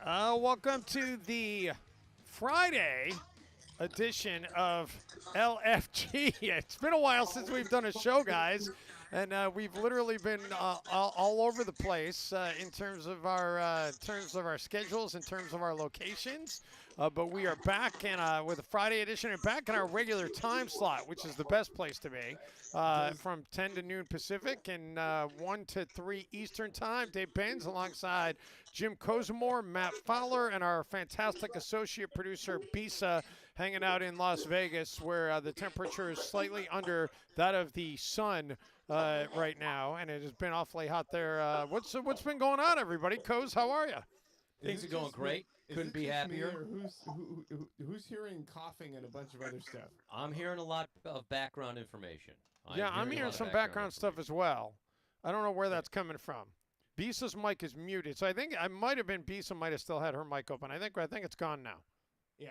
Welcome to the Friday edition of LFG. It's been a while since we've done a show, guys, and we've literally been all over the place in terms of our schedules, in terms of our locations. But we are back with a Friday edition and back in our regular time slot, which is the best place to be, from 10 to noon Pacific and 1 to 3 Eastern time. Dave Benz alongside Jim Kozimor, Matt Fowler, and our fantastic associate producer, Bisa, hanging out in Las Vegas, where the temperature is slightly under that of the sun right now, and it has been awfully hot there. What's been going on, everybody? Coz, how are you? Things are going great. Couldn't be happier. Who's hearing coughing and a bunch of other stuff? I'm hearing a lot of background information. I'm hearing some background stuff as well. I don't know where that's coming from. Bisa's mic is muted, so I think I might have been Bisa might have still had her mic open. I think it's gone now. Yeah.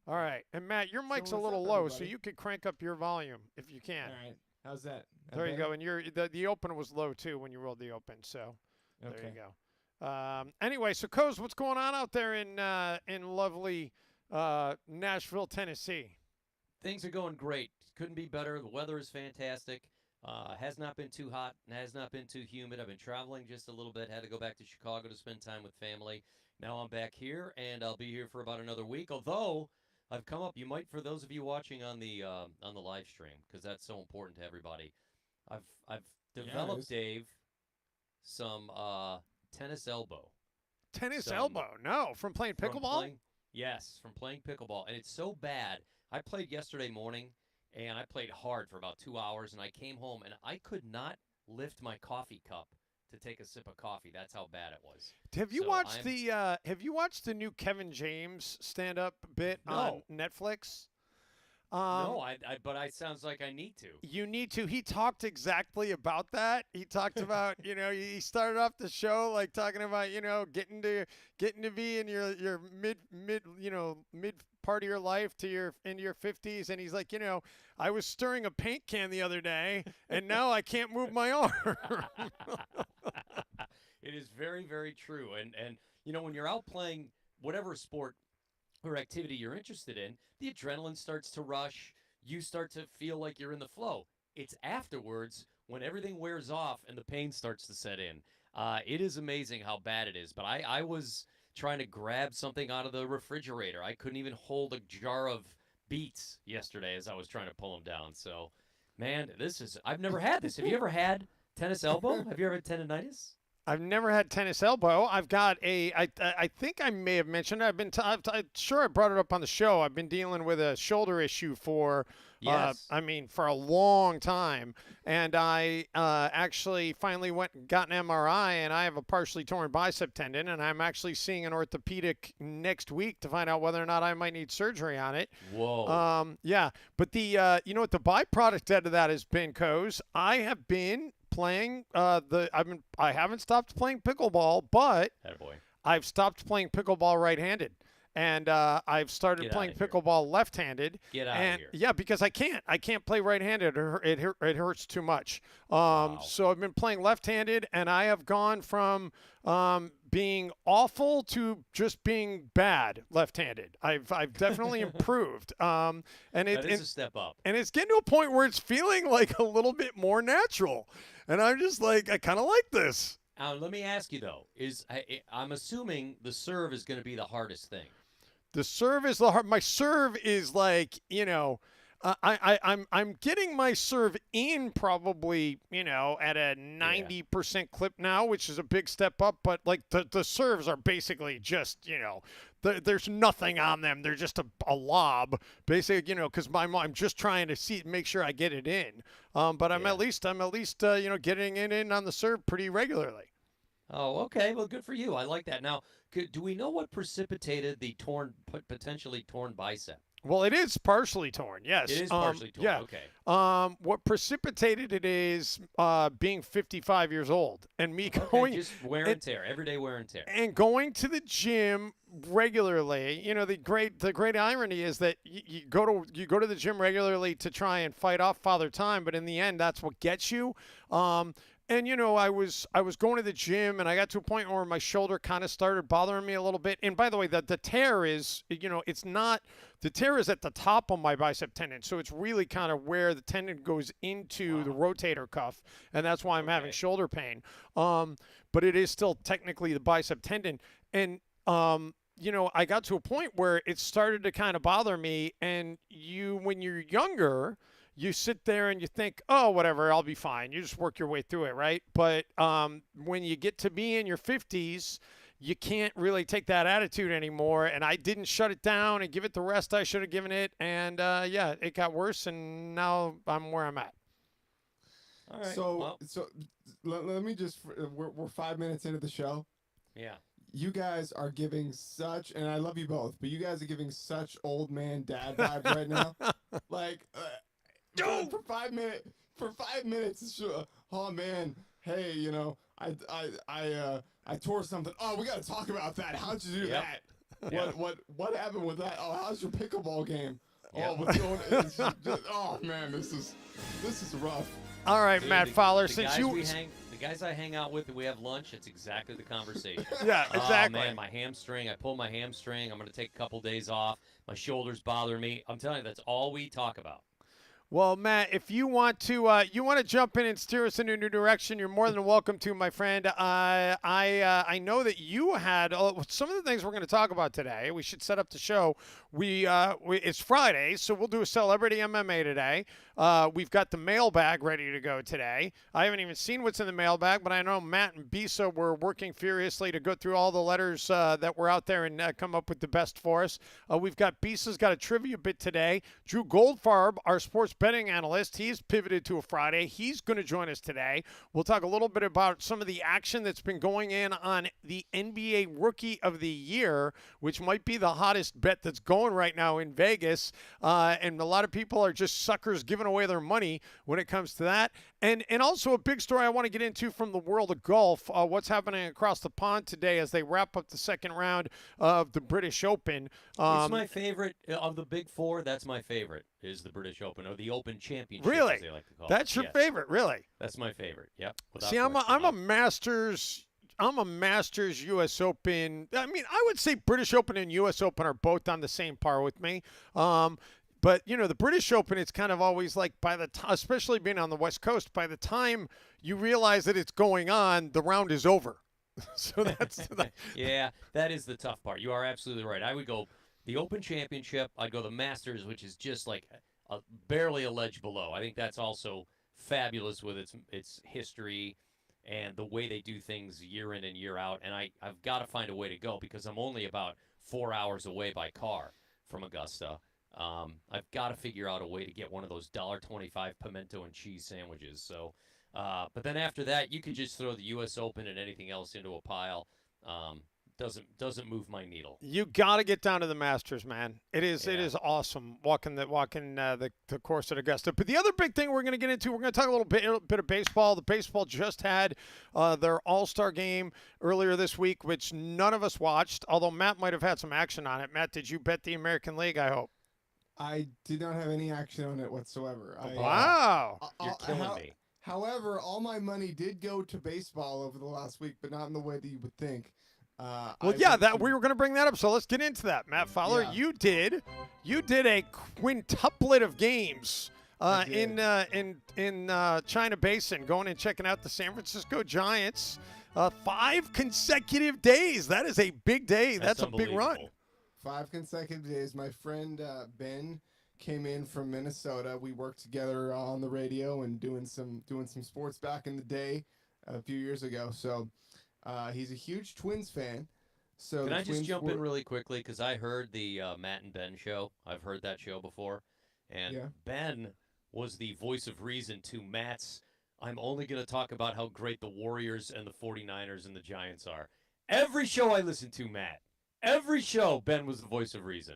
All right, and Matt, your mic's a what's little up, low, everybody? so you could crank up your volume if you can. All right. How's that? There you go, and the open was low too when you rolled the open, so Okay. there you go. Anyway, so Coz, what's going on out there in lovely Nashville, Tennessee? Things are going great. Couldn't be better. The weather is fantastic. Has not been too hot and has not been too humid. I've been traveling just a little bit. Had to go back to Chicago to spend time with family. Now I'm back here, and I'll be here for about another week. Although I've come up, you might, for those of you watching on the live stream, because that's so important to everybody. I've developed, Dave, some tennis elbow. Tennis elbow? No, from playing pickleball? Yes, from playing pickleball, and it's so bad. I played yesterday morning, and I played hard for about 2 hours, and I came home, and I could not lift my coffee cup to take a sip of coffee. That's how bad it was. Have you watched the new Kevin James stand-up bit on Netflix? No, but it sounds like I need to. You need to. He talked exactly about that. He talked about, he started off the show like talking about, getting to be in your mid part of your life to into your 50s, and he's like, I was stirring a paint can the other day, and now I can't move my arm. It is very, very true. And when you're out playing whatever sport or activity you're interested in, the adrenaline starts to rush. You start to feel like you're in the flow. It's afterwards when everything wears off and the pain starts to set in. It is amazing how bad it is. But I was trying to grab something out of the refrigerator. I couldn't even hold a jar of beets yesterday as I was trying to pull them down. So, man, I've never had this. Have you ever had tennis elbow? Have you ever had tendonitis? I've never had tennis elbow. I've got I think I may have mentioned, I'm sure I brought it up on the show. I've been dealing with a shoulder issue for a long time. And I actually finally went and got an MRI, and I have a partially torn bicep tendon, and I'm actually seeing an orthopedic next week to find out whether or not I might need surgery on it. Whoa. Yeah. But the what the byproduct out of that has been, Coz, I have been playing I haven't stopped playing pickleball, but Attaboy. I've stopped playing pickleball right-handed, and I've started playing pickleball left-handed. Get out of here. Yeah, because I can't play right-handed. It hurts too much. Wow. So I've been playing left-handed, and I have gone from being awful to just being bad left-handed. I've definitely improved. And that is a step up. And it's getting to a point where it's feeling like a little bit more natural. And I'm just like, I kind of like this. Let me ask you, though, I'm assuming the serve is going to be the hardest thing. The serve is the hard. My serve is like, I'm getting my serve in probably, at a 90% clip now, which is a big step up. But like the serves are basically just, there's nothing on them. They're just a lob, basically, because I'm just trying to make sure I get it in. But I'm at least getting it in on the serve pretty regularly. Oh, okay. Well, good for you. I like that. Now, do we know what precipitated the potentially torn bicep? Well, it is partially torn, yes. It is partially torn, yeah. Okay. What precipitated it is being 55 years old and me going just wear and tear, everyday wear and tear, and going to the gym regularly. The great irony is that you go to the gym regularly to try and fight off Father Time, but in the end, that's what gets you. And I was going to the gym, and I got to a point where my shoulder kind of started bothering me a little bit. And by the way, the tear is, it's not, the tear is at the top of my bicep tendon, so it's really kind of where the tendon goes into the rotator cuff, and that's why I'm having shoulder pain. But it is still technically the bicep tendon, and I got to a point where it started to kind of bother me. And when you're younger, you sit there and you think, oh, whatever, I'll be fine. You just work your way through it, right? But when you get to be in your 50s, you can't really take that attitude anymore. And I didn't shut it down and give it the rest I should have given it. And, it got worse, and now I'm where I'm at. All right. So let me just, we're 5 minutes into the show. Yeah. You guys are giving such, and I love you both, but you guys are giving such old man dad vibes right now. Like, for 5 minutes, it's just, oh man, hey, I tore something. Oh, we got to talk about that. How'd you do that? Yep. What happened with that? Oh, how's your pickleball game? Yep. Oh, what's going? It's just, oh man, this is rough. All right, Dude, Matt Fowler, the since guys I hang out with and we have lunch, it's exactly the conversation. Yeah, exactly. Oh, man, my hamstring. I pulled my hamstring. I'm going to take a couple days off. My shoulder's bothering me. I'm telling you, that's all we talk about. Well, Matt, if you want to jump in and steer us in a new direction, you're more than welcome to, my friend. I know that you had some of the things we're going to talk about today. We should set up the show. It's Friday, so we'll do a celebrity MMA today. We've got the mailbag ready to go today. I haven't even seen what's in the mailbag, but I know Matt and Bisa were working furiously to go through all the letters that were out there and come up with the best for us. We've got Bisa's got a trivia bit today. Drew Goldfarb, our sports betting analyst, he's pivoted to a Friday. He's going to join us today. We'll talk a little bit about some of the action that's been going on the NBA Rookie of the Year, which might be the hottest bet that's going right now in Vegas. And a lot of people are just suckers giving away their money when it comes to that. And also a big story I want to get into from the world of golf, what's happening across the pond today as they wrap up the second round of the British Open. It's my favorite of the big four. That's my favorite, is the British Open, or the Open Championship, really? as they like to call That's it. your Yes. favorite, really? That's my favorite. Yep. See, I'm a Masters U.S. Open. I mean, I would say British Open and U.S. Open are both on the same par with me. But, the British Open, it's kind of always like especially being on the West Coast, by the time you realize that it's going on, the round is over. So that's Yeah, that is the tough part. You are absolutely right. I would go the Open Championship. I'd go the Masters, which is just like barely a ledge below. I think that's also fabulous with its history and the way they do things year in and year out. And I've got to find a way to go because I'm only about 4 hours away by car from Augusta. I've got to figure out a way to get one of those $1.25 pimento and cheese sandwiches. So, but then after that, you could just throw the U.S. Open and anything else into a pile. Doesn't move my needle. You got to get down to the Masters, man. It is awesome walking the course at Augusta. But the other big thing we're going to get into, we're going to talk a little bit of baseball. The baseball just had their All-Star game earlier this week, which none of us watched, although Matt might have had some action on it. Matt, did you bet the American League, I hope? I did not have any action on it whatsoever. Wow. You're killing me. However, all my money did go to baseball over the last week, but not in the way that you would think. We were going to bring that up, so let's get into that. Matt Fowler, Yeah. you did a quintuplet of games in China Basin, going and checking out the San Francisco Giants. 5 consecutive days. That is a big day. That's a big run. 5 consecutive days. My friend Ben came in from Minnesota. We worked together on the radio and doing some sports back in the day a few years ago. So he's a huge Twins fan. So can I just jump in really quickly, because I heard the Matt and Ben show. I've heard that show before, and Ben was the voice of reason to Matt's. I'm only going to talk about how great the Warriors and the 49ers and the Giants are. Every show I listened to, Matt. Every show, Ben was the voice of reason.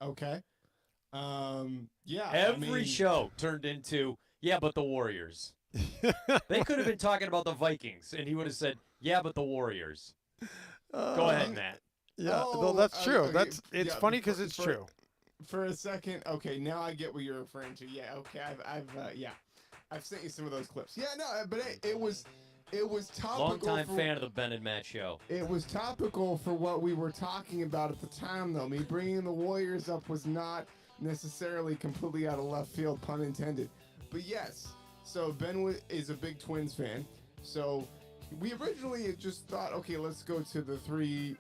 Okay. Every show turned into, but the Warriors. They could have been talking about the Vikings, and he would have said, but the Warriors. Go ahead, Matt. Yeah, no, that's true. Okay, It's funny because it's true. For a second, okay, now I get what you're referring to. Yeah, okay, I've sent you some of those clips. Yeah, no, but it was topical. Longtime fan of the Ben and Matt show. It was topical for what we were talking about at the time, though. Me bringing the Warriors up was not necessarily completely out of left field, pun intended. But yes, so Ben is a big Twins fan. So we originally just thought, okay, let's go to the 3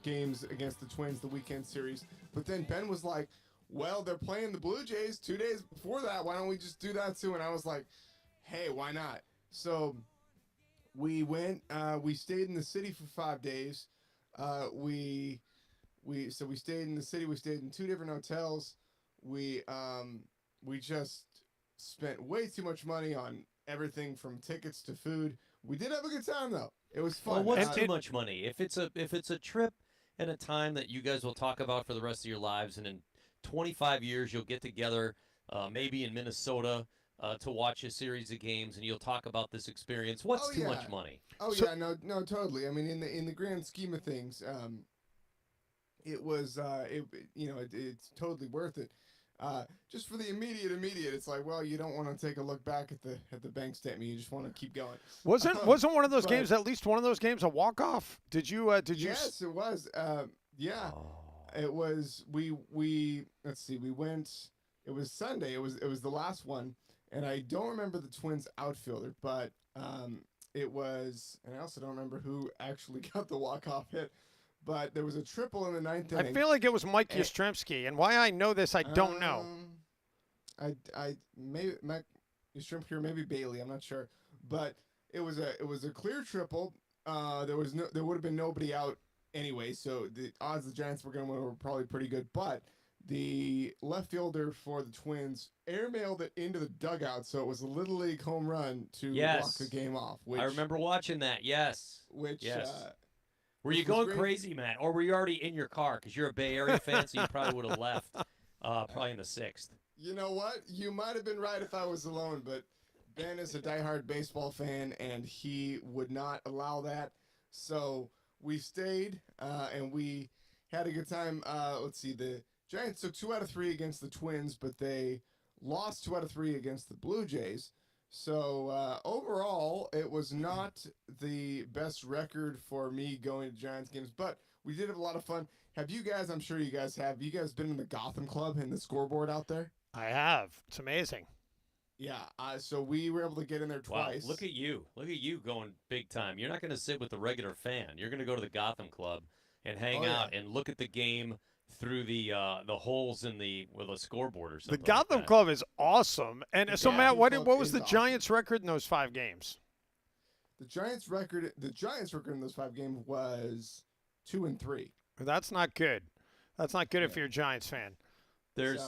games against the Twins, the weekend series. But then Ben was like, well, they're playing the Blue Jays 2 days before that. Why don't we just do that too? And I was like, hey, why not? So we went. We stayed in the city for 5 days. We stayed in the city. We stayed in 2 different hotels. We just spent way too much money on everything from tickets to food. We did have a good time though. It was fun. Well, what's too much money? If it's a trip and a time that you guys will talk about for the rest of your lives, and in 25 years you'll get together, maybe in Minnesota, to watch a series of games, and you'll talk about this experience. What's too much money? No, totally. I mean, in the grand scheme of things, it was it's totally worth it. Just for the immediate, it's like, well, you don't want to take a look back at the bank statement. You just want to keep going. Wasn't one of those games, at least one of those games, a walk-off? Did you? Yes, it was. Yeah, it was. Let's see. We went. It was Sunday. It was the last one, and I don't remember the Twins outfielder, but it was. And I also don't remember who actually got the walk-off hit. But there was a triple in the 9th inning. I feel like it was Mike Yastrzemski, and why I know this, I don't know. I maybe Mike Yastrzemski or maybe Bailey, I'm not sure. But it was a clear triple. There would have been nobody out anyway, so the odds the Giants were going to win were probably pretty good. But the left fielder for the Twins airmailed it into the dugout, so it was a little league home run to walk the game off. I remember watching that. Yes. Yes. Were you going crazy, Matt, or were you already in your car? Because you're a Bay Area fan, so you probably would have left probably in the 6th. You know what? You might have been right if I was alone, but Ben is a diehard baseball fan, and he would not allow that. So we stayed, and we had a good time. Let's see. The Giants took 2 out of 3 against the Twins, but they lost 2 out of 3 against the Blue Jays. So overall, it was not the best record for me going to Giants games, but we did have a lot of fun. Have you guys, I'm sure you guys have, you guys been in the Gotham Club and the scoreboard out there? I have. It's amazing. Yeah, so we were able to get in there twice. Wow, look at you. Look at you going big time. You're not going to sit with the regular fan. You're going to go to the Gotham Club and hang out and look at the game through the holes in with a scoreboard or something. The Gotham Club is awesome. And so, Matt, what was the Giants' record in those 5 games? The Giants' record in those 5 games was 2-3. That's not good. That's not good if you're a Giants fan. There's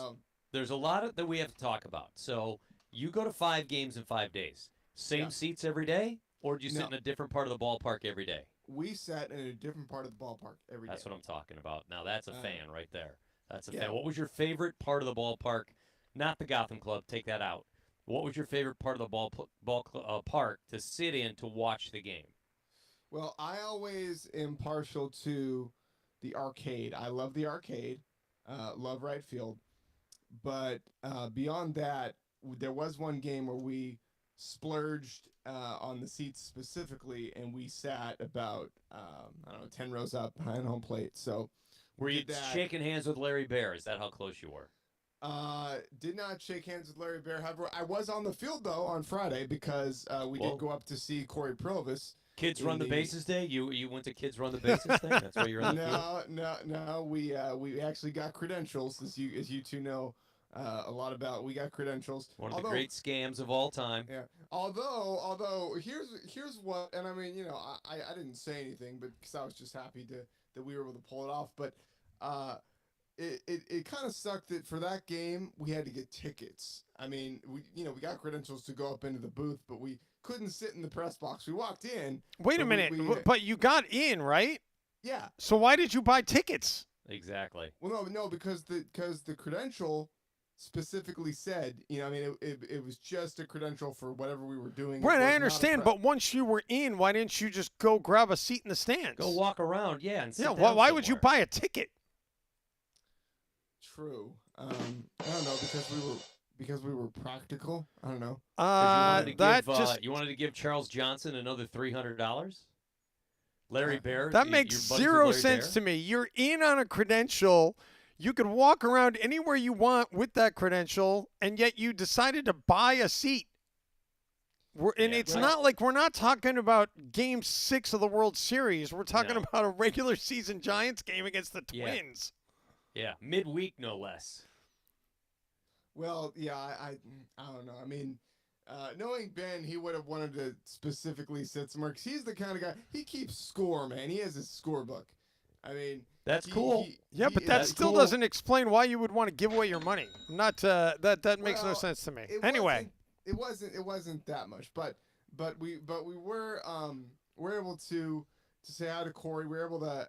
a lot that we have to talk about. So you go to 5 games in 5 days. Same seats every day, or do you sit in a different part of the ballpark every day? We sat in a different part of the ballpark every day. That's what I'm talking about. Now that's a fan right there. That's a fan. What was your favorite part of the ballpark? Not the Gotham Club. Take that out. What was your favorite part of the park to sit in to watch the game? Well, I always am partial to the arcade. I love the arcade. Love right field. But beyond that, there was one game where we splurged on the seats specifically, and we sat about 10 rows up behind home plate. So were you shaking hands with Larry Bear? Is that how close you were? Did not shake hands with Larry Bear. However, I was on the field though on Friday because we did go up to see Corey Provis. Kids Run the Bases Day. You went to Kids Run the Bases Day. That's why you're on the field. No. We actually got credentials, as you two know. A lot about. We got credentials. One of the great scams of all time. Yeah. Although here's what, and I mean, I didn't say anything, but because I was just happy that we were able to pull it off. But it kind of sucked that for that game we had to get tickets. I mean, we got credentials to go up into the booth, but we couldn't sit in the press box. We walked in. Wait a minute, but you got in, right? Yeah. So why did you buy tickets? Exactly. Well, no, because the credential specifically said, it was just a credential for whatever we were doing. Right, I understand, but once you were in, why didn't you just go grab a seat in the stands? Go walk around, and sit down why would you buy a ticket? True. I don't know, because because we were practical. I don't know. 'Cause That just you wanted to give Charles Johnson another $300. Larry Bear. that you're makes buddies with zero Larry sense Bear? to me. You're in on a credential. You could walk around anywhere you want with that credential, and yet you decided to buy a seat. And Yeah. it's Well- not like we're not talking about Game 6 of the World Series. We're talking No. about a regular season Giants game against the Yeah. Twins. Yeah, midweek no less. Well, yeah, I don't know. I mean, knowing Ben, he would have wanted to specifically sit somewhere because he's the kind of guy. He keeps score, man. He has his scorebook. I mean, That's cool. Yeah, but that that's still cool. doesn't explain why you would want to give away your money. Not that makes no Well, sense to me. it Anyway, wasn't that much, but we were able to say hi to Corey. We were able to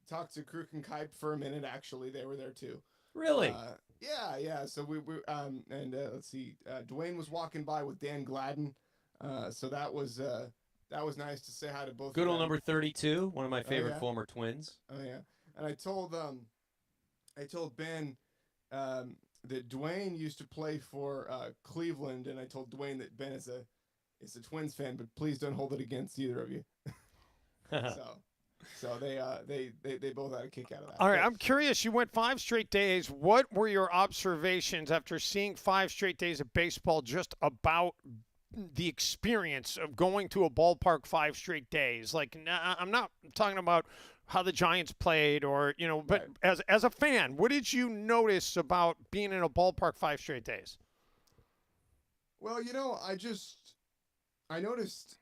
talk to Kruk and Kipe for a minute. Actually, they were there too. Really? Yeah. So we let's see. Dwayne was walking by with Dan Gladden. So that was nice to say hi to both. Good of old them. number 32, one of my favorite yeah. former Twins. Oh yeah, and I told Ben that Dwayne used to play for Cleveland, and I told Dwayne that Ben is a Twins fan, but please don't hold it against either of you. So they both had a kick out of that. all right, But- I'm curious. You went 5 straight days. What were your observations after seeing 5 straight days of baseball just about the experience of going to a ballpark 5 straight days? Like, I'm not talking about how the Giants played or, but Right. as a fan, what did you notice about being in a ballpark 5 straight days? Well, I noticed.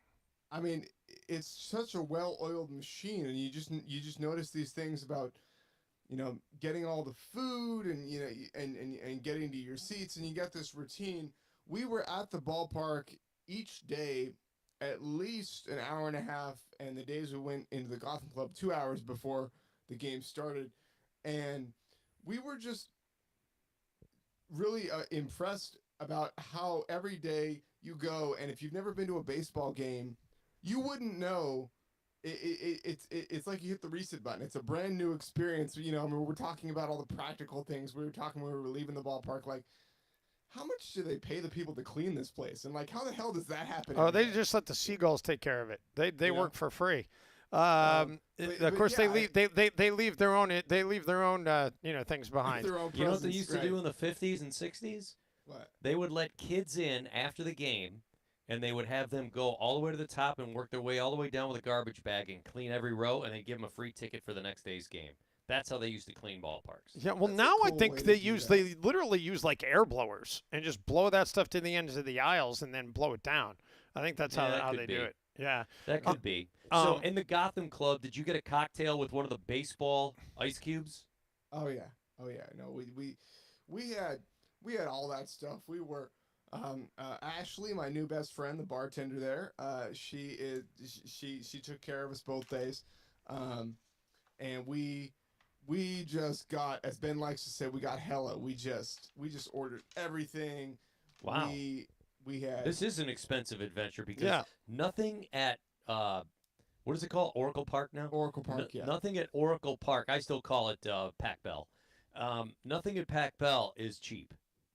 I mean, it's such a well-oiled machine, and you just notice these things about, getting all the food and and getting to your seats, and you get this routine. We were at the ballpark each day at least an hour and a half, and the days we went into the Gotham Club 2 hours before the game started, and we were just really impressed about how every day you go, and if you've never been to a baseball game, you wouldn't know. It's like you hit the reset button. It's a brand new experience. I mean, we're talking about all the practical things. We were talking when we were leaving the ballpark, like, how much do they pay the people to clean this place? And, like, how the hell does that happen? Oh, every they day? just let the seagulls take care of it. They You know? work for free. but Of course, yeah, they leave their own things behind. their own You know what they presence, used to right. do in the 50s and 60s? What? They would let kids in after the game, and they would have them go all the way to the top and work their way all the way down with a garbage bag and clean every row, and then give them a free ticket for the next day's game. That's how they used to clean ballparks. Yeah, well, That's a now I cool think way to they do use that. they literally use like air blowers and just blow that stuff to the ends of the aisles and then blow it down. I think that's Yeah, that how could they be. do it. Yeah. That could be. So um, in the Gotham Club, did you get a cocktail with one of the baseball ice cubes? Oh yeah. No, we had all that stuff. We were Ashley, my new best friend, the bartender there. She took care of us both days, and we just got, as Ben likes to say, we got hella. We just ordered everything. Wow. We had This is an expensive adventure because Yeah. nothing at what is it called? Oracle Park now? Oracle Park. Yeah. Nothing at Oracle Park. I still call it Pac Bell. Nothing at Pac Bell is cheap.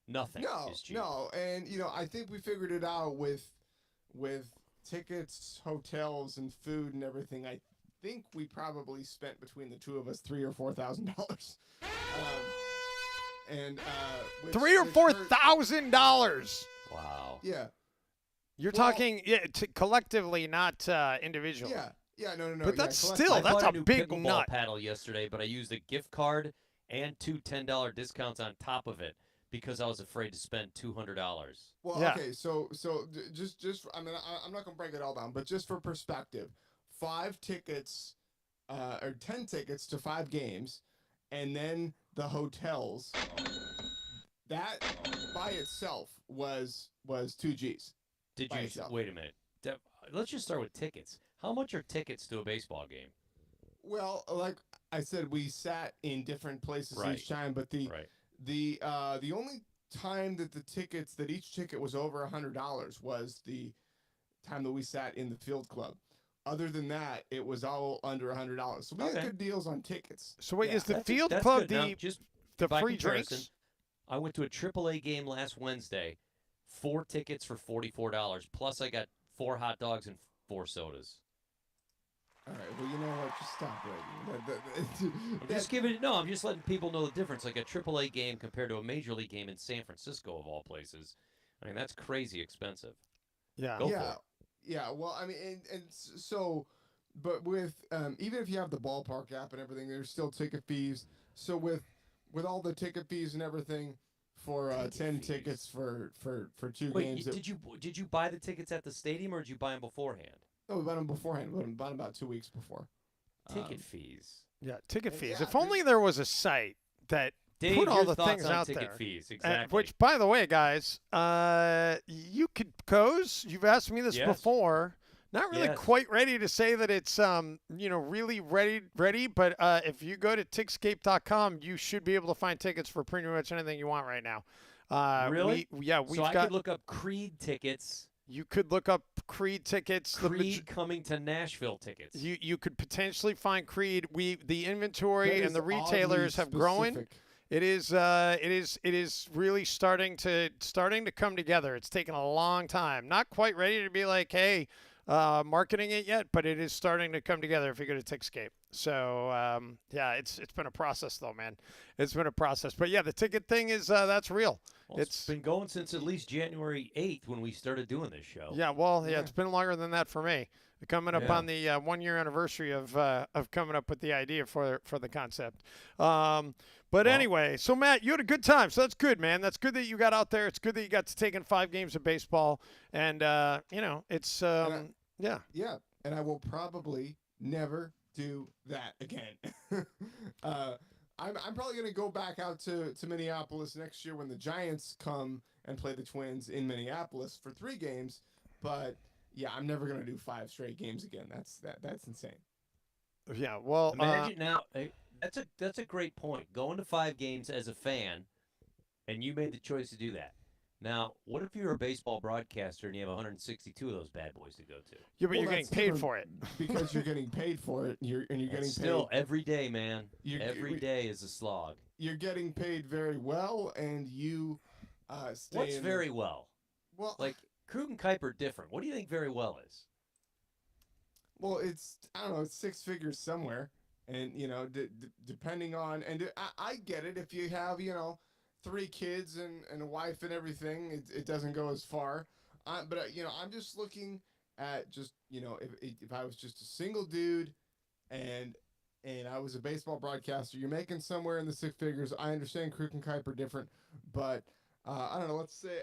Nothing is cheap. No, and I think we figured it out with tickets, hotels, and food and everything. I think we probably spent between the two of us $3,000 or $4,000. Which, $3,000 or which hurt- $4,000. Wow. Yeah, You're Well- talking collectively, not individually. yeah, no. But yeah, that's collect- still- I that's bought a a new big pickleball nut. paddle yesterday, but I used a gift card and two $10 discounts on top of it because I was afraid to spend $200. Well, Yeah. okay, so just I mean, I'm not gonna break it all down, but just for perspective, 5 tickets, or 10 tickets to 5 games, and then the hotels. That by itself was 2 G's. Did By you itself. wait a minute? Let's just start with tickets. How much are tickets to a baseball game? Well, like I said, we sat in different places Right. each time, but Right. the only time that each ticket was over $100 was the time that we sat in the field club. Other than that, it was all under $100. So we Okay. had good deals on tickets. So wait, Yeah. is the That's field that's club good. Now, just the by free comparison, drinks? I went to a AAA game last Wednesday, 4 tickets for $44. Plus, I got 4 hot dogs and 4 sodas. All right. Well, you know what? Just stop bragging. I'm just giving it. No, I'm just letting people know the difference. Like a AAA game compared to a Major League game in San Francisco, of all places. I mean, that's crazy expensive. Yeah. Go for Yeah, it. yeah. Well, I mean, so, but with even if you have the ballpark app and everything, there's still ticket fees. So with all the ticket fees and everything for Ticket 10 fees. tickets for 2 Wait, games. did you buy the tickets at the stadium or did you buy them beforehand? No, we bought them beforehand. We bought them about 2 weeks before. Ticket fees. Yeah. Ticket fees. Yeah, If only there was a site that Dave, put all your the thoughts things on out ticket there. fees? Exactly. Which, by the way, guys, you could, Coz, you've asked me this Yes. before. Not really Yes. quite ready to say that it's really ready. But if you go to Tickscape.com, you should be able to find tickets for pretty much anything you want right now. Really? We've so I got. could look up Creed tickets. You could look up Creed tickets. Creed coming to Nashville tickets. You could potentially find Creed. The inventory That and is the retailers oddly have grown. specific. It is really starting to come together. It's taken a long time. Not quite ready to be like, hey, marketing it yet, but it is starting to come together if you go to Tickscape. So yeah, it's been a process though, man. It's been a process. But yeah, the ticket thing is that's real. Well, it's been going since at least January 8th when we started doing this show. Yeah, well, yeah, Yeah. it's been longer than that for me. Coming up Yeah. on the 1 year anniversary of coming up with the idea for the concept. But Well- anyway, so Matt, you had a good time, so that's good, man. That's good that you got out there. It's good that you got to take in 5 games of baseball, and it's yeah. Yeah, and I will probably never do that again. I'm probably gonna go back out to Minneapolis next year when the Giants come and play the Twins in Minneapolis for 3 games. But yeah, I'm never gonna do 5 straight games again. That's insane. Yeah, well, Imagine now. That's a great point. Going to 5 games as a fan, and you made the choice to do that. Now, what if you're a baseball broadcaster and you have 162 of those bad boys to go to? yeah, but Well, you're getting that's paid different for it. because you're getting paid for it. You're getting Still, paid. every day, man. You- Every we- day is a slog. You're getting paid very well, and you stay. What's in very well? well? Like, Krug and Kuiper different. What do you think very well is? Well, it's I don't know, it's 6 figures somewhere, and depending on I get it if you have 3 kids and a wife and everything, it doesn't go as far. But I'm just looking at just if I was just a single dude, and I was a baseball broadcaster, you're making somewhere in the 6 figures. I understand Krug and Kuiper different, but I don't know. Let's say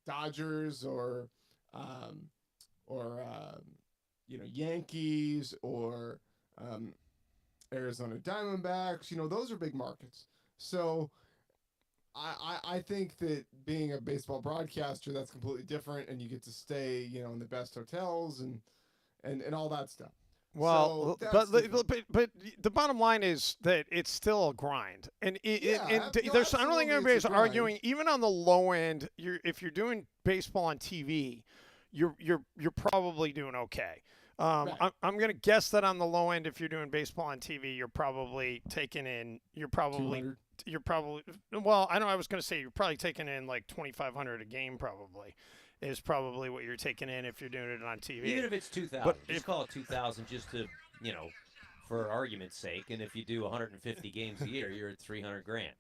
Dodgers or Yankees or Arizona Diamondbacks. Those are big markets. So I think that being a baseball broadcaster, that's completely different, and you get to stay, in the best hotels and all that stuff. Well, So but, that's different. but the bottom line is that it's still a grind, and Yeah, there's I don't think absolutely, it's a anybody's grind. arguing. Even on the low end, if you're doing baseball on TV, you're probably doing okay. Right. I'm gonna guess that on the low end, if you're doing baseball on TV, you're probably taking in. You're probably 200. well. I know I was gonna say you're probably taking in like 2,500 a game. Probably is probably what you're taking in if you're doing it on TV. Even if it's 2,000, But just call it 2,000 just to, for argument's sake. And if you do 150 games a year, you're at 300 grand.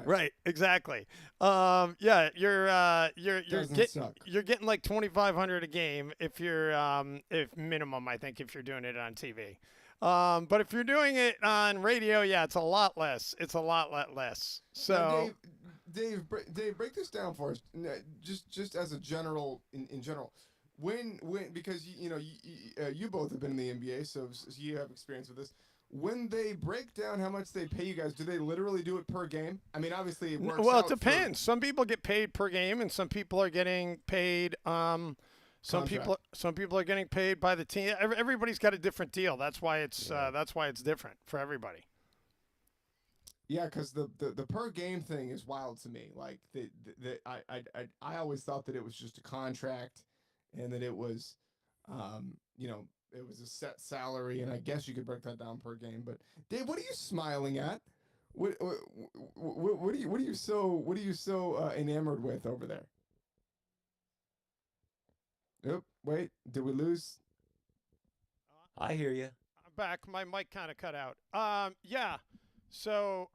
Right, exactly. Yeah, you're Doesn't suck. you're getting like 2,500 a game if you're if minimum, I think, if you're doing it on TV. But if you're doing it on radio, yeah, it's a lot less. It's a lot less. So Now, Dave, break this down for us. Just as a general, in general, when because you both have been in the NBA, so you have experience with this. When they break down how much they pay you guys, do they literally do it per game? I mean, obviously it works. well, it out depends. Some people get paid per game, and some people are getting paid. Some people are getting paid by the team. Everybody's got a different deal. That's why it's different for everybody. Yeah, because the per game thing is wild to me. Like I always thought that it was just a contract, and that it was, it was a set salary, and I guess you could break that down per game. But Dave, what are you smiling at? What are you so enamored with over there? Oop, wait, did we lose? I hear you. I'm back. My mic kind of cut out. Yeah. So,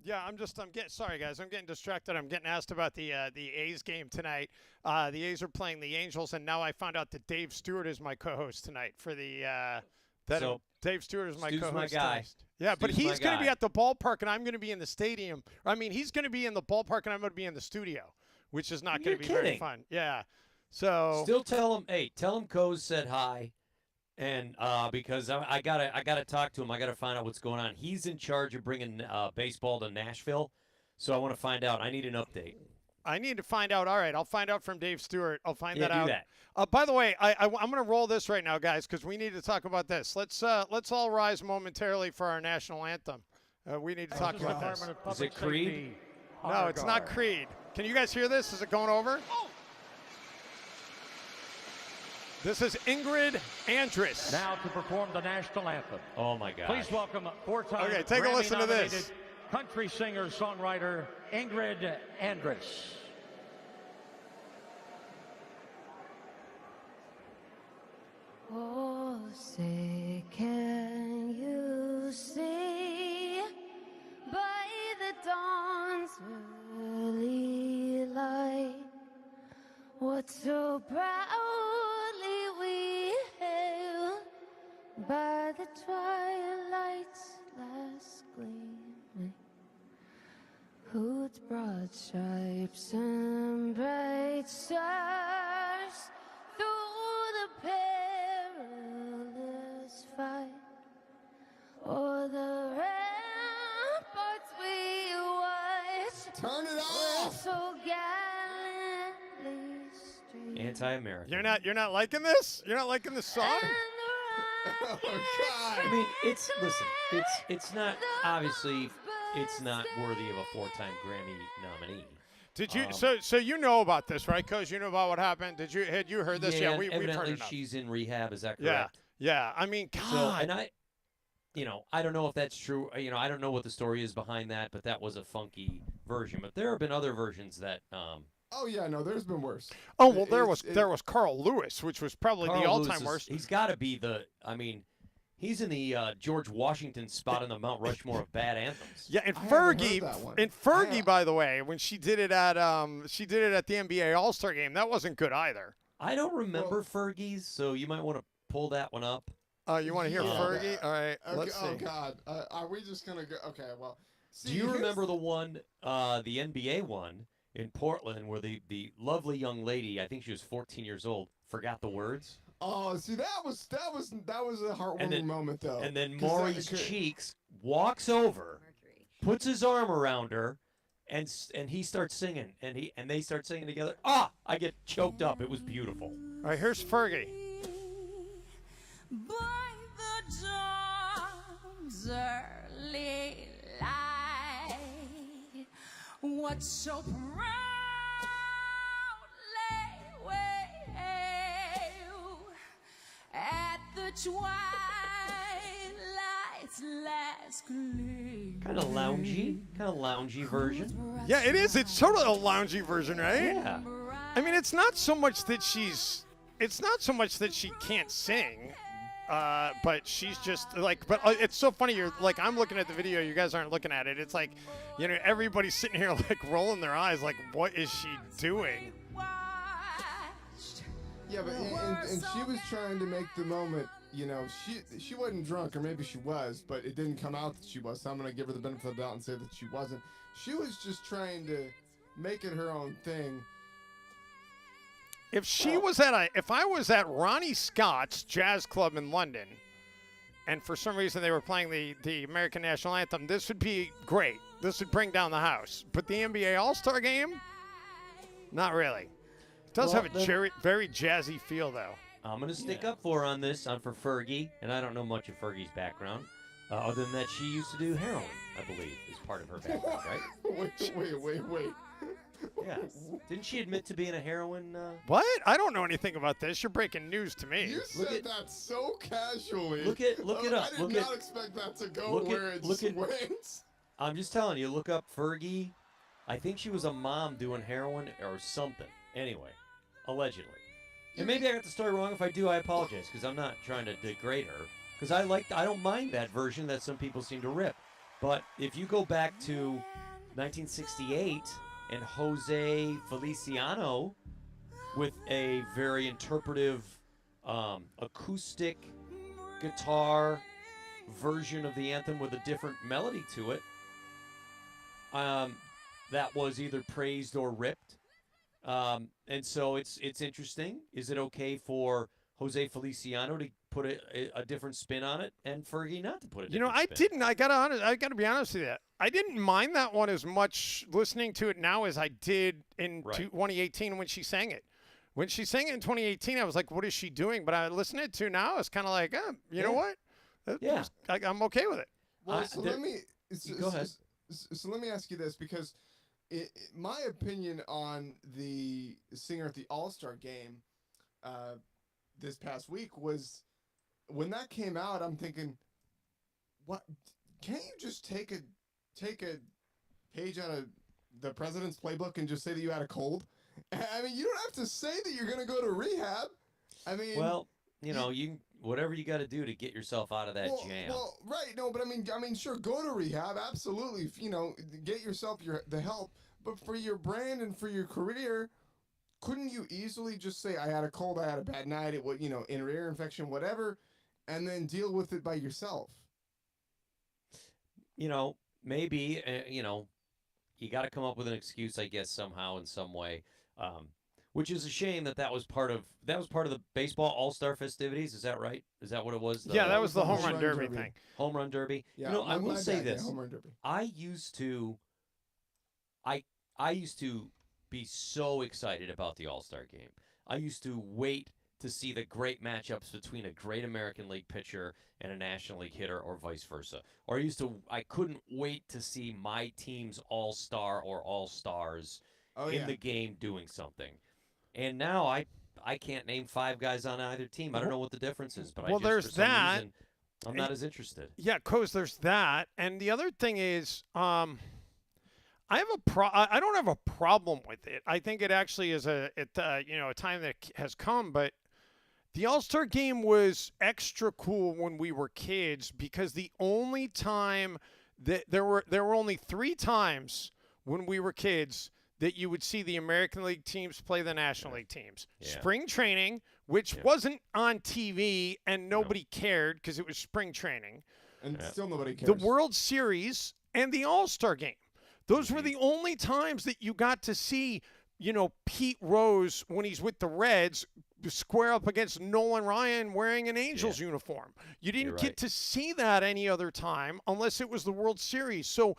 yeah, I'm getting sorry, guys. I'm getting distracted. I'm getting asked about the A's game tonight. The A's are playing the Angels, and now I found out that Dave Stewart is my co-host tonight for the. Dave Stewart is my Stu's co-host. my guy. Yeah, but Stu's my he's going to be guy. at the ballpark, and I'm going to be in the stadium. I mean, he's going to be in the ballpark, and I'm going to be in the studio, which is not going You're to be very kidding. fun. Yeah. So. Still tell him Coase said hi. And because I gotta talk to him, I gotta find out what's going on. He's in charge of bringing baseball to Nashville, so I want to find out. I need an update. I need to find out. All right, I'll find out from Dave Stewart. I'll find that out. Do that. By the way, I'm going to roll this right now, guys, because we need to talk about this. Let's all rise momentarily for our national anthem. We need to talk about this. Is it Creed? No, it's not Creed. Can you guys hear this? Is it going over? This is Ingrid Andress. Now to perform the national anthem. Oh my God! Please welcome four-time Okay, take a listen to this. Grammy-nominated country singer-songwriter Ingrid Andress. Oh, say, can you see by the dawn's early light what so proudly we hailed by the twilight's last gleaming, whose broad stripes and bright stars through the perilous fight o'er the ramparts we watched. Turn it were off! so gallantly streamed. Anti-American. You're not liking this? You're not liking this song? And the Oh, rocket God. I mean, it's not obviously it's not worthy of a 4-time Grammy nominee. Did you so you know about this, right? Cause you know about what happened. Had you heard this? Yeah, we've heard evidently enough. she's in rehab. Is that Yeah, correct? yeah. I mean, So, God. and I don't know if that's true. I don't know what the story is behind that, but that was a funky version. But there have been other versions that Oh yeah, no, there's been worse. Oh well, there It's- was Carl Lewis, which was probably the Carl Lewis all-time worst. He's got to be the. I mean, he's in the George Washington spot in the Mount Rushmore of bad anthems. Yeah, and I haven't heard Fergie, that one. and Fergie, by the way, when she did it at the NBA All-Star game, that wasn't good either. I don't remember Fergie's, so you might want to pull that one up. You want to hear Yeah. Fergie? All right, Okay, let's see. oh God, are we just gonna go? Okay, well. See, Do you here's- remember the one, the NBA one in Portland, where the lovely young lady, I think she was 14 years old, forgot the words, Oh, see, that was a heartwarming then- moment though. and then 'cause Maury's that- Cheeks walks over, puts his arm around her, and he starts singing, and they start singing together. Ah, I get choked up. It was beautiful. All right, here's Fergie. by the dawn's early light, what so proudly we hailed at the twilight's last gleam. Kind of loungy version. Yeah, it is. It's totally a loungy version, right? Yeah. I mean, it's not so much that she can't sing, but she's just like. But it's so funny. You're like, I'm looking at the video. You guys aren't looking at it. It's like, everybody's sitting here like rolling their eyes, like, what is she doing? Yeah, but and she was trying to make the moment. She wasn't drunk, or maybe she was, but it didn't come out that she was. So I'm gonna give her the benefit of the doubt and say that she wasn't. She was just trying to make it her own thing. If I was at Ronnie Scott's Jazz Club in London, and for some reason they were playing the American National Anthem, this would be great. This would bring down the house. But the NBA All-Star Game, not really. It does Well, have a very jazzy feel, though. I'm going to stick up for her on this, for Fergie, and I don't know much of Fergie's background, other than that she used to do heroin, I believe, is part of her background, right? Wait. Yeah. Didn't she admit to being a heroin? What? I don't know anything about this. You're breaking news to me. You said that so casually. Look it up. I did not expect that to go look where at- it look just at- went. I'm just telling you, look up Fergie. I think she was a mom doing heroin or something. Anyway, allegedly. And maybe I got the story wrong. If I do, I apologize because I'm not trying to degrade her. Because I don't mind that version that some people seem to rip. But if you go back to 1968 and Jose Feliciano with a very interpretive acoustic guitar version of the anthem with a different melody to it, that was either praised or ripped. And so it's interesting. Is it okay for Jose Feliciano to put a different spin on it and Fergie not to put a different I spin? didn't. I gotta be honest with you. I didn't mind that one as much listening to it now as I did in Right. 2018 when she sang it. When she sang it in 2018, I was like, "What is she doing?" But I listening to it now, it's kind of like, you know what? Yeah. I'm okay with it. Well, so there- let me Go ahead. So let me ask you this, because my opinion on the singer at the All-Star game this past week was, when that came out, I'm thinking, what? Can't you just take a page out of the president's playbook and just say that you had a cold? I mean, you don't have to say that you're gonna go to rehab. I mean, Well, you whatever you got to do to get yourself out of that jam. Well, right, no, but I mean, sure, go to rehab, absolutely. Get yourself the help. But for your brand and for your career, couldn't you easily just say, "I had a cold, I had a bad night, it was, inner ear infection, whatever," and then deal with it by yourself? Maybe you got to come up with an excuse, I guess, somehow in some way. Which is a shame that was part of the baseball All-Star festivities. Is that right? Is that what it was? Yeah, that was the home home run run derby derby. thing. Home run derby. Yeah, I will say bad, yeah, this. home run derby. I used to be so excited about the All-Star game. I used to wait to see the great matchups between a great American League pitcher and a National League hitter, or vice versa. Or I couldn't wait to see my team's All-Star or All-Stars in the game doing something. And now I can't name 5 guys on either team. I don't know what the difference is, but there's for some that. reason, I'm not as interested. Yeah, Coz, there's that, and the other thing is, I don't have a problem with it. I think it actually is a time that has come, but the All-Star game was extra cool when we were kids because the only time that there were only 3 times when we were kids that you would see the American League teams play the National League teams. Yeah. Spring training, which wasn't on TV and nobody cared because it was spring training. And still nobody cares. The World Series and the All-Star game. Those were the only times that you got to see, Pete Rose when he's with the Reds square up against Nolan Ryan wearing an Angels uniform. You didn't get to see that any other time unless it was the World Series. So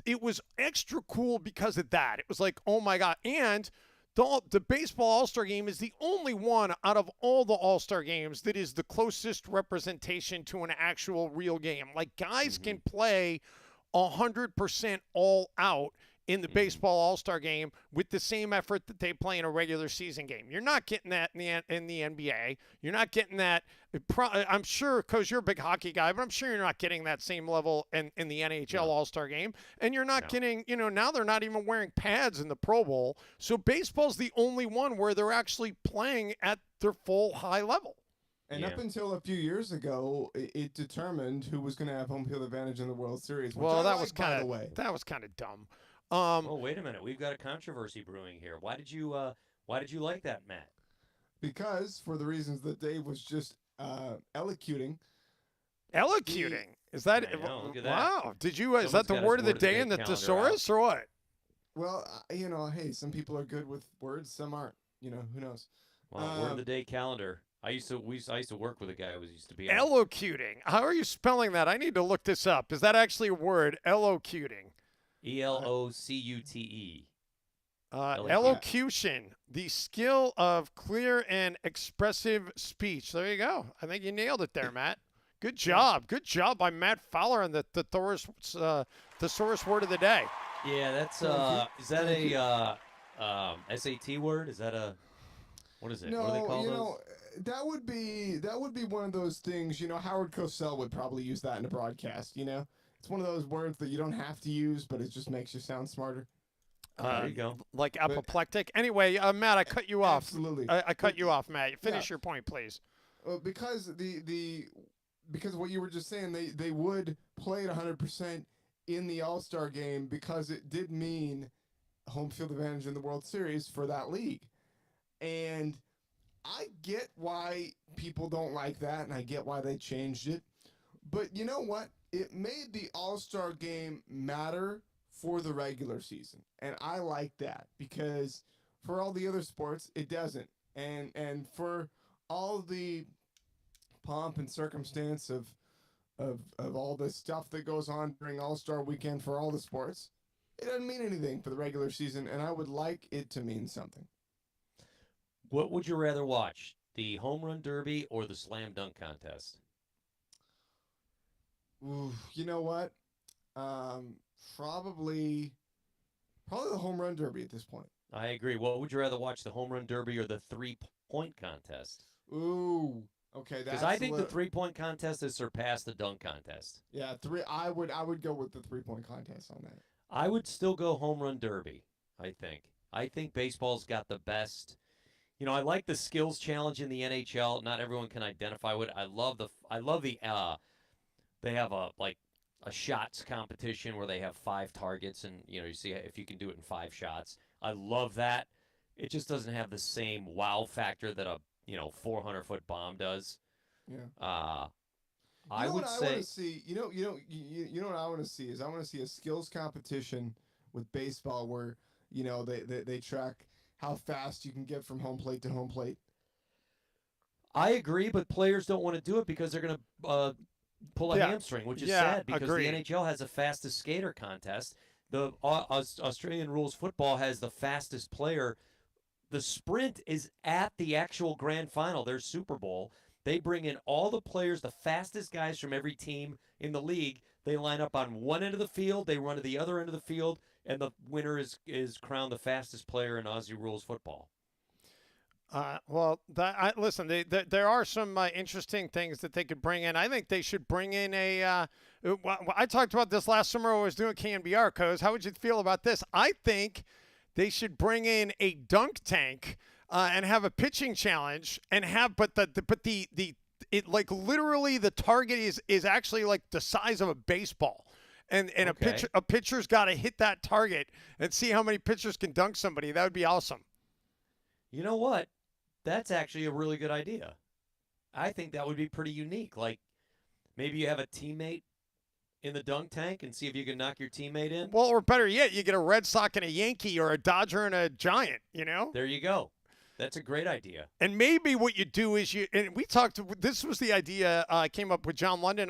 it was extra cool because of that. It was like, oh my God. And the baseball All-Star game is the only one out of all the All-Star games that is the closest representation to an actual real game. Like, guys can play 100% all out in the baseball All-Star game with the same effort that they play in a regular season game. You're not getting that in the NBA. You're not getting that. I'm sure, because you're a big hockey guy, but I'm sure you're not getting that same level in the NHL All-Star game. And you're not getting, now they're not even wearing pads in the Pro Bowl. So baseball's the only one where they're actually playing at their full high level. And up until a few years ago, it determined who was going to have home field advantage in the World Series. Well, that was kind of dumb. Oh, wait a minute. We've got a controversy brewing here. Why did you like that, Matt? Because for the reasons that Dave was just elocuting. Elocuting? Is that? I know, look at that. Wow. Did you? Is Someone's that the got word his of the day in the calendar thesaurus or what? Well, hey, some people are good with words, some aren't. Who knows? Well, word of the day calendar. I used to work with a guy who used to be Elocuting. How are you spelling that? I need to look this up. Is that actually a word? Elocuting. ELOCUTE. Elocution, the skill of clear and expressive speech. There you go. I think you nailed it there, Matt. Good job. Good job by Matt Fowler on the thesaurus word of the day. Yeah, that's is that a SAT word? Is that a what is it? No, what do they call those? that would be one of those things. Howard Cosell would probably use that in a broadcast. It's one of those words that you don't have to use, but it just makes you sound smarter. There you go. Like apoplectic. Anyway, Matt, I cut you off. Absolutely. I cut you off, Matt. Finish your point, please. Because because what you were just saying, they would play it 100% in the All-Star game because it did mean home field advantage in the World Series for that league. And I get why people don't like that, and I get why they changed it. But you know what? It made the All-Star game matter for the regular season. And I like that because for all the other sports, it doesn't. And for all the pomp and circumstance of all the stuff that goes on during All-Star weekend for all the sports, it doesn't mean anything for the regular season, and I would like it to mean something. What would you rather watch, the home run derby or the slam dunk contest? Ooh, you know what? Probably the home run derby at this point. I agree. What would you rather watch, the home run derby or the three-point contest? Ooh, okay. Because I think the three-point contest has surpassed the dunk contest. Yeah, I would go with the 3-point contest on that. I would still go home run derby, I think. I think baseball's got the best. You know, I like the skills challenge in the NHL. Not everyone can identify with it. I love they have a shots competition where they have 5 targets and, you see if you can do it in 5 shots. I love that. It just doesn't have the same wow factor that a 400-foot bomb does. Yeah. I would say. Want to see, you know what I want to see is I want to see a skills competition with baseball where they track how fast you can get from home plate to home plate. I agree, but players don't want to do it because they're going to pull a hamstring, which is sad because the NHL has the fastest skater contest. The Australian rules football has the fastest player. The sprint is at the actual grand final, their Super Bowl. They bring in all the players, the fastest guys from every team in the league. They line up on one end of the field, they run to the other end of the field, and the winner is crowned the fastest player in Aussie rules football. Listen, there are some interesting things that they could bring in. I think they should bring in I talked about this last summer when I was doing KNBR, Coz. How would you feel about this? I think they should bring in a dunk tank and have a pitching challenge and literally the target is actually like the size of a baseball. And a pitcher's got to hit that target and see how many pitchers can dunk somebody. That would be awesome. You know what? That's actually a really good idea. I think that would be pretty unique. Like, maybe you have a teammate in the dunk tank and see if you can knock your teammate in. Well, or better yet, you get a Red Sox and a Yankee or a Dodger and a Giant, There you go. That's a great idea. And maybe what you do is this was the idea I came up with John London.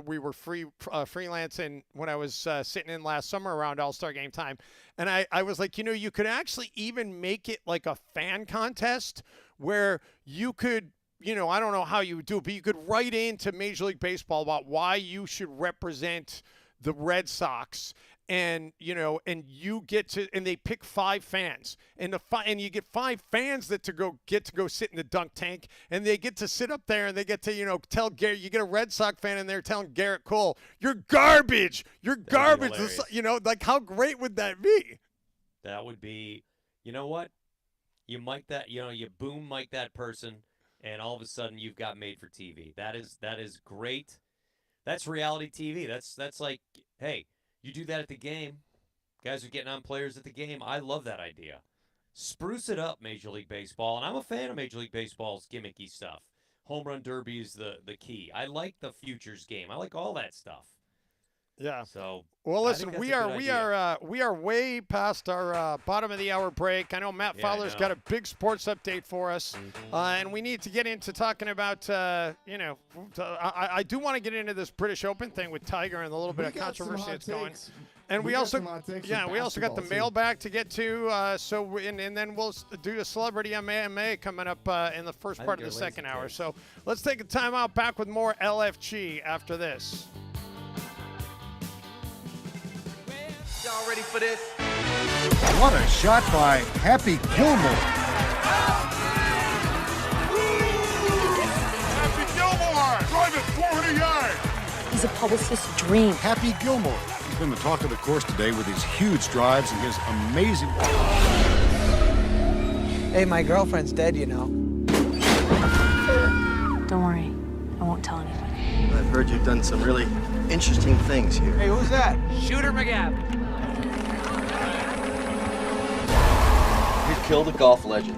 We were freelancing when I was sitting in last summer around All-Star game time. And I was like, you could actually even make it like a fan contest where you could, I don't know how you would do it, but you could write into Major League Baseball about why you should represent the Red Sox. And you get to, and they pick 5 fans, and you get 5 fans that get to go sit in the dunk tank, and they get to sit up there, and they get to tell Garrett. You get a Red Sox fan in there telling Garrett Cole, "You're garbage. You're garbage." Like how great would that be? That would be. You know what? You mic that. You boom mic that person, and all of a sudden you've got made for TV. That is great. That's reality TV. That's like, hey. You do that at the game. Guys are getting on players at the game. I love that idea. Spruce it up, Major League Baseball. And I'm a fan of Major League Baseball's gimmicky stuff. Home run derby is the key. I like the futures game. I like all that stuff. Yeah. So well, listen, we are way past our bottom of the hour break. I know Matt Fowler's got a big sports update for us, and we need to get into talking about I do want to get into this British Open thing with Tiger and a little bit of controversy that's going. And we also got the mailbag to get to. And then we'll do a celebrity MMA coming up in the first part of the second hour. So let's take a time out. Back with more LFG after this. Y'all ready for this? What a shot by Happy Gilmore. Happy Gilmore! Drive it 400 yards! He's a publicist's dream. Happy Gilmore. He's been the talk of the course today with his huge drives and his amazing... Hey, my girlfriend's dead, you know. Don't worry, I won't tell anyone. I've heard you've done some really interesting things here. Hey, who's that? Shooter McGavin. You killed a golf legend.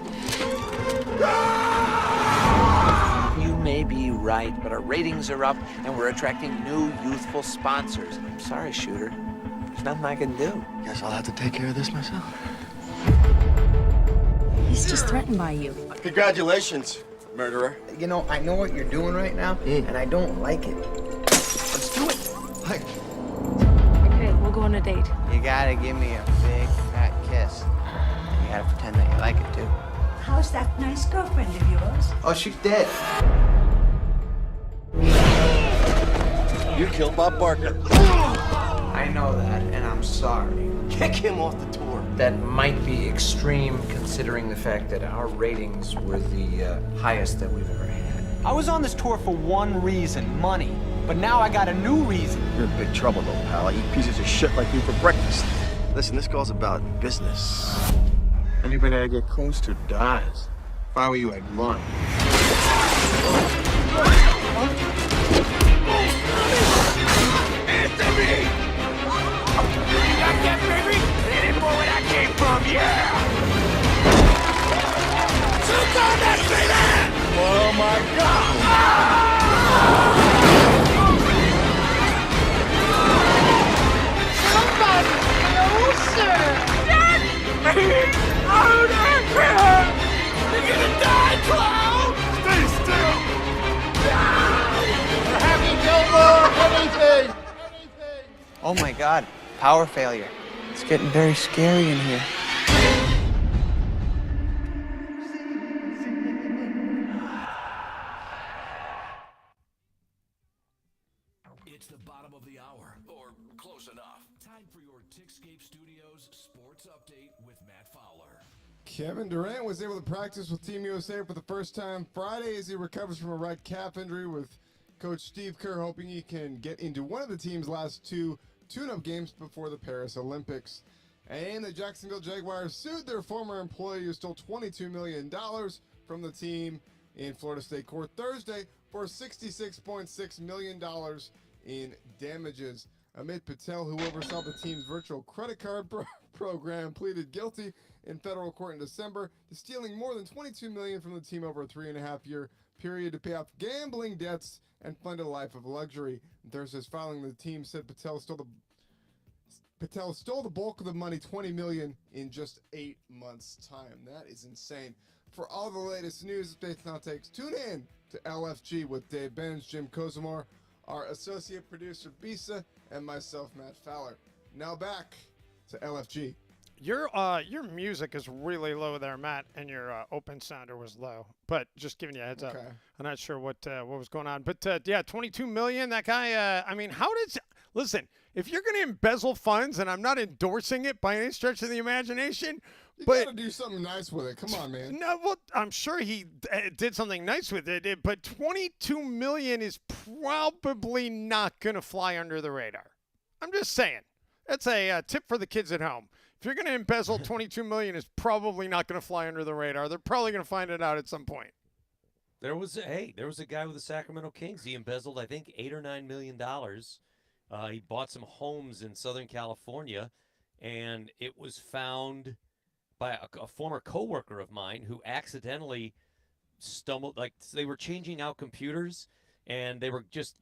You may be right, but our ratings are up and we're attracting new youthful sponsors. I'm sorry, Shooter. There's nothing I can do. Guess I'll have to take care of this myself. He's just threatened by you. Congratulations, murderer. You know, I know what you're doing right now, and I don't like it. Let's do it. Like, Okay, we'll go on a date. You gotta give me a big, fat kiss. You gotta pretend that you like it, too. How's that nice girlfriend of yours? Oh, she's dead. you killed Bob Barker. I know that, and I'm sorry. Kick him off the tour. That might be extreme considering the fact that our ratings were the highest that we've ever had. I was on this tour for one reason, money. But now I got a new reason. You're in big trouble, though, pal. I eat pieces of shit like you for breakfast. Listen, this call's about business. Anybody I get close to dies. If I were you, I'd run. Answer me! You got that, baby? It ain't more where that came from, yeah! Shoot on that baby! Oh my God! Somebody closer! Get me out of here! You're gonna die, clown! Stay still! Happy Gilmore, anything! Oh my God, power failure. It's getting very scary in here. It's the bottom of the hour, or close enough. Time for your Tickscape Studios Sports Update with Matt Fowler. Kevin Durant was able to practice with Team USA for the first time Friday as he recovers from a right calf injury, with Coach Steve Kerr hoping he can get into one of the team's last two tune-up games before the Paris Olympics. And the Jacksonville Jaguars sued their former employee who stole $22 million from the team in Florida State Court Thursday for $66.6 million in damages. Amit Patel, who oversaw the team's virtual credit card program, pleaded guilty in federal court in December to stealing more than $22 million from the team over a 3.5-year period to pay off gambling debts and fund a life of luxury. Thursday's filing, the team said Patel stole the bulk of the money, $20 million, in just 8 months' time. That is insane. For all the latest news, updates, and outtakes, tune in to LFG with Dave Benz, Jim Kozimar, our associate producer Bisa, and myself, Matt Fowler. Now back to LFG. Your music is really low there, Matt, and your open sounder was low. But just giving you a heads up. I'm not sure what was going on. But, yeah, $22 million, that guy, I mean, listen, if you're going to embezzle funds, and I'm not endorsing it by any stretch of the imagination, You but gotta do something nice with it. Come on, man. no, well, I'm sure he did something nice with it, but $22 million is probably not going to fly under the radar. I'm just saying. That's a tip for the kids at home. If you're going to embezzle $22 million, it's probably not going to fly under the radar. They're probably going to find it out at some point. There was a guy with the Sacramento Kings. He embezzled, I think, $8 or $9 million. He bought some homes in Southern California, and it was found by a former coworker of mine who accidentally stumbled. Like, they were changing out computers, and they were just,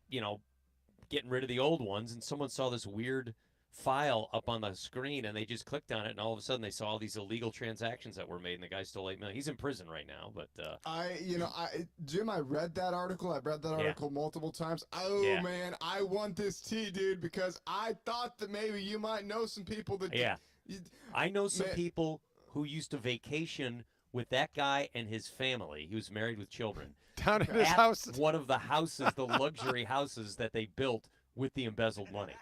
getting rid of the old ones, and someone saw this weird file up on the screen, and they just clicked on it, and all of a sudden they saw all these illegal transactions that were made, and the guy stole $8 million. He's in prison right now, but Jim, I read that article. I've read that article multiple times. Oh Yeah. man, I want this tea, dude, because I thought that maybe you might know some people that. Yeah. I know some Man. people who used to vacation with that guy and his family. He was married with children. Down at his At house. one of the houses, the luxury houses that they built with the embezzled money.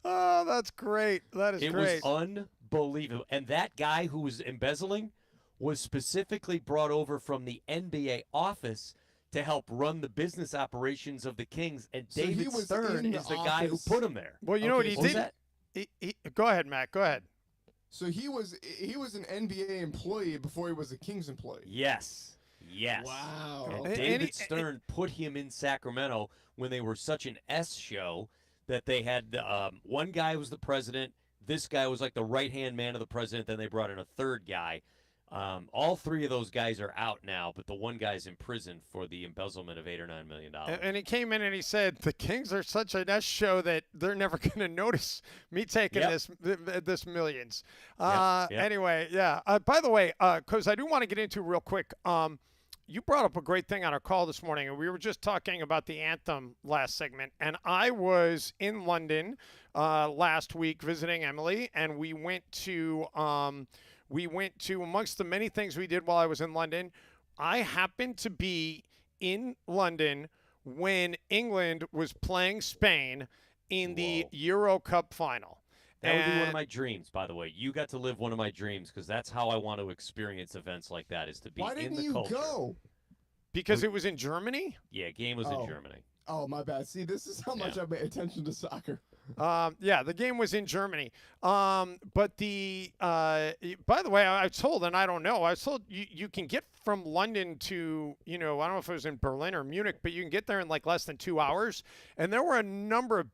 Oh, that's great. That is It great. was unbelievable. And that guy who was embezzling was specifically brought over from the NBA office to help run the business operations of the Kings, and So he David was Stern in the is the guy who office. put him there. Well, you know what he Okay, was did? that? Go ahead, Matt. Go ahead. So he was an NBA employee before he was a Kings employee. Yes. Yes. Wow. And Okay. David Stern put him in Sacramento when they were such an S show that they had one guy was the president. This guy was like the right-hand man of the president. Then they brought in a third guy. All three of those guys are out now, but the one guy's in prison for the embezzlement of $8 or $9 million. And he came in and he said, the Kings are such a S show that they're never going to notice me taking this millions. Anyway, yeah. By the way, because I do want to get into real quick, you brought up a great thing on our call this morning, and we were just talking about the anthem last segment, and I was in London last week visiting Emily, and we went to amongst the many things we did while I was in London, I happened to be in London when England was playing Spain in the Euro Cup final. That would be one of my dreams, by the way. You got to live one of my dreams because that's how I want to experience events like that, is to be Why in didn't the you culture. go? Because it was in Germany? Yeah, game was in Germany. Oh, my bad. See, this is how much I pay attention to soccer. Yeah, the game was in Germany. But by the way, I was told, and I don't know, I was told you can get from London to, I don't know if it was in Berlin or Munich, but you can get there in like less than 2 hours. And there were a number of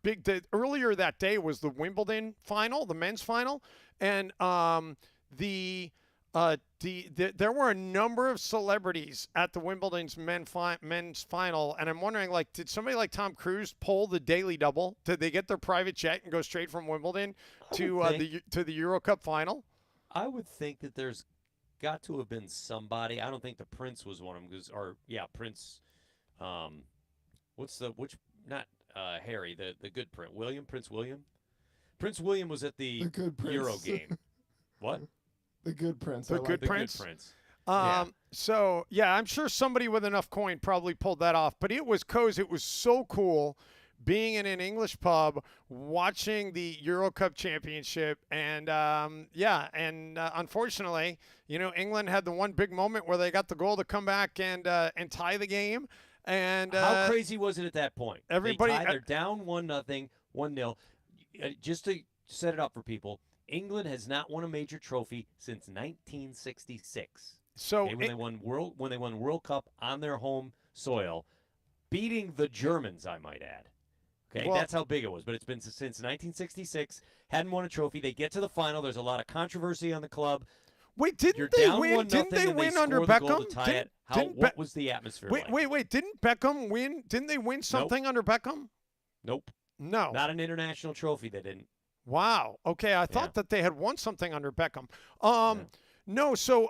earlier that day was the Wimbledon final, the men's final. And there were a number of celebrities at the Wimbledon's men's final, and I'm wondering, like, did somebody like Tom Cruise pull the daily double? Did they get their private jet and go straight from Wimbledon to the Euro Cup final? I would think that there's got to have been somebody. I don't think the Prince was one of them, Prince. Not Harry, the good Prince William. Prince William was at the good Prince. Euro game. What? The good Prince. The good Prince. Yeah. So, yeah, I'm sure somebody with enough coin probably pulled that off. But it was so cool being in an English pub, watching the Euro Cup championship. And, unfortunately, England had the one big moment where they got the goal to come back and tie the game. And how crazy was it at that point? Everybody, they're down 1-0, 1-0. Just to set it up for people, England has not won a major trophy since 1966. So when they won World Cup on their home soil, beating the Germans, I might add. Okay, that's how big it was. But it's been since 1966. Hadn't won a trophy. They get to the final. There's a lot of controversy on the club. Wait, didn't they win? Didn't they win under Beckham? What was the atmosphere like? Wait! Didn't Beckham win? Didn't they win something under Beckham? Nope. No. Not an international trophy. They didn't. Wow. Okay, I thought that they had won something under Beckham. No. So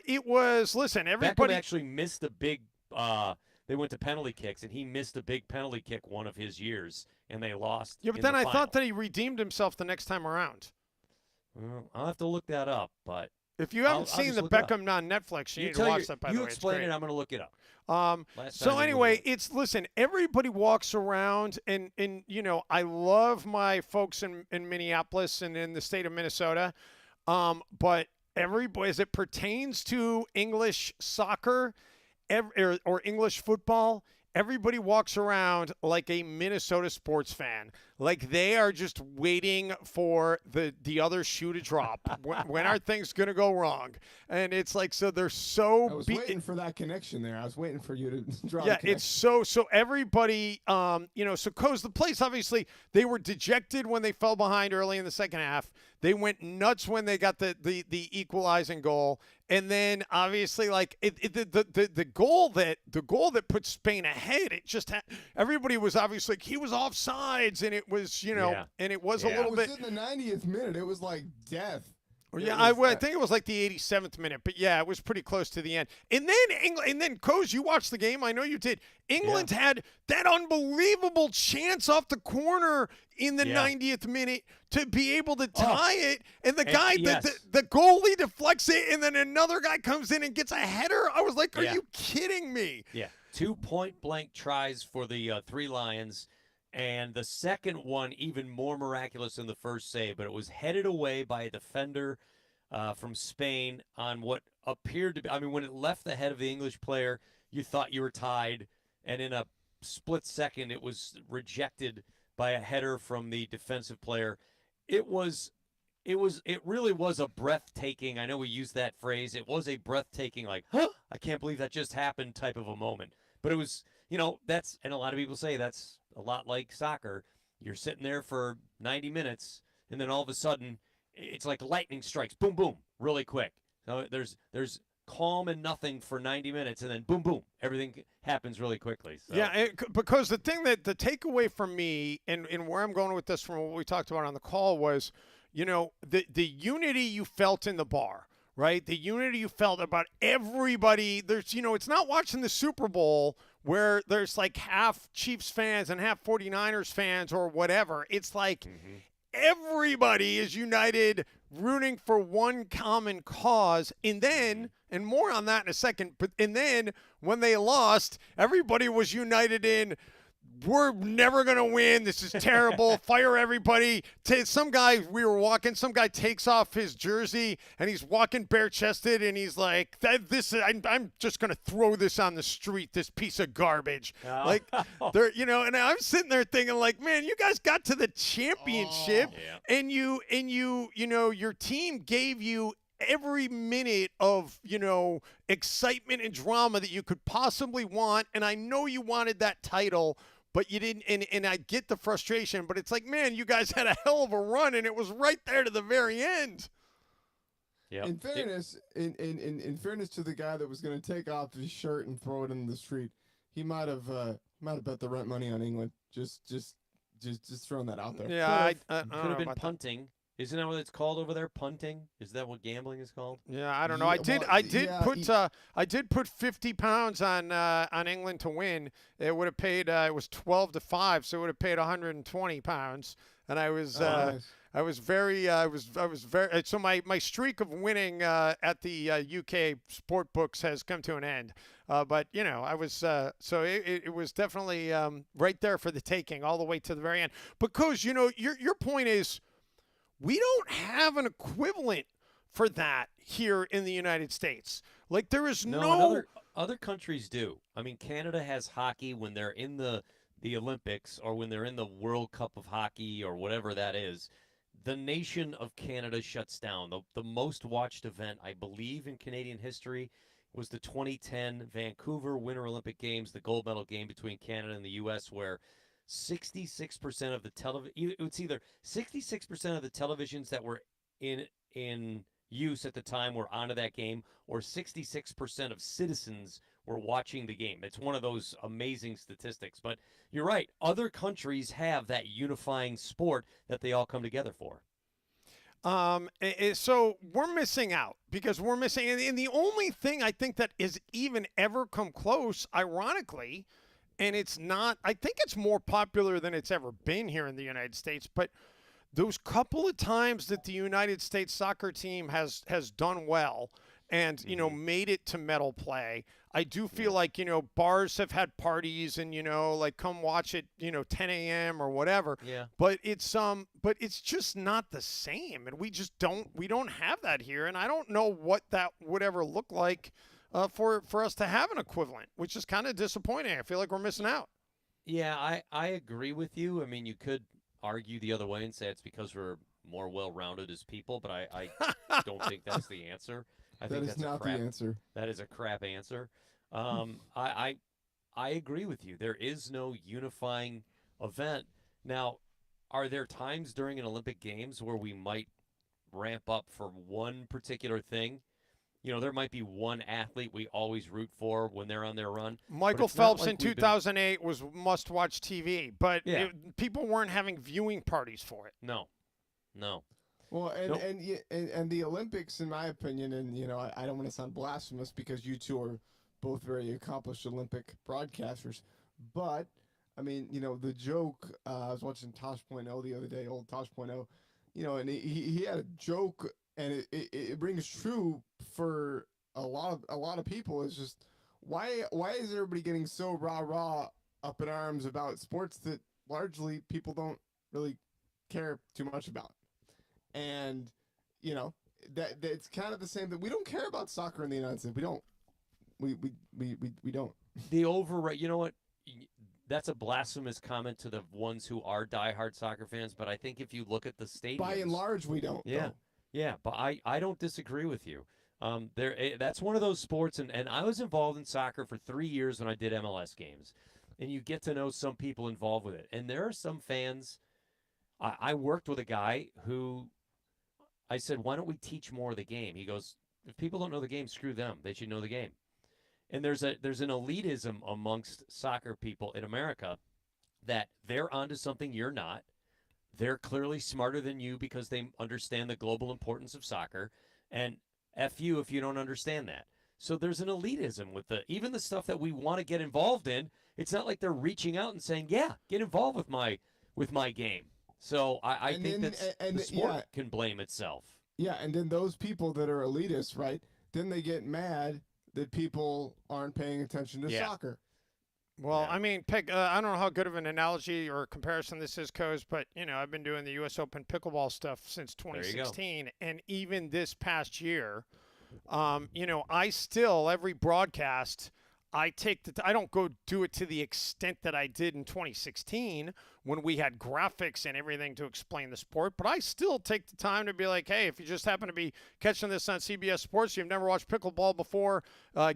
it was. Listen, everybody Beckham actually missed a big. They went to penalty kicks, and he missed a big penalty kick one of his years, and they lost. Yeah, but then I thought that he redeemed himself the next time around. Well, I'll have to look that up, but. If you haven't seen the Beckham on Netflix, you need to watch that, by the way. You explain it, I'm going to look it up. So anyway, listen, everybody walks around, and I love my folks in Minneapolis and in the state of Minnesota, but everybody, as it pertains to English soccer or English football, everybody walks around like a Minnesota sports fan. Like they are just waiting for the other shoe to drop. when are things going to go wrong? And it's like, so they're so... I was waiting for that connection there. I was waiting for you to draw Yeah, the connection. it's so everybody, so Coz, the place, obviously, they were dejected when they fell behind early in the second half. They went nuts when they got the equalizing goal. And then obviously, like the goal that put Spain ahead, it just everybody was obviously he was offsides, and it was and it was a little bit. It was in the 90th minute. It was like death. Yeah, I think it was like the 87th minute, but yeah, it was pretty close to the end. And then Coz, you watched the game. I know you did. England had that unbelievable chance off the corner in the 90th minute to be able to tie it, and the goalie deflects it, and then another guy comes in and gets a header. I was like, are you kidding me? Yeah, 2 point-blank tries for the Three Lions. And the second one, even more miraculous than the first save, but it was headed away by a defender from Spain on what appeared to be, when it left the head of the English player, you thought you were tied, and in a split second it was rejected by a header from the defensive player. It really was a breathtaking. I know we use that phrase. It was a breathtaking, like, huh, I can't believe that just happened type of a moment. But it was, that's, and a lot of people say that's a lot like soccer. You're sitting there for 90 minutes, and then all of a sudden, it's like lightning strikes, boom, boom, really quick. So there's calm and nothing for 90 minutes, and then boom, boom, everything happens really quickly. So. Yeah, because the takeaway from me and where I'm going with this from what we talked about on the call was, the unity you felt in the bar, right? The unity you felt about everybody. There's, it's not watching the Super Bowl where there's like half Chiefs fans and half 49ers fans or whatever. It's like everybody is united rooting for one common cause. And then, and more on that in a second, and then when they lost, everybody was united in, we're never going to win. This is terrible. Fire everybody. Some guy, we were walking, some guy takes off his jersey and he's walking bare-chested and he's like, I'm just going to throw this on the street, this piece of garbage. Oh. Like, and I'm sitting there thinking like, man, you guys got to the championship and your team gave you every minute of, excitement and drama that you could possibly want. And I know you wanted that title, but you didn't, and I get the frustration, but it's like, man, you guys had a hell of a run, and it was right there to the very end. Yep. In fairness, in fairness to the guy that was going to take off his shirt and throw it in the street, he might have bet the rent money on England. Just throwing that out there. Yeah, could have been punting. Isn't that what it's called over there? Punting? Is that what gambling is called? Yeah, I don't know. I did put 50 pounds on England to win. It would have paid. It was 12-5, so it would have paid 120 pounds. And I was very. So my streak of winning at the UK sport books has come to an end. But I was so it was definitely right there for the taking all the way to the very end. Because your point is, we don't have an equivalent for that here in the United States. Like, there is no other countries do. I mean, Canada has hockey when they're in the Olympics or when they're in the World Cup of Hockey or whatever that is. The nation of Canada shuts down. The most watched event, I believe, in Canadian history was the 2010 Vancouver Winter Olympic Games, the gold medal game between Canada and the U.S., where 66% of the it's either 66% of the televisions that were in use at the time were onto that game, or 66% of citizens were watching the game. It's one of those amazing statistics. But you're right. Other countries have that unifying sport that they all come together for. So we're missing out because we're missing. And the only thing I think that is even ever come close, ironically, and it's not, I think it's more popular than it's ever been here in the United States, but those couple of times that the United States soccer team has done well and, made it to medal play, I do feel like, bars have had parties and, like come watch it, 10 a.m. or whatever. Yeah. But it's just not the same. And we don't have that here. And I don't know what that would ever look like for us to have an equivalent, which is kind of disappointing. I feel like we're missing out. Yeah, I agree with you. I mean, you could argue the other way and say it's because we're more well-rounded as people, but I don't think that's the answer. I think that's not the answer. That is a crap answer. I agree with you. There is no unifying event. Now, are there times during an Olympic Games where we might ramp up for one particular thing? There might be one athlete we always root for when they're on their run. Michael Phelps in 2008 was must-watch TV, but people weren't having viewing parties for it. No. Well, and the Olympics, in my opinion, and I don't want to sound blasphemous because you two are both very accomplished Olympic broadcasters, but I mean, the joke. I was watching Tosh.0 the other day, old Tosh.0, and he had a joke, and it rings true for a lot of people. Is just why is everybody getting so rah up in arms about sports that largely people don't really care too much about? And that it's kind of the same that we don't care about soccer in the United States. We don't. We don't. The overrate. You know what? That's a blasphemous comment to the ones who are diehard soccer fans. But I think if you look at the stadiums, By and large, we don't. yeah, though. yeah. But I don't disagree with you. That's one of those sports, and I was involved in soccer for 3 years when I did MLS games, and you get to know some people involved with it. And there are some fans. I worked with a guy who I said, why don't we teach more of the game? He goes, if people don't know the game, screw them. They should know the game. And there's an elitism amongst soccer people in America that they're onto something you're not. They're clearly smarter than you because they understand the global importance of soccer. And F you if you don't understand that. So there's an elitism with even the stuff that we want to get involved in. It's not like they're reaching out and saying, yeah, get involved with my game. So I think that the sport can blame itself. Yeah, and then those people that are elitists, right, then they get mad that people aren't paying attention to soccer. Well, I mean, I don't know how good of an analogy or comparison this is, Coz, but, I've been doing the U.S. Open pickleball stuff since 2016, and even this past year, I still, every broadcast, I don't go do it to the extent that I did in 2016 when we had graphics and everything to explain the sport, but I still take the time to be like, hey, if you just happen to be catching this on CBS Sports, you've never watched pickleball before,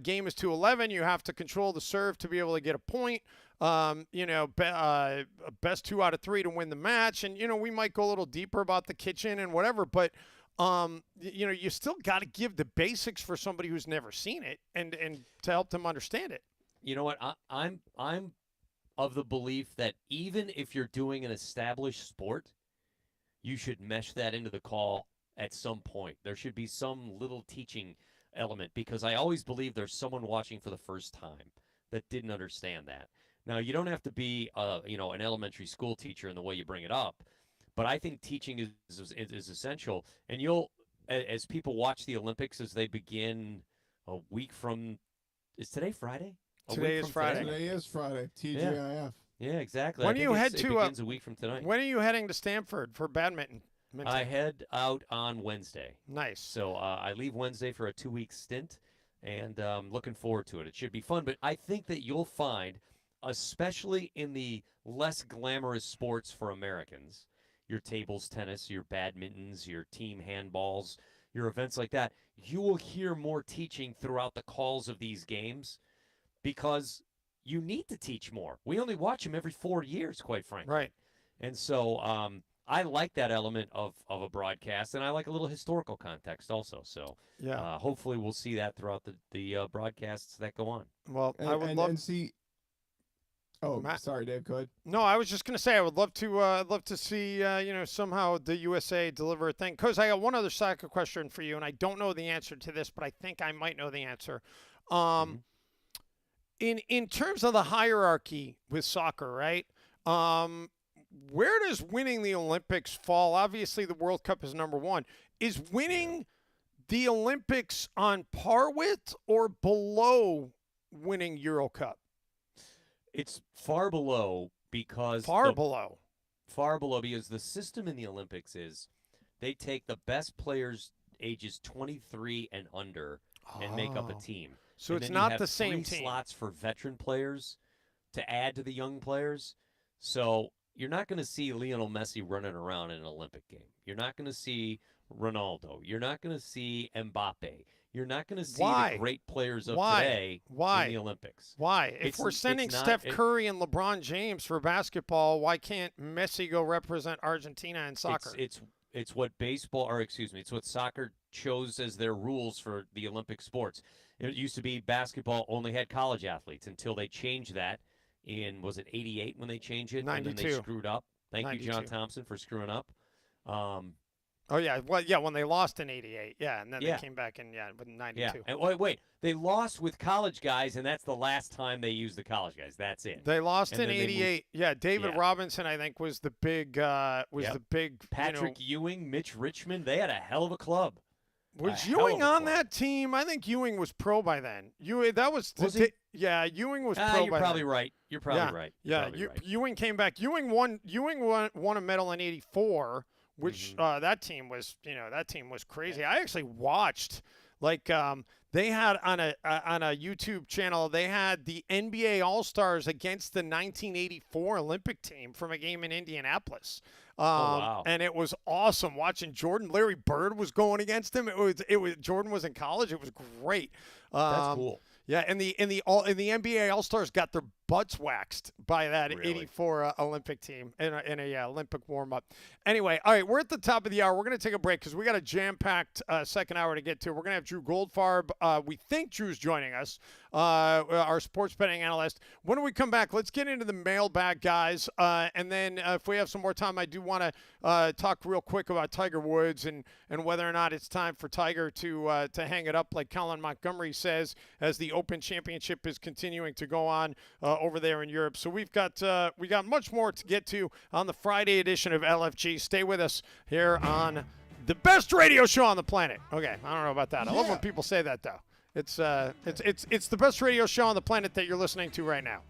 game is 2-11, you have to control the serve to be able to get a point, best 2 out of 3 to win the match, and, we might go a little deeper about the kitchen and whatever, but you still got to give the basics for somebody who's never seen it and to help them understand it. You know what? I'm of the belief that even if you're doing an established sport, you should mesh that into the call at some point. There should be some little teaching element because I always believe there's someone watching for the first time that didn't understand that. Now, you don't have to be an elementary school teacher in the way you bring it up. But I think teaching is essential. And as people watch the Olympics as they begin a week from, is today Friday? Today is Friday. Today is Friday. TGIF. Yeah, exactly. When do you head to? It begins a week from tonight. When are you heading to Stanford for badminton? I head out on Wednesday. Nice. So I leave Wednesday for a 2-week stint, and looking forward to it. It should be fun. But I think that you'll find, especially in the less glamorous sports for Americans, your tables tennis, your badmintons, your team handballs, your events like that, you will hear more teaching throughout the calls of these games because you need to teach more. We only watch them every 4 years, quite frankly. Right. And so I like that element of a broadcast, and I like a little historical context also. So hopefully we'll see that throughout the broadcasts that go on. Well, I would love to see. Oh, sorry, Dave. Go ahead. No, I was just going to say I would love to see somehow the USA deliver a thing. Because I got one other soccer question for you, and I don't know the answer to this, but I think I might know the answer. In terms of the hierarchy with soccer, right? Where does winning the Olympics fall? Obviously, the World Cup is number one. Is winning the Olympics on par with or below winning Euro Cup? It's far below because far below because the system in the Olympics is they take the best players ages 23 and under and make up a team. So and it's then not you have the same 3 team. slots for veteran players to add to the young players. So you're not going to see Lionel Messi running around in an Olympic game. You're not going to see Ronaldo. You're not going to see Mbappe. You're not going to see the great players of today in the Olympics. Why? If we're sending Steph Curry and LeBron James for basketball, why can't Messi go represent Argentina in soccer? It's what it's what soccer chose as their rules for the Olympic sports. It used to be basketball only had college athletes until they changed that in, was it 88 when they changed it? 92. And then they screwed up. Thank 92. you, John Thompson, for screwing up. Oh, yeah. Well, yeah, when they lost in 88. Yeah, and then they came back in, with 92. Yeah, and wait. They lost with college guys, and that's the last time they used the college guys. That's it. They lost in 88. Yeah, David Robinson, I think, was the big Patrick Ewing, Mitch Richmond, they had a hell of a club. Was Ewing on that team? I think Ewing was pro by then. Ewing was Ewing was pro. You're probably right. You're probably right. Ewing came back. Ewing won a medal in '84, which that team was crazy. I actually watched Like they had on a YouTube channel, they had the NBA All-Stars against the 1984 Olympic team from a game in Indianapolis. Wow. And it was awesome watching Jordan. Larry Bird was going against him. It was Jordan was in college. It was great. That's cool. Yeah, and the NBA All-Stars got their butts waxed by that Really? 84 Olympic team in a Olympic warm-up. Anyway, all right, we're at the top of the hour. We're going to take a break because we got a jam-packed second hour to get to. We're going to have Drew Goldfarb. We think Drew's joining us, our sports betting analyst. When we come back, let's get into the mailbag, guys. And then if we have some more time, I do want to talk real quick about Tiger Woods and whether or not it's time for Tiger to hang it up, like Colin Montgomery says, as the Open Championship is continuing to go on over there in Europe. So we got much more to get to on the Friday edition of LFG. Stay with us here on the best radio show on the planet. Okay, I don't know about that. I love when people say that though. It's the best radio show on the planet that you're listening to right now.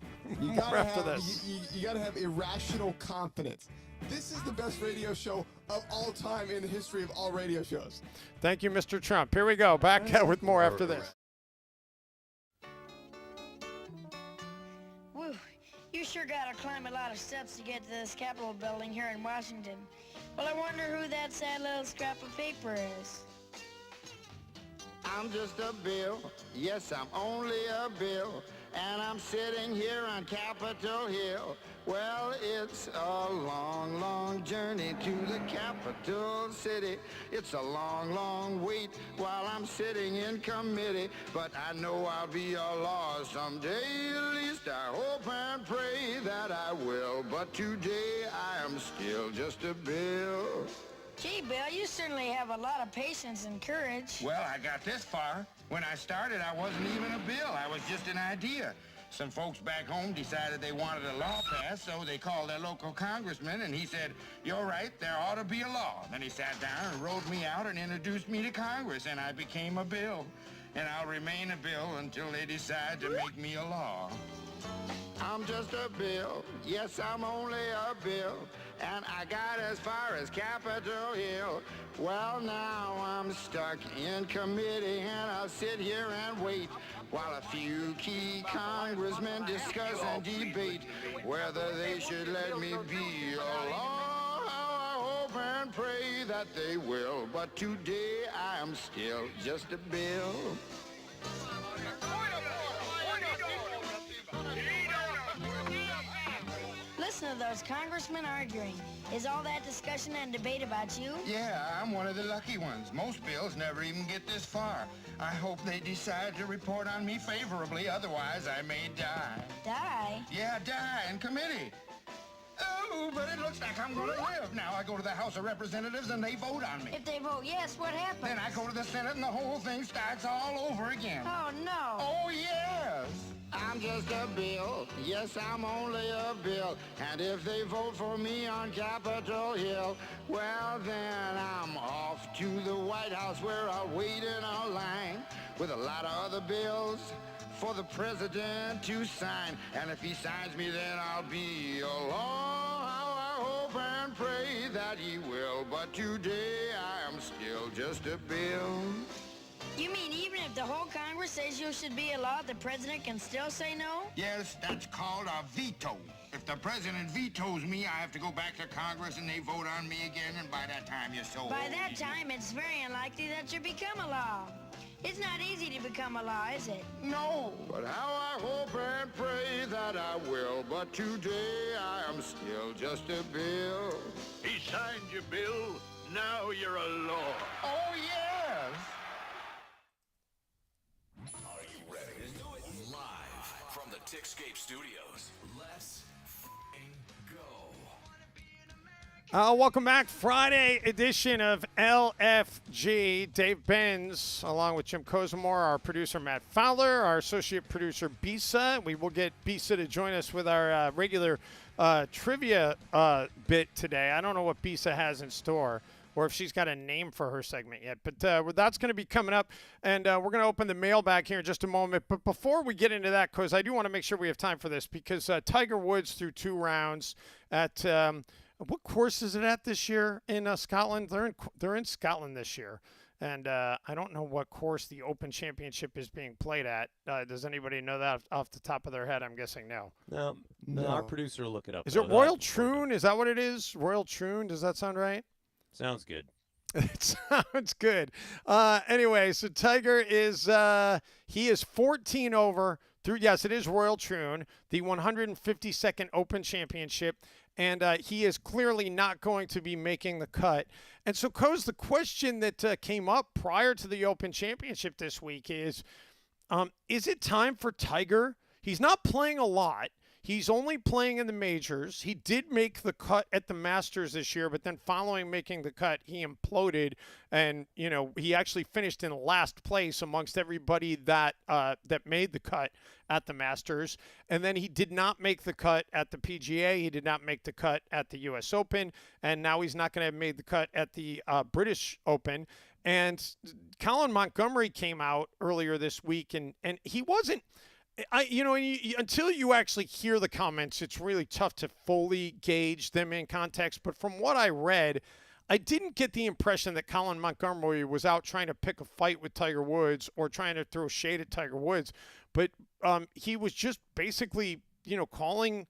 You gotta After have, this. You gotta have irrational confidence. This is the best radio show of all time in the history of all radio shows. Thank you, Mr. Trump. Here we go. Back with more after this. Woo, you sure gotta climb a lot of steps to get to this Capitol building here in Washington. Well, I wonder who that sad little scrap of paper is. I'm just a bill, yes, I'm only a bill, and I'm sitting here on Capitol Hill. Well, it's a long, long journey to the capital city. It's a long, long wait while I'm sitting in committee, but I know I'll be a law someday. At least I hope and pray that I will, but today I am still just a bill. Gee, Bill, you certainly have a lot of patience and courage. Well, I got this far. When I started, I wasn't even a bill. I was just an idea. Some folks back home decided they wanted a law passed, so they called their local congressman, and he said, "You're right, there ought to be a law." Then he sat down and wrote me out and introduced me to Congress, and I became a bill. And I'll remain a bill until they decide to make me a law. I'm just a bill, yes, I'm only a bill, and I got as far as Capitol Hill. Well, now I'm stuck in committee, and I'll sit here and wait while a few key congressmen discuss and debate whether they should let me be a law. I hope and pray that they will, but today I am still just a bill. Listen to those congressmen arguing. Is all that discussion and debate about you? Yeah, I'm one of the lucky ones. Most bills never even get this far. I hope they decide to report on me favorably, otherwise I may die. Die? Yeah, die in committee. Oh, but it looks like I'm gonna live. Now I go to the House of Representatives and they vote on me. If they vote yes, what happens? Then I go to the Senate and the whole thing starts all over again. Oh, no. Oh, yes. I'm just a bill. Yes, I'm only a bill. And if they vote for me on Capitol Hill, well, then I'm off to the White House where I'll wait in a line with a lot of other bills for the president to sign. And if he signs me, then I'll be a law. I hope and pray that he will. But today I am still just a bill. You mean even if the whole Congress says you should be a law, the president can still say no? Yes, that's called a veto. If the president vetoes me, I have to go back to Congress and they vote on me again, and by that time you're so By old. that time, it's very unlikely that you become a law. It's not easy to become a law, is it? No, but how I hope and pray that I will. But today I am still just a bill. He signed your bill. Now you're a law. Oh, yes. Are you ready? Let's do it. Live from the Tickscape Studios. Let's go. Welcome back. Friday edition of LFG. Dave Benz, along with Jim Kozimor, our producer Matt Fowler, our associate producer Bisa. We will get Bisa to join us with our regular trivia bit today. I don't know what Bisa has in store, or if she's got a name for her segment yet. But that's going to be coming up, and we're going to open the mailbag here in just a moment. But before we get into that, because I do want to make sure we have time for this, because Tiger Woods threw 2 rounds at what course is it at this year in Scotland? They're in Scotland this year. And I don't know what course the Open Championship is being played at. Does anybody know that off the top of their head? I'm guessing no. No, our producer will look it up. Is though. it They'll Royal have to find out. Troon? Is that what it is? Royal Troon? Does that sound right? Sounds good. It sounds good. Anyway, so Tiger is he is 14 over through. Yes, it is Royal Troon, the 152nd Open Championship, and he is clearly not going to be making the cut. And so, Coz, the question that came up prior to the Open Championship this week is it time for Tiger? He's not playing a lot. He's only playing in the majors. He did make the cut at the Masters this year, but then following making the cut, he imploded, and he actually finished in last place amongst everybody that made the cut at the Masters. And then he did not make the cut at the PGA. He did not make the cut at the U.S. Open, and now he's not going to have made the cut at the British Open. And Colin Montgomery came out earlier this week, and he wasn't. Until you actually hear the comments, it's really tough to fully gauge them in context. But from what I read, I didn't get the impression that Colin Montgomery was out trying to pick a fight with Tiger Woods or trying to throw shade at Tiger Woods. But he was just basically, calling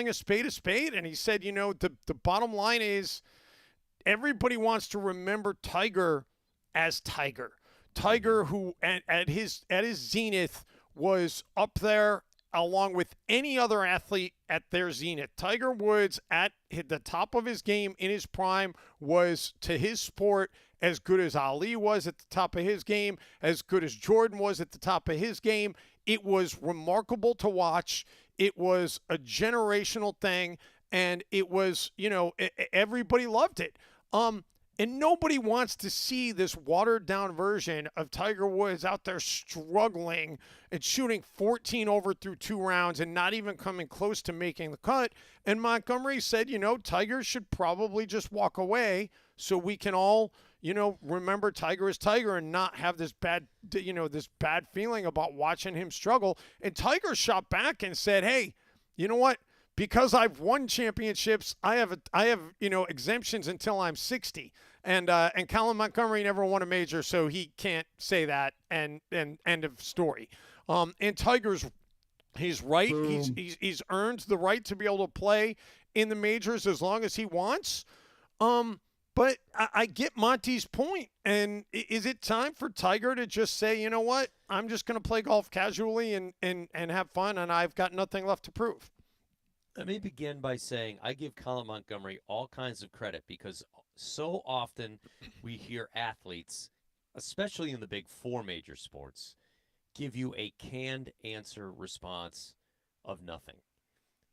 a spade. And he said, the bottom line is everybody wants to remember Tiger as Tiger. Tiger, who at his zenith was up there along with any other athlete at their zenith. Tiger Woods at the top of his game in his prime was, to his sport, as good as Ali was at the top of his game, as good as Jordan was at the top of his game. It was remarkable to watch. It was a generational thing, and it was, everybody loved it. And nobody wants to see this watered-down version of Tiger Woods out there struggling and shooting 14 over through 2 rounds and not even coming close to making the cut. And Montgomery said, Tiger should probably just walk away so we can all, remember Tiger as Tiger and not have this bad feeling about watching him struggle. And Tiger shot back and said, hey, you know what? Because I've won championships, I have exemptions until I'm 60. And Colin Montgomery never won a major, so he can't say that. And end of story. And Tiger's, he's right. He's earned the right to be able to play in the majors as long as he wants. But I get Monty's point. And is it time for Tiger to just say, you know what, I'm just going to play golf casually and have fun, and I've got nothing left to prove? Let me begin by saying I give Colin Montgomery all kinds of credit because so often we hear athletes, especially in the big 4 major sports, give you a canned answer response of nothing.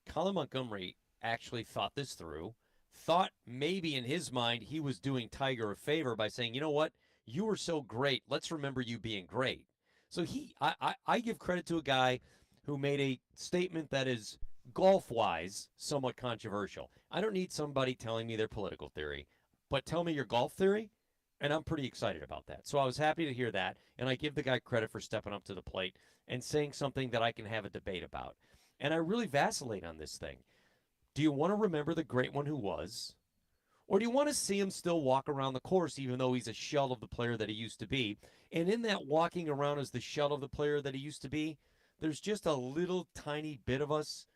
Colin Montgomery actually thought this through, thought maybe in his mind he was doing Tiger a favor by saying, you know what, you were so great, let's remember you being great. So I give credit to a guy who made a statement that is golf-wise somewhat controversial. I don't need somebody telling me their political theory, but tell me your golf theory, and I'm pretty excited about that. So I was happy to hear that, and I give the guy credit for stepping up to the plate and saying something that I can have a debate about. And I really vacillate on this thing. Do you want to remember the great one who was, or do you want to see him still walk around the course even though he's a shell of the player that he used to be? And in that walking around as the shell of the player that he used to be, there's just a little tiny bit of us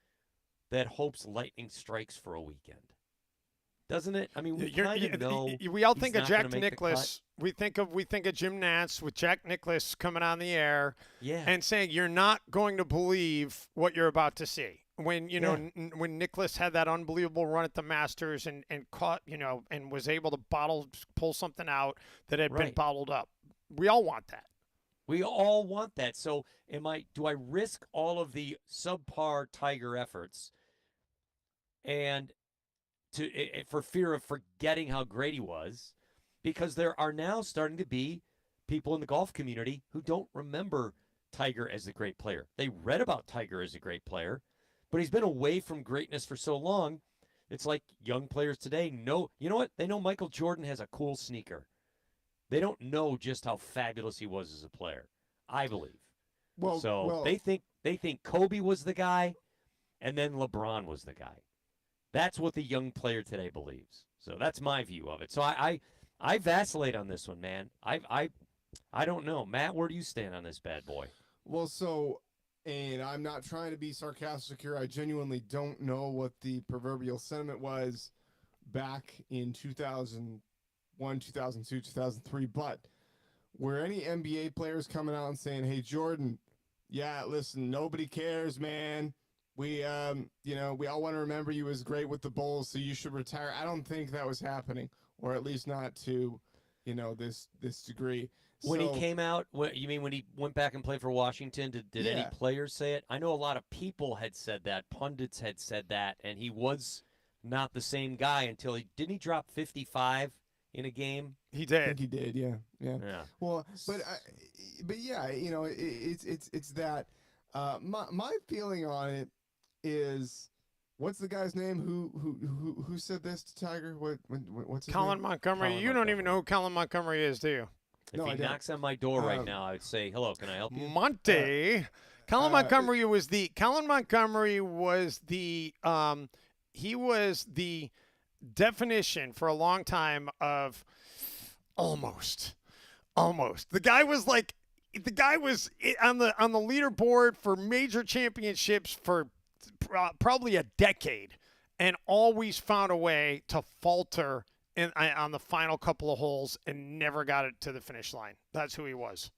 that hopes lightning strikes for a weekend. Doesn't it? I mean, we kind of know. We all think of Jack Nicklaus. We think of Jim Nantz with Jack Nicklaus coming on the air and saying, you're not going to believe what you're about to see. When, when Nicklaus had that unbelievable run at the Masters and caught, and was able to pull something out that had been bottled up. We all want that. We all want that. So do I risk all of the subpar Tiger efforts and for fear of forgetting how great he was? Because there are now starting to be people in the golf community who don't remember Tiger as a great player. They read about Tiger as a great player, but he's been away from greatness for so long. It's like young players today know, you know what? They know Michael Jordan has a cool sneaker. They don't know just how fabulous he was as a player, I believe. They think Kobe was the guy, and then LeBron was the guy. That's what the young player today believes. So that's my view of it. So I I vacillate on this one, man. I don't know. Matt, where do you stand on this bad boy? Well, and I'm not trying to be sarcastic here. I genuinely don't know what the proverbial sentiment was back in 2001, 2002, 2003, but were any NBA players coming out and saying, "Hey, Jordan, yeah, listen, nobody cares, man. We we all want to remember you as great with the Bulls, so you should retire." I don't think that was happening, or at least not to, this degree. When he came out, you mean when he went back and played for Washington, did any players say it? I know a lot of people had said that, pundits had said that, and he was not the same guy until didn't he drop 55 in a game? He did. I think he did, yeah. Well, but yeah, it's that. My feeling on it is, what's the guy's name who said this to Tiger? What's his Colin name? Montgomery. Colin You don't even know who Colin Montgomery is, do you? If he knocks on my door right now, I would say, "Hello, can I help you?" Monty. Colin Montgomery was the he was the definition for a long time of almost. The guy was on the leaderboard for major championships for probably a decade, and always found a way to falter on the final couple of holes and never got it to the finish line. That's who he was.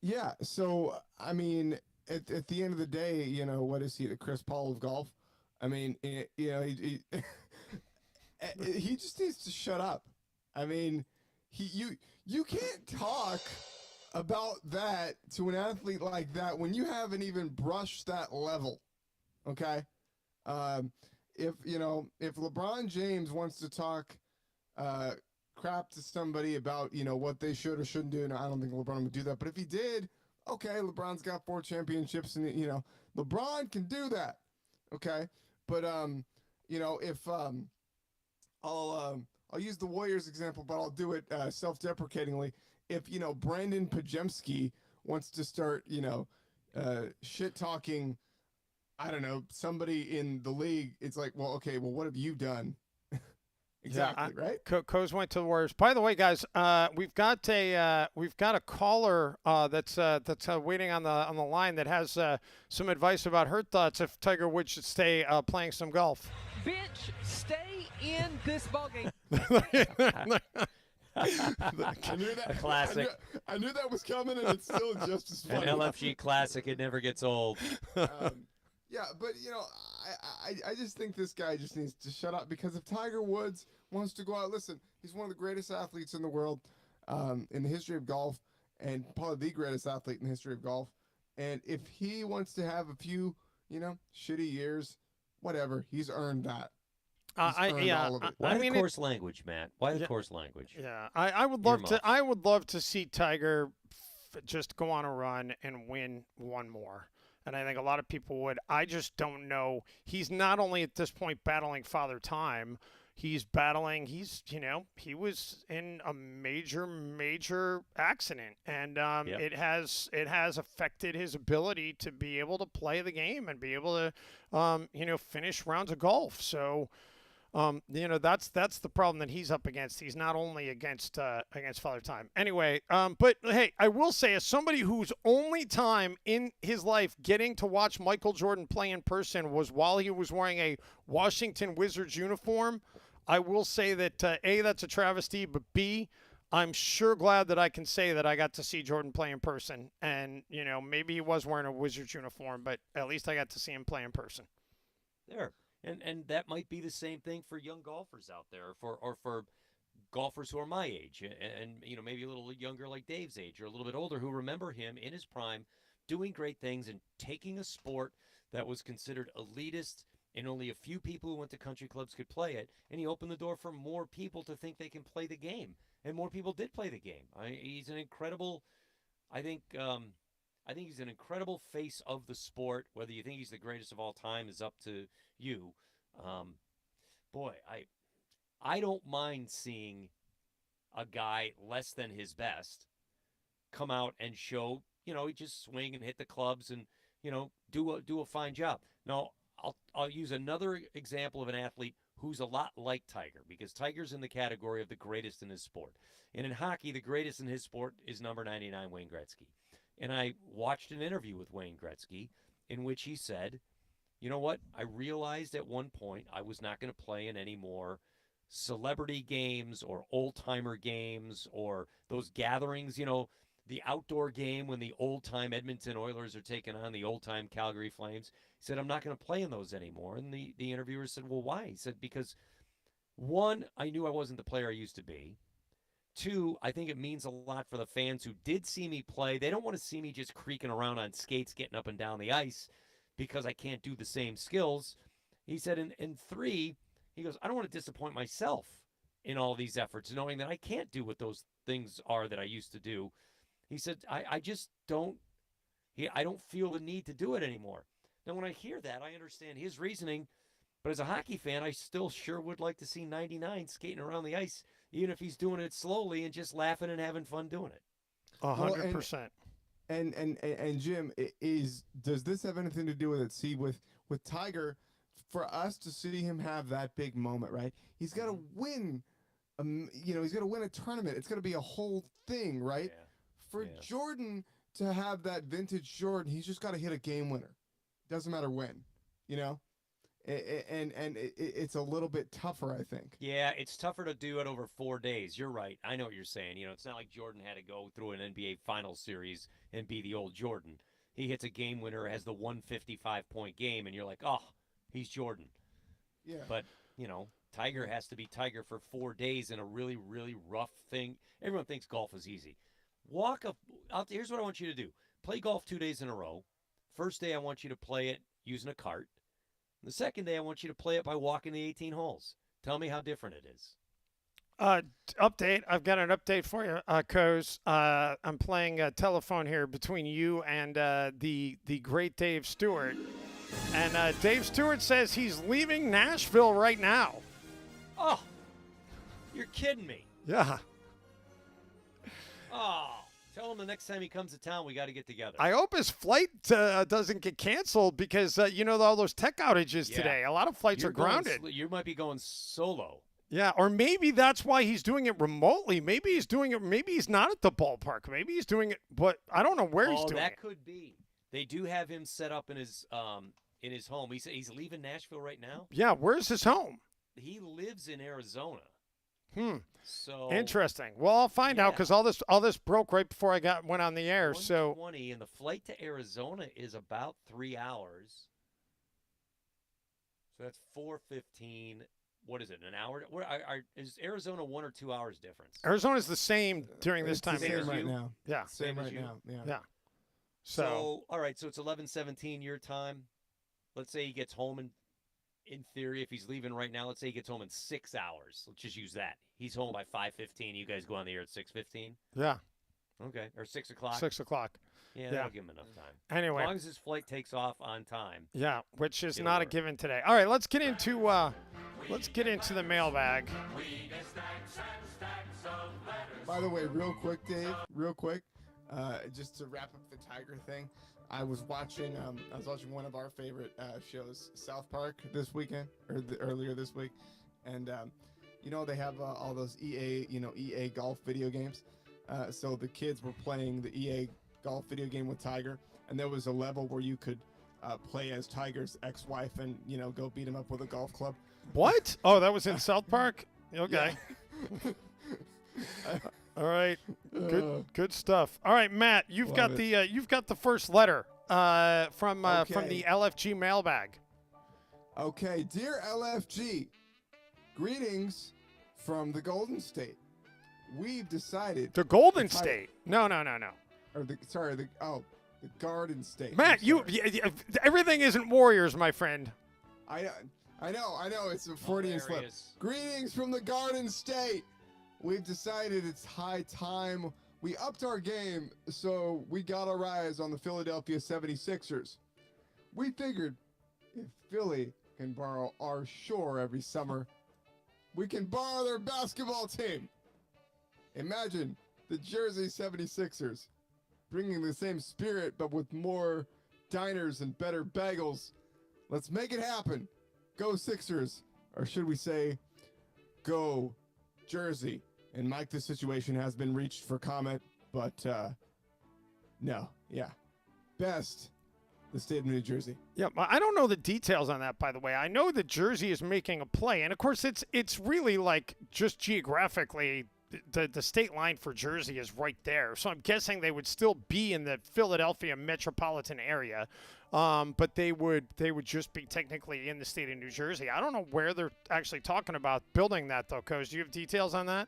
Yeah. So I mean, at the end of the day, what is he? The Chris Paul of golf. I mean, he he just needs to shut up. I mean, you can't talk about that to an athlete like that when you haven't even brushed that level. Okay. If LeBron James wants to talk crap to somebody about what they should or shouldn't do, and I don't think LeBron would do that, but if he did, okay, LeBron's got 4 championships, and LeBron can do that. Okay. But if I'll use the Warriors example, but I'll do it self-deprecatingly. If Brandon Pajemski wants to start shit talking, I don't know, somebody in the league, it's like, well, okay, well, what have you done? Exactly, right? Coes went to the Warriors. By the way, guys, we've got a caller that's waiting on the line that has some advice about her thoughts if Tiger Woods should stay playing some golf. Bitch, stay in this ballgame. I knew that. A classic. I knew that was coming, and it's still just as funny. An LFG classic. It never gets old. Yeah, but I just think this guy just needs to shut up, because if Tiger Woods wants to go out, listen, he's one of the greatest athletes in the world, in the history of golf, and probably the greatest athlete in the history of golf. And if he wants to have a few, shitty years, whatever, he's earned that. Why the coarse language, Matt? Why the coarse language? Yeah, I would love to. I would love to see Tiger just go on a run and win one more. And I think a lot of people would. I just don't know. He's not only at this point battling Father Time, he's battling. He was in a major accident, and it has affected his ability to be able to play the game and be able to finish rounds of golf. So. That's the problem that he's up against. He's not only against Father Time. Anyway, but hey, I will say, as somebody whose only time in his life getting to watch Michael Jordan play in person was while he was wearing a Washington Wizards uniform, I will say that A, that's a travesty, but B, I'm sure glad that I can say that I got to see Jordan play in person. And, maybe he was wearing a Wizards uniform, but at least I got to see him play in person. There. And that might be the same thing for young golfers out there, or for golfers who are my age, and maybe a little younger like Dave's age, or a little bit older, who remember him in his prime doing great things and taking a sport that was considered elitist and only a few people who went to country clubs could play it, and he opened the door for more people to think they can play the game, and more people did play the game. He's an incredible, I think he's an incredible face of the sport. Whether you think he's the greatest of all time is up to you. Boy, I don't mind seeing a guy less than his best come out and show, he just swing and hit the clubs and, do a fine job. Now, I'll use another example of an athlete who's a lot like Tiger, because Tiger's in the category of the greatest in his sport. And in hockey, the greatest in his sport is number 99, Wayne Gretzky. And I watched an interview with Wayne Gretzky in which he said, you know what? I realized at one point I was not going to play in any more celebrity games or old-timer games or those gatherings, the outdoor game when the old-time Edmonton Oilers are taking on the old-time Calgary Flames. He said, I'm not going to play in those anymore. And the interviewer said, well, why? He said, because, one, I knew I wasn't the player I used to be. Two, I think it means a lot for the fans who did see me play. They don't want to see me just creaking around on skates, getting up and down the ice because I can't do the same skills. He said, and three, he goes, I don't want to disappoint myself in all these efforts, knowing that I can't do what those things are that I used to do. He said, I just don't, I don't feel the need to do it anymore. Now, when I hear that, I understand his reasoning, but as a hockey fan, I still sure would like to see 99 skating around the ice, even if he's doing it slowly and just laughing and having fun doing it. 100%. And Jim, does this have anything to do with it? See, with Tiger, for us to see him have that big moment, right? He's got to win. He's got to win a tournament. It's got to be a whole thing, right? Yeah. For Jordan to have that vintage Jordan, he's just got to hit a game winner. Doesn't matter when, And it's a little bit tougher, I think. Yeah, it's tougher to do it over 4 days. You're right. I know what you're saying. It's not like Jordan had to go through an NBA Finals series and be the old Jordan. He hits a game winner, has the 155-point game, and you're like, oh, he's Jordan. Yeah. But, Tiger has to be Tiger for 4 days in a really, really rough thing. Everyone thinks golf is easy. Here's what I want you to do. Play golf 2 days in a row. First day, I want you to play it using a cart. The second day, I want you to play it by walking the 18 holes. Tell me how different it is. Update. I've got an update for you, Coz. I'm playing telephone here between you and the great Dave Stewart. And Dave Stewart says he's leaving Nashville right now. Oh, you're kidding me. Yeah. Oh, tell him the next time he comes to town, we got to get together. I hope his flight doesn't get canceled because, all those tech outages today. A lot of flights are grounded. You might be going solo. Yeah, or maybe that's why he's doing it remotely. Maybe he's doing it. Maybe he's not at the ballpark. Maybe he's doing it, but I don't know where he's doing it. That could be. They do have him set up in his home. He's leaving Nashville right now. Yeah, where's his home? He lives in Arizona. So interesting. Well, I'll find out because all this broke right before I went on the air. 1:20, and the flight to Arizona is about 3 hours. So that's 4:15. What is it? An hour? Is Arizona 1 or 2 hours difference? Arizona's the same during this time of same year right now. Yeah, same right now. Yeah. So all right. So it's 11:17 your time. Let's say he gets home in theory, if he's leaving right now, let's say he gets home in 6 hours. Let's just use that. He's home by 5:15. You guys go on the air at 6:15? Yeah. Okay. Or 6 o'clock? 6 o'clock. Yeah, that'll give him enough time. Anyway. As long as his flight takes off on time. Yeah, which is not a given today. All right, let's get into the mailbag. By the way, real quick, Dave, just to wrap up the Tiger thing, I was watching one of our favorite shows, South Park, this weekend earlier this week, and they have all those EA golf video games. So the kids were playing the EA golf video game with Tiger, and there was a level where you could play as Tiger's ex-wife and go beat him up with a golf club. What? Oh, that was in South Park? Okay. Yeah. All right. Good stuff. All right, Matt, you've got the first letter from the LFG mailbag. Okay, dear LFG, greetings from the Golden State. We've decided the Golden State. No. Or the Garden State. Matt, everything isn't Warriors, my friend. I know. It's a Freudian slip. Greetings from the Garden State. We've decided it's high time we upped our game, so we got our eyes on the Philadelphia 76ers. We figured if Philly can borrow our shore every summer, we can borrow their basketball team. Imagine the Jersey 76ers bringing the same spirit but with more diners and better bagels. Let's make it happen. Go Sixers. or should we say, go Jersey? And Mike, this situation has been reached for comment, but no, yeah, best the state of New Jersey. Yeah, I don't know the details on that, by the way. I know that Jersey is making a play, and of course, it's really like just geographically, the state line for Jersey is right there. So I'm guessing they would still be in the Philadelphia metropolitan area, but they would just be technically in the state of New Jersey. I don't know where they're actually talking about building that, though, Coach. Do you have details on that?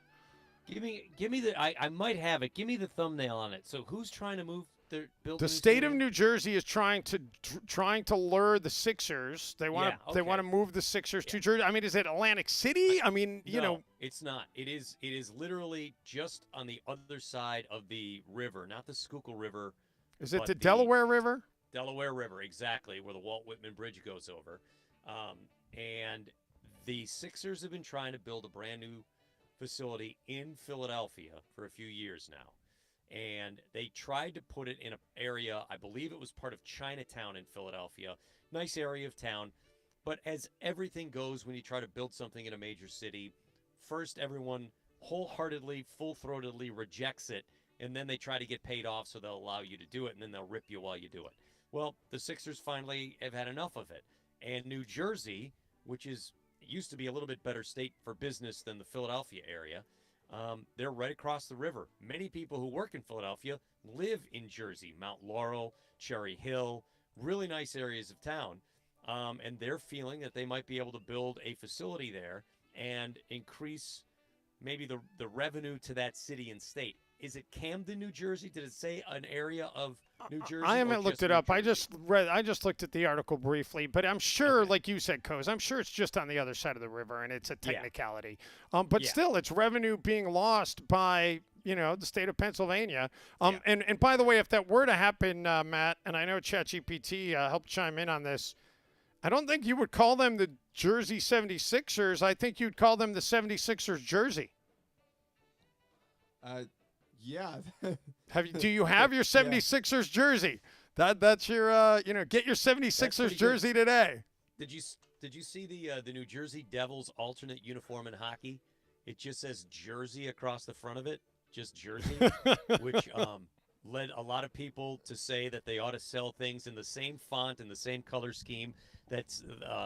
Give me the. I might have it. Give me the thumbnail on it. So who's trying to move? The state of New Jersey is trying to lure the Sixers. They want to move the Sixers to Jersey. I mean, is it Atlantic City? I mean, you know, it's not. It is literally just on the other side of the river, not the Schuylkill River. Is it the Delaware River? Delaware River, exactly, where the Walt Whitman Bridge goes over. And the Sixers have been trying to build a brand new facility in Philadelphia for a few years now. And they tried to put it in an area, I believe it was part of Chinatown in Philadelphia. Nice area of town. But as everything goes when you try to build something in a major city, first everyone wholeheartedly, full-throatedly rejects it, and then they try to get paid off so they'll allow you to do it, and then they'll rip you while you do it. Well, the Sixers finally have had enough of it. And New Jersey, which used to be a little bit better state for business than the Philadelphia area, they're right across the river. Many people who work in Philadelphia live in Jersey, Mount Laurel, Cherry Hill, really nice areas of town. And they're feeling that they might be able to build a facility there and increase maybe the revenue to that city and state. Is it Camden, New Jersey? Did it say an area of New Jersey? I haven't looked it up. I just looked at the article briefly, but I'm sure, like you said, Coz, I'm sure it's just on the other side of the river, and it's a technicality. But still, it's revenue being lost by the state of Pennsylvania. And by the way, if that were to happen, Matt, and I know ChatGPT helped chime in on this, I don't think you would call them the Jersey 76ers. I think you'd call them the 76ers Jersey. Yeah. Do you have your 76ers jersey? That's your get your 76ers jersey today. Did you see the New Jersey Devils alternate uniform in hockey? It just says Jersey across the front of it, just Jersey, which led a lot of people to say that they ought to sell things in the same font and the same color scheme. That's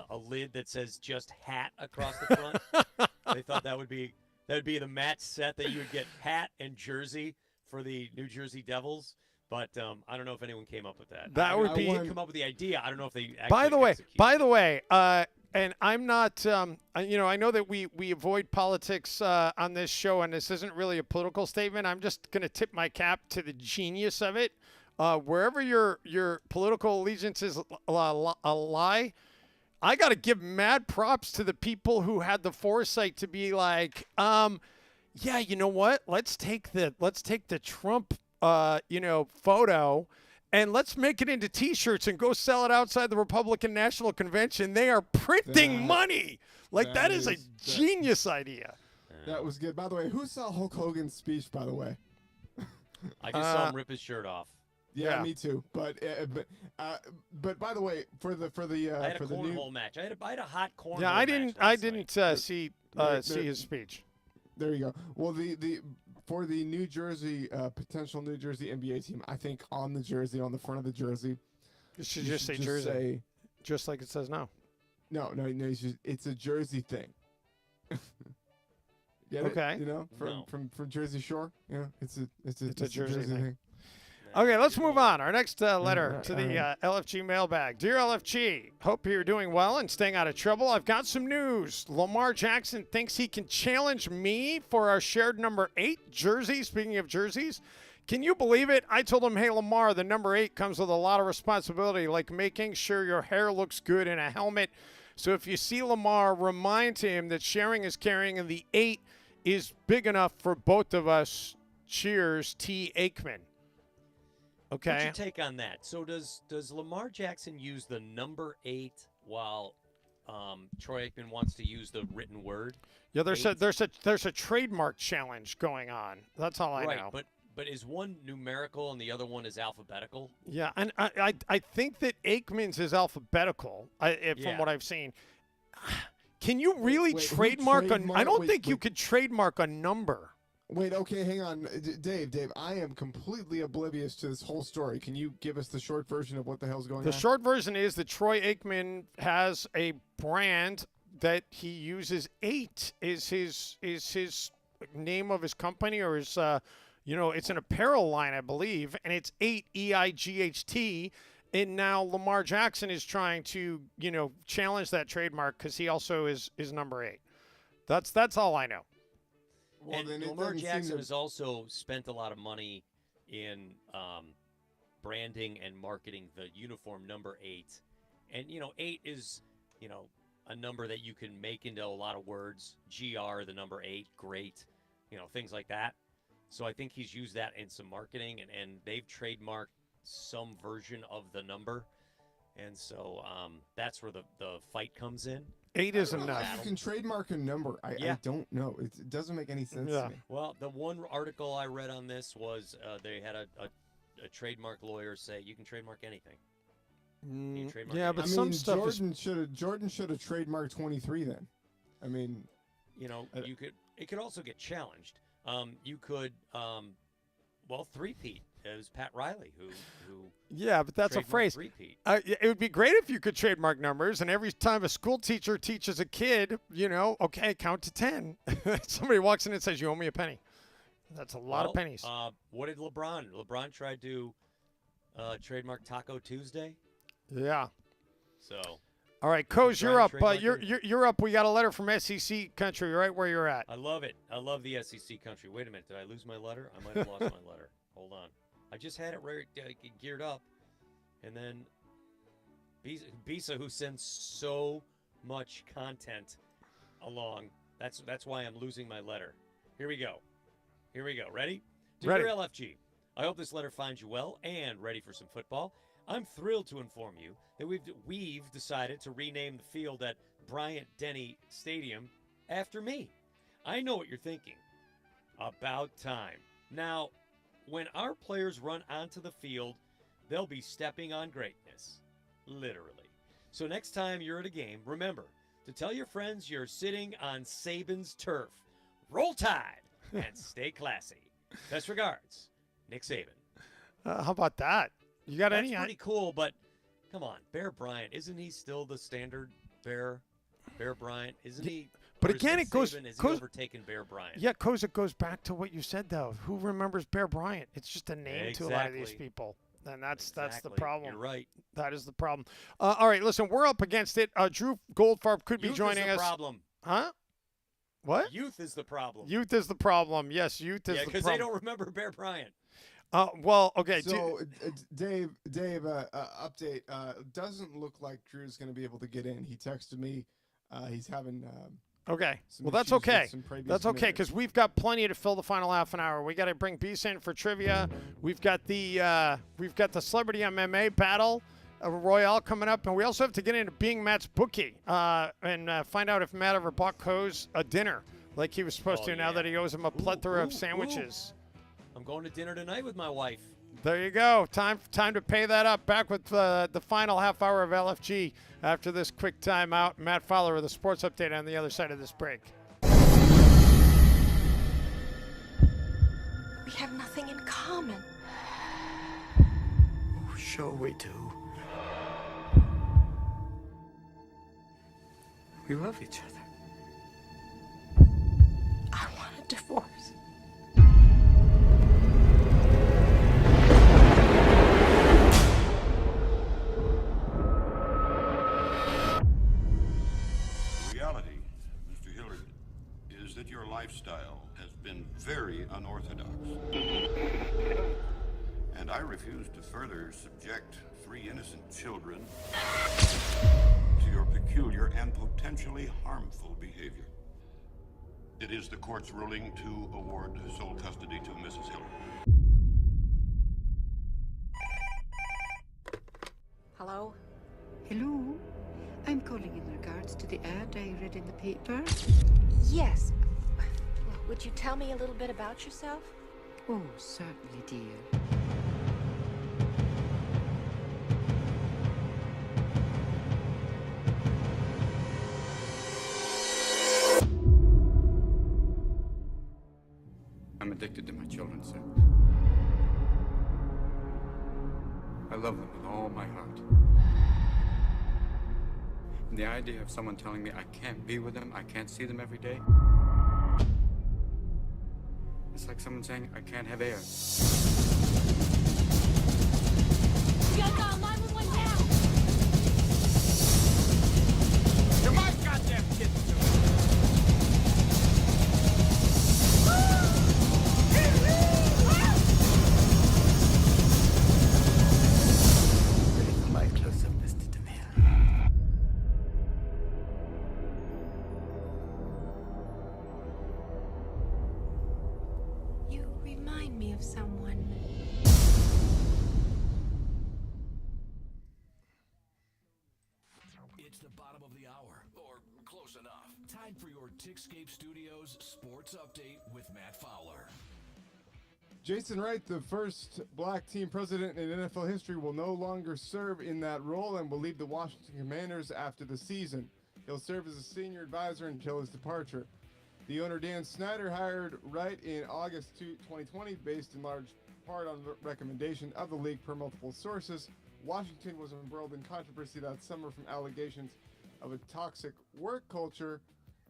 a lid that says just hat across the front. They thought that would be the match set that you would get hat and jersey for the New Jersey Devils. But I don't know if anyone came up with that. That would be come up with the idea. I don't know if they actually By the way, and I'm not, I know that we avoid politics on this show, and this isn't really a political statement. I'm just going to tip my cap to the genius of it. Wherever your political allegiances lie, I got to give mad props to the people who had the foresight to be like, yeah, you know what? Let's take the Trump, photo, and let's make it into T-shirts and go sell it outside the Republican National Convention. They are printing money. That is a genius idea. That was good. By the way, who saw Hulk Hogan's speech? By the way, I just saw him rip his shirt off. Yeah, me too. But by the way, for the I had a cornhole match. I had a hot cornhole. Yeah, I didn't see his speech. There you go. Well, for the New Jersey potential New Jersey NBA team, I think on the jersey, on the front of the jersey, you should just say Jersey, just like it says now. No, it's a Jersey thing. Get okay. It? From Jersey Shore. It's a Jersey thing. Okay, let's move on. Our next letter to the LFG mailbag. Dear LFG, hope you're doing well and staying out of trouble. I've got some news. Lamar Jackson thinks he can challenge me for our shared number 8 jersey. Speaking of jerseys, can you believe it? I told him, hey, Lamar, the number 8 comes with a lot of responsibility, like making sure your hair looks good in a helmet. So if you see Lamar, remind him that sharing is caring and the 8 is big enough for both of us. Cheers, T. Aikman. Okay. What's your take on that? So does Lamar Jackson use the number 8 while Troy Aikman wants to use the written word? Yeah, there's a trademark challenge going on. That's all I know. But is one numerical and the other one is alphabetical? Yeah, and I think that Aikman's is alphabetical. From what I've seen. Can you really Wait, who trademark a? I don't wait, think you wait. could trademark a number. Wait, okay, hang on. Dave, I am completely oblivious to this whole story. Can you give us the short version of what the hell's going The on? short version is that Troy Aikman has a brand that he uses. 8 is his name of his company, or his it's an apparel line, I believe, and it's 8 EIGHT. And now Lamar Jackson is trying to challenge that trademark because he also is number 8. That's all I know. Well, and then it Lamar doesn't seem Jackson to- has also spent a lot of money in branding and marketing the uniform number 8. And, 8 is, a number that you can make into a lot of words. GR, the number 8, great, things like that. So I think he's used that in some marketing, and they've trademarked some version of the number. And so that's where the fight comes in. 8 is enough. You can trademark a number. I don't know. It doesn't make any sense to me. Well, the one article I read on this was they had a trademark lawyer say you can trademark anything. You can trademark Yeah, but anything. some stuff is. Jordan should have trademarked 23 then. I mean, you could. It could also get challenged. You could. Three-peat. It was Pat Riley who Yeah, but that's a trademarked phrase. three-peat. It would be great if you could trademark numbers, and every time a school teacher teaches a kid, okay, count to 10. Somebody walks in and says, "You owe me a penny." That's a lot of pennies. What did LeBron? LeBron tried to trademark Taco Tuesday. Yeah. So. All right, Coach, Try you're and up. trademark You're up. We got a letter from SEC country right where you're at. I love it. I love the SEC country. Wait a minute. Did I lose my letter? I might have lost my letter. Hold on. I just had it right, geared up. And then Bisa, who sends so much content along. That's why I'm losing my letter. Here we go. Ready? Ready. Dear LFG, I hope this letter finds you well and ready for some football. I'm thrilled to inform you that we've decided to rename the field at Bryant-Denny Stadium after me. I know what you're thinking. About time. Now, when our players run onto the field, they'll be stepping on greatness. Literally. So next time you're at a game, remember to tell your friends you're sitting on Saban's turf. Roll Tide and stay classy. Best regards, Nick Saban. How about that? You got That's any? pretty cool, but come on, Bear Bryant, isn't he still the standard Bear Bryant? Isn't he? But or is again, Nick it goes- Saban, has goes- he overtaken Bear Bryant? Yeah, Coach, it goes back to what you said, though. Who remembers Bear Bryant? It's just a name to a lot of these Exactly. people. And that's the Exactly. problem. You're right. That is the problem. All right, listen, we're up against it. Drew Goldfarb could be Youth joining is the us. problem. Huh? What? Youth is the problem. Youth is the problem. Yes, youth is Yeah, the because problem. they don't remember Bear Bryant. Well, okay. So, Dave, update. Doesn't look like Drew's going to be able to get in. He texted me. He's having. Okay. some Well, that's issues with okay. some previous That's okay commitments. because we've got plenty to fill the final half an hour. We got to bring Bisa in for trivia. We've got the celebrity MMA battle royale coming up, and we also have to get into being Matt's bookie and find out if Matt ever bought Coase a dinner like he was supposed to. Now that he owes him a plethora of sandwiches. I'm going to dinner tonight with my wife. There you go. Time to pay that up. Back with the final half hour of LFG after this quick timeout. Matt Fowler with a sports update on the other side of this break. We have nothing in common. Sure we do. We love each other. I want a divorce. The reality, Mr. Hillard, is that your lifestyle has been very unorthodox. And I refuse to further subject 3 innocent children to your peculiar and potentially harmful behavior. It is the court's ruling to award sole custody to Mrs. Hillard. Hello? Hello? I'm calling in regards to the ad I read in the paper. Yes. Would you tell me a little bit about yourself? Oh, certainly, dear. addicted to my children, sir. I love them with all my heart. And the idea of someone telling me I can't be with them, I can't see them every day, it's like someone saying I can't have air. You guys got a line with one down. You're my goddamn kid, Ready for my close-up, Mr. DeMille? You remind me of someone. It's the bottom of the hour, or close enough. Time for your Tickscape Studios Sports Update with Matt Fowler. Jason Wright, the first black team president in NFL history, will no longer serve in that role and will leave the Washington Commanders after the season. He'll serve as a senior advisor until his departure. The owner, Dan Snyder, hired Wright in August 2020, based in large part on the recommendation of the league per multiple sources. Washington was embroiled in controversy that summer from allegations of a toxic work culture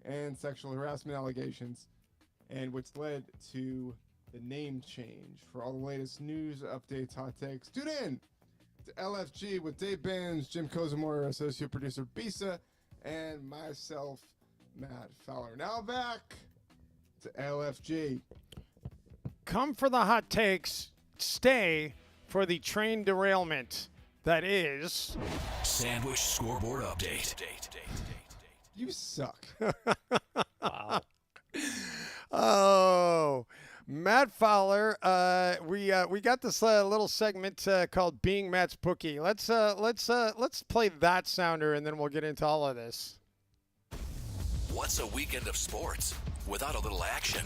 and sexual harassment allegations, and which led to the name change. For all the latest news, updates, hot takes, tune in to LFG with Dave Benz, Jim Kozamora, associate producer Bisa, and myself, Matt Fowler. Now back to LFG. Come for the hot takes. Stay for the train derailment that is Sandwich Scoreboard Update. You suck. Wow. Oh, Matt Fowler. We got this little segment called "Being Matt's Bookie." Let's play that sounder, and then we'll get into all of this. What's a weekend of sports without a little action?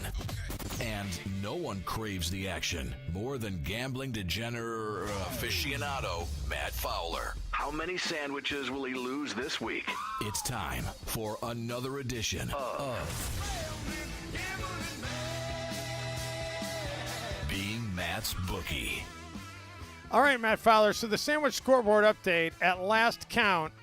And no one craves the action more than gambling degenerate aficionado Matt Fowler. How many sandwiches will he lose this week? It's time for another edition of Being Matt's Bookie. All right, Matt Fowler. So the sandwich scoreboard update. At last count,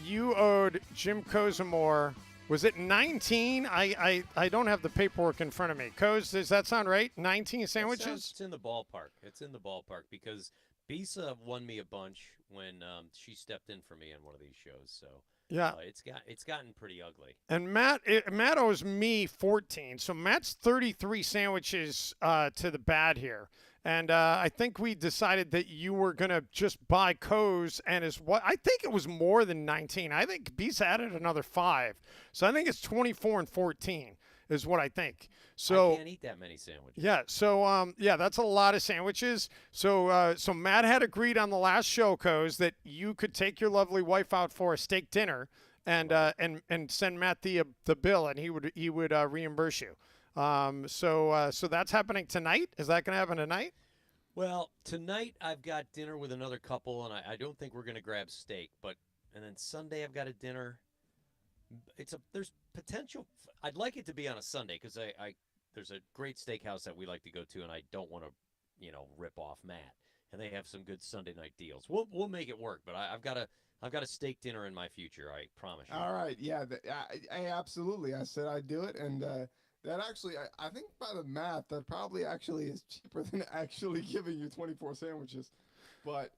you owed Jim Kozamore. Was it 19? I don't have the paperwork in front of me. Koz, does that sound right? 19 sandwiches? It's in the ballpark. It's in the ballpark because Bisa won me a bunch when she stepped in for me on one of these shows. So yeah, it's gotten pretty ugly. And Matt owes me 14. So Matt's 33 sandwiches to the bad here. And I think we decided that you were going to just buy Koz and I think it was more than 19. I think Bisa added another 5. So I think it's 24 and 14 is what I think. So I can't eat that many sandwiches. Yeah. So that's a lot of sandwiches. So Matt had agreed on the last show, Koz, that you could take your lovely wife out for a steak dinner and send Matt the bill, and he would reimburse you. So that's happening tonight. Is that going to happen tonight? Well, tonight I've got dinner with another couple, and I don't think we're going to grab steak. And then Sunday I've got a dinner. There's potential. I'd like it to be on a Sunday because there's a great steakhouse that we like to go to, and I don't want to, rip off Matt. And they have some good Sunday night deals. We'll make it work. But I've got a steak dinner in my future. I promise you. All right. Yeah. I absolutely. I said I'd do it, and that actually, I think by the math, that probably actually is cheaper than actually giving you 24 sandwiches. But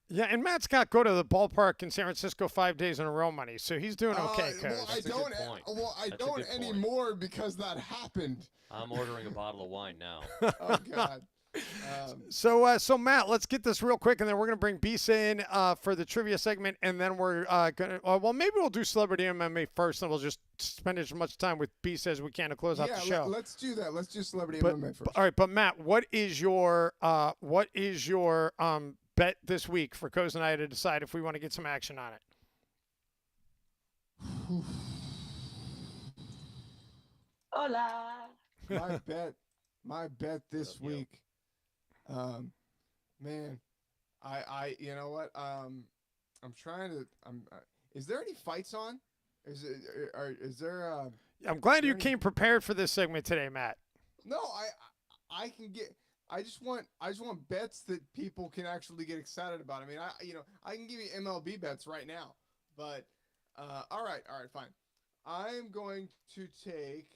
yeah, and Matt's got go to the ballpark in San Francisco 5 days in a row money, so he's doing okay. Well, I don't anymore because that happened. I'm ordering a bottle of wine now. Oh God. So Matt, let's get this real quick, and then we're gonna bring Bisa in for the trivia segment, and then we're gonna. Well, maybe we'll do celebrity MMA first, and we'll just spend as much time with Bisa as we can to close out the show. Let's do that. Let's do celebrity MMA first. All right, but Matt, what is your bet this week for Koz and I to decide if we want to get some action on it? Hola. My bet this week. Man, I you know what? I'm trying to. Is there any fights on? Is there? I'm glad you came prepared for this segment today, Matt. No, I can get. I just want bets that people can actually get excited about. I mean, I can give you MLB bets right now, but all right, fine. I'm going to take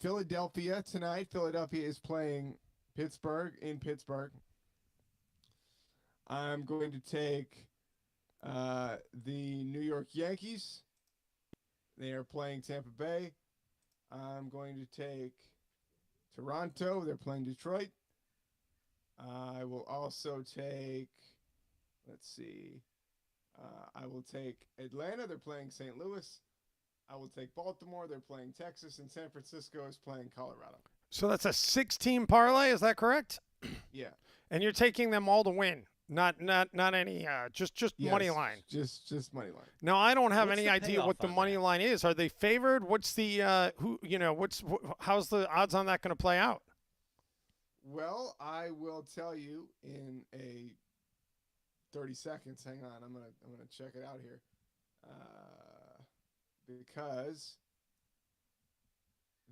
Philadelphia tonight. Philadelphia is playing Pittsburgh in Pittsburgh. I'm going to take the New York Yankees. They are playing Tampa Bay. I'm going to take Toronto. They're playing Detroit. I will also take, let's see, I will take Atlanta. They're playing St. Louis. I will take Baltimore. They're playing Texas. And San Francisco is playing Colorado. So that's a 6-team parlay. Is that correct? Yeah. And you're taking them all to win. Not any just Yes, money line. Just money line. Now I don't have What's any the idea payoff what the on money that? line is. Are they favored? What's the how's the odds on that going to play out? Well, I will tell you in a 30 seconds. Hang on, I'm gonna check it out here, because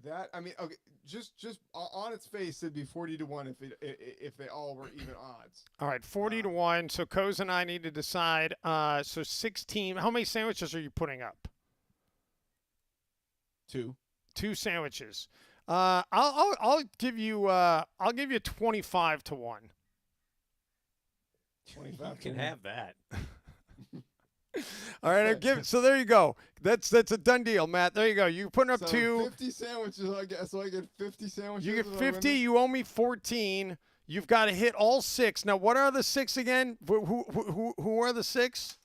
that, I mean, okay, just on its face, it'd be 40-1 if they all were even odds. All right, 40-1. So Coz and I need to decide. So 6-team. How many sandwiches are you putting up? 2. 2 sandwiches. I'll give you 25-1. 25. You can have that. All right, so there you go. That's a done deal, Matt. There you go. You're putting up So 2. 50 sandwiches. I guess so. I get 50 sandwiches. You get if I 50. win You owe me 14. You've got to hit all 6. Now, what are the 6 again? Who are the 6?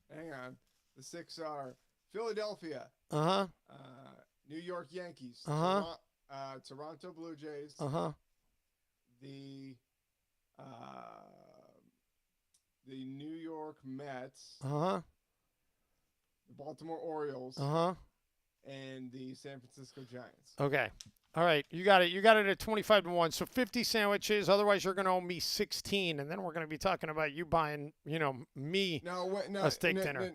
this? Hang on. The 6 are Philadelphia. Uh-huh. New York Yankees. Uh-huh. Toronto Blue Jays. Uh-huh. The New York Mets. Uh-huh. The Baltimore Orioles. Uh-huh. And the San Francisco Giants. Okay. All right. You got it. You got it at 25-1. So 50 sandwiches. Otherwise, you're going to owe me 16. And then we're going to be talking about you buying, me a steak dinner.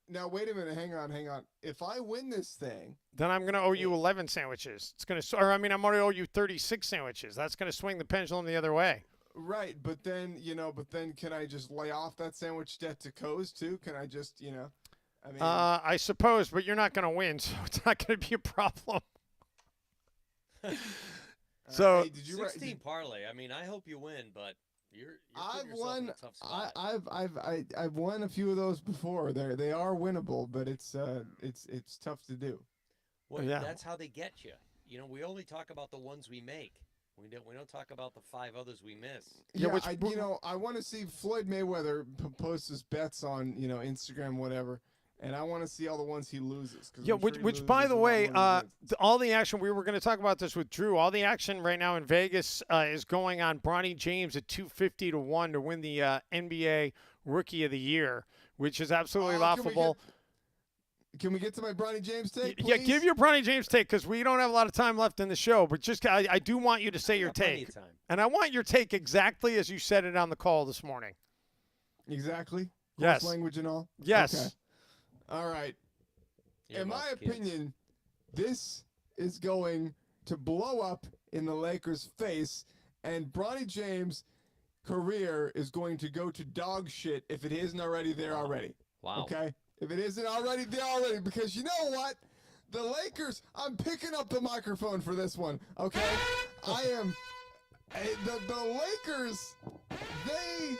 Now, wait a minute. Hang on. If I win this thing, Then I'm going to owe you 11 sandwiches. I'm going to owe you 36 sandwiches. That's going to swing the pendulum the other way. right? But then, can I just lay off that sandwich debt to Coz too? Can I just, I mean, I suppose, but you're not going to win, so it's not going to be a problem. So, hey, did you 16 parlay. I mean, I hope you win, but you're putting I've yourself in won. a tough spot. I've won a few of those before. They are winnable, but it's tough to do. Well, Yeah. That's how they get you. We only talk about the ones we make. We don't talk about the 5 others we miss. Yeah, I want to see Floyd Mayweather post his bets on Instagram, whatever, and I want to see all the ones he loses. yeah, which by the way, all the action, we were going to talk about this with Drew. All the action right now in Vegas is going on Bronny James at 250-1 to win the NBA Rookie of the Year, which is absolutely laughable. Can we get to my Bronny James take, please? Yeah, give your Bronny James take, because we don't have a lot of time left in the show. But I do want you to say your Plenty take. of time. And I want your take exactly as you said it on the call this morning. Exactly? Yes. Course language and all? Yes. Okay. All right. In my opinion, this is going to blow up in the Lakers' face, and Bronny James' career is going to go to dog shit if it isn't already there already. Wow. Okay? If it isn't already there already, because you know what? The Lakers, I'm picking up the microphone for this one, okay? I am, the Lakers, they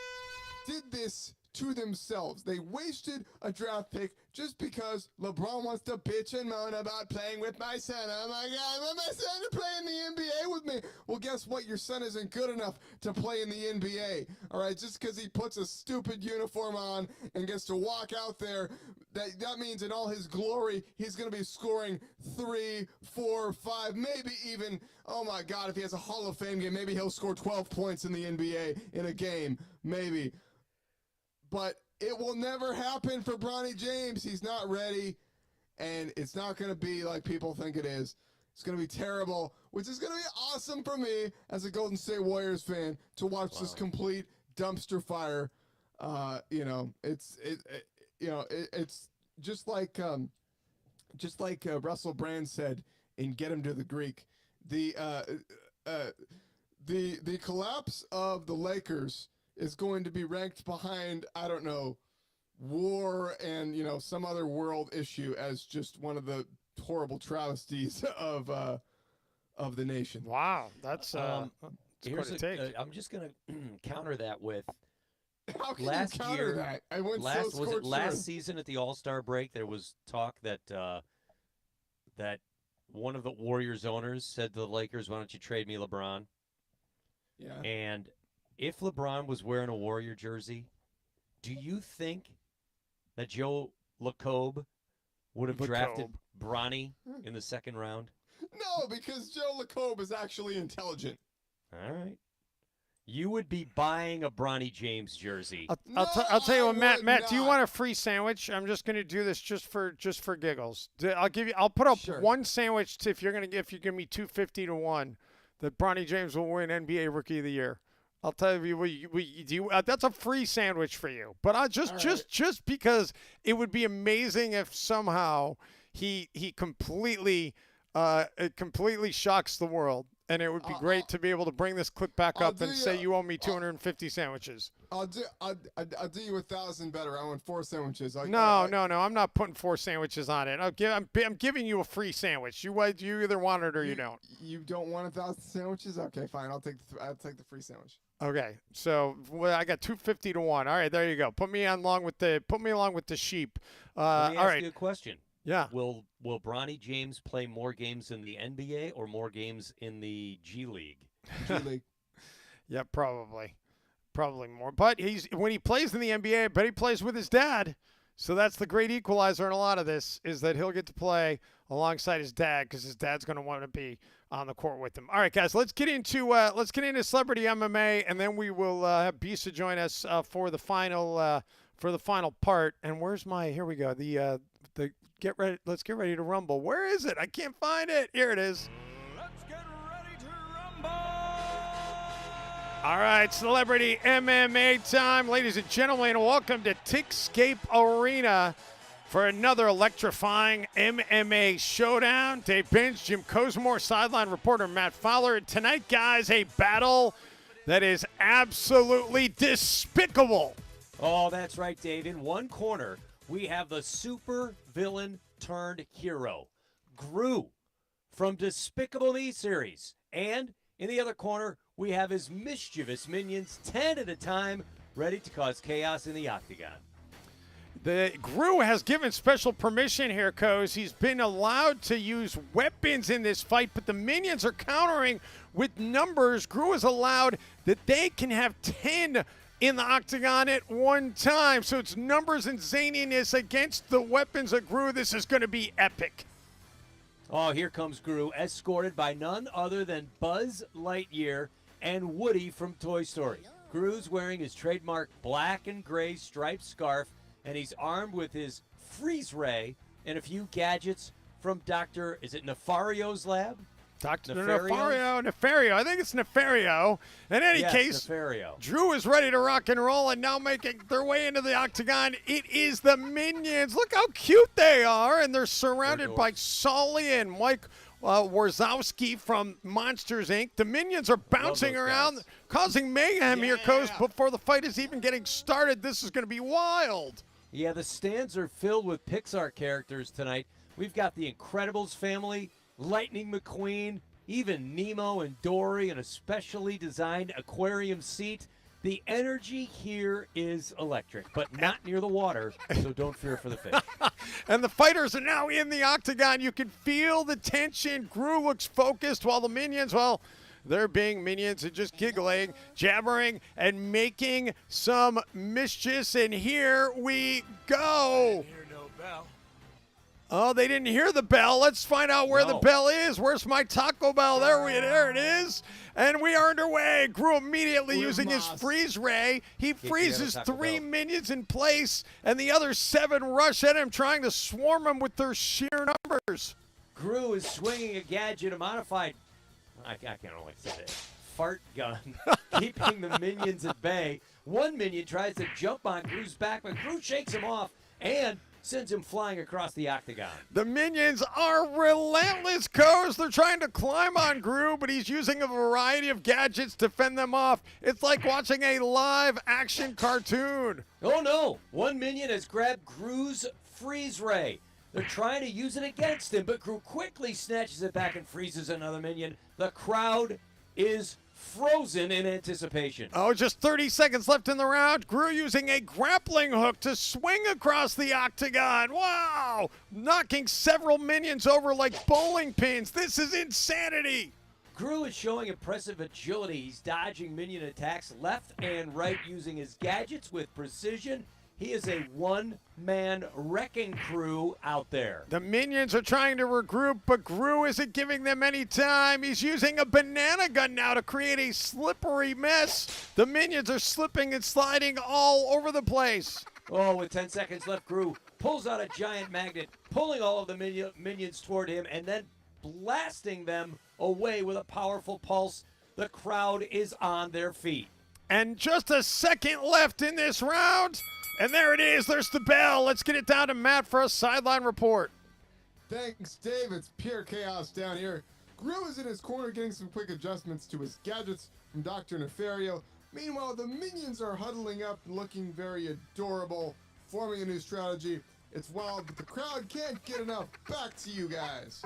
did this to themselves. They wasted a draft pick just because LeBron wants to bitch and moan about playing with my son. Oh my God, I want my son to play in the NBA with me. Well, guess what? Your son isn't good enough to play in the NBA. All right, just because he puts a stupid uniform on and gets to walk out there, that means in all his glory, he's going to be scoring 3, 4, 5, maybe even, oh my God, if he has a Hall of Fame game, maybe he'll score 12 points in the NBA in a game, maybe. But it will never happen for Bronny James. He's not ready, and it's not going to be like people think it is. It's going to be terrible, which is going to be awesome for me as a Golden State Warriors fan to watch this complete dumpster fire. It's just like Russell Brand said in Get Him to the Greek. the collapse of the Lakers is going to be ranked behind, I don't know, war and some other world issue as just one of the horrible travesties of the nation. Wow, that's here's quite a take. I'm just gonna counter that with How can last you counter year. that? I went last so was it scorched last earth. season at the All-Star break? There was talk that that one of the Warriors owners said to the Lakers, "Why don't you trade me LeBron?" Yeah. And if LeBron was wearing a Warrior jersey, do you think that Joe LaCobe would have drafted Bronny in the second round? No, because Joe LaCobe is actually intelligent. All right. You would be buying a Bronny James jersey. I'll tell you what, Matt. Do you want a free sandwich? I'm just going to do this just for giggles. I'll put up one sandwich if you give me 250 to 1 that Bronny James will win NBA Rookie of the Year. I'll tell you, that's a free sandwich for you. But just because it would be amazing if somehow he completely shocks the world. And it would be great to be able to bring this clip back up and say you owe me 250 sandwiches. I'll do you 1,000 better. I want 4 sandwiches. No. I'm not putting 4 sandwiches on it. I'm giving you a free sandwich. You either want it or you don't. You don't want 1,000 sandwiches? Okay, fine. I'll take the free sandwich. Okay, so I got 250 to 1. All right, there you go. Put me along with the sheep. Let me all ask right. you a question. Yeah. Will Bronny James play more games in the NBA or more games in the G League? G League. Yeah, probably more. But when he plays in the NBA, I bet he plays with his dad. So that's the great equalizer in a lot of this is that he'll get to play alongside his dad because his dad's going to want to be on the court with him. All right, guys, let's get into celebrity MMA, and then we will have Bisa join us for the final part. And where's my? Here we go. The get ready. Let's get ready to rumble. Where is it? I can't find it. Here it is. Let's get ready to rumble. All right, celebrity MMA time. Ladies and gentlemen, welcome to Tickscape Arena for another electrifying MMA showdown. Dave Benz, Jim Cosmore, sideline reporter Matt Fowler. Tonight, guys, a battle that is absolutely despicable. Oh, that's right, Dave. In one corner, we have the super villain turned hero, Gru from Despicable Me series. And in the other corner, we have his mischievous minions, 10 at a time, ready to cause chaos in the octagon. The Gru has given special permission here, Coz. He's been allowed to use weapons in this fight, but the minions are countering with numbers. Gru is allowed that they can have 10 in the octagon at one time. So it's numbers and zaniness against the weapons of Gru. This is going to be epic. Oh, here comes Gru, escorted by none other than Buzz Lightyear and Woody from Toy Story. Gru's wearing his trademark black and gray striped scarf, and he's armed with his freeze ray and a few gadgets from Dr. Is it Nefario's lab? Dr. Nefario. I think it's Nefario. In any case, Nefario. Drew is ready to rock and roll and now making their way into the octagon. It is the Minions. Look how cute they are. And they're surrounded by Sully and Mike Wazowski from Monsters, Inc. The Minions are bouncing around, causing mayhem here, Coach, before the fight is even getting started. This is going to be wild. Yeah, the stands are filled with Pixar characters tonight. We've got the Incredibles family, Lightning McQueen, even Nemo and Dory, and a specially designed aquarium seat. The energy here is electric, but not near the water, so don't fear for the fish. And the fighters are now in the octagon. You can feel the tension. Gru looks focused while the Minions, well, they're being minions and just giggling, jabbering, and making some mischief. And here we go. Oh, they didn't hear the bell. Let's find out where the bell is. Where's my Taco Bell? There it is. And we are underway. Gru immediately using his freeze ray. He freezes 3 minions in place, and the other 7 rush at him, trying to swarm him with their sheer numbers. Gru is swinging a gadget, a modified, I can't only say it, fart gun, keeping the minions at bay. One minion tries to jump on Gru's back, but Gru shakes him off, and sends him flying across the octagon. The minions are relentless, Coach. They're trying to climb on Gru, but he's using a variety of gadgets to fend them off. It's like watching a live action cartoon. Oh no! One minion has grabbed Gru's freeze ray. They're trying to use it against him, but Gru quickly snatches it back and freezes another minion. The crowd is frozen in anticipation. Oh, just 30 seconds left in the round. Gru using a grappling hook to swing across the octagon. Wow! Knocking several minions over like bowling pins. This is insanity. Gru is showing impressive agility. He's dodging minion attacks left and right using his gadgets with precision. He is a one-man wrecking crew out there. The minions are trying to regroup, but Gru isn't giving them any time. He's using a banana gun now to create a slippery mess. The minions are slipping and sliding all over the place. Oh, with 10 seconds left, Gru pulls out a giant magnet, pulling all of the minions toward him, and then blasting them away with a powerful pulse. The crowd is on their feet. And just a second left in this round. And there it is. There's the bell. Let's get it down to Matt for a sideline report. Thanks, Dave. It's pure chaos down here. Gru is in his corner getting some quick adjustments to his gadgets from Dr. Nefario. Meanwhile, the minions are huddling up and looking very adorable, forming a new strategy. It's wild, but the crowd can't get enough. Back to you guys.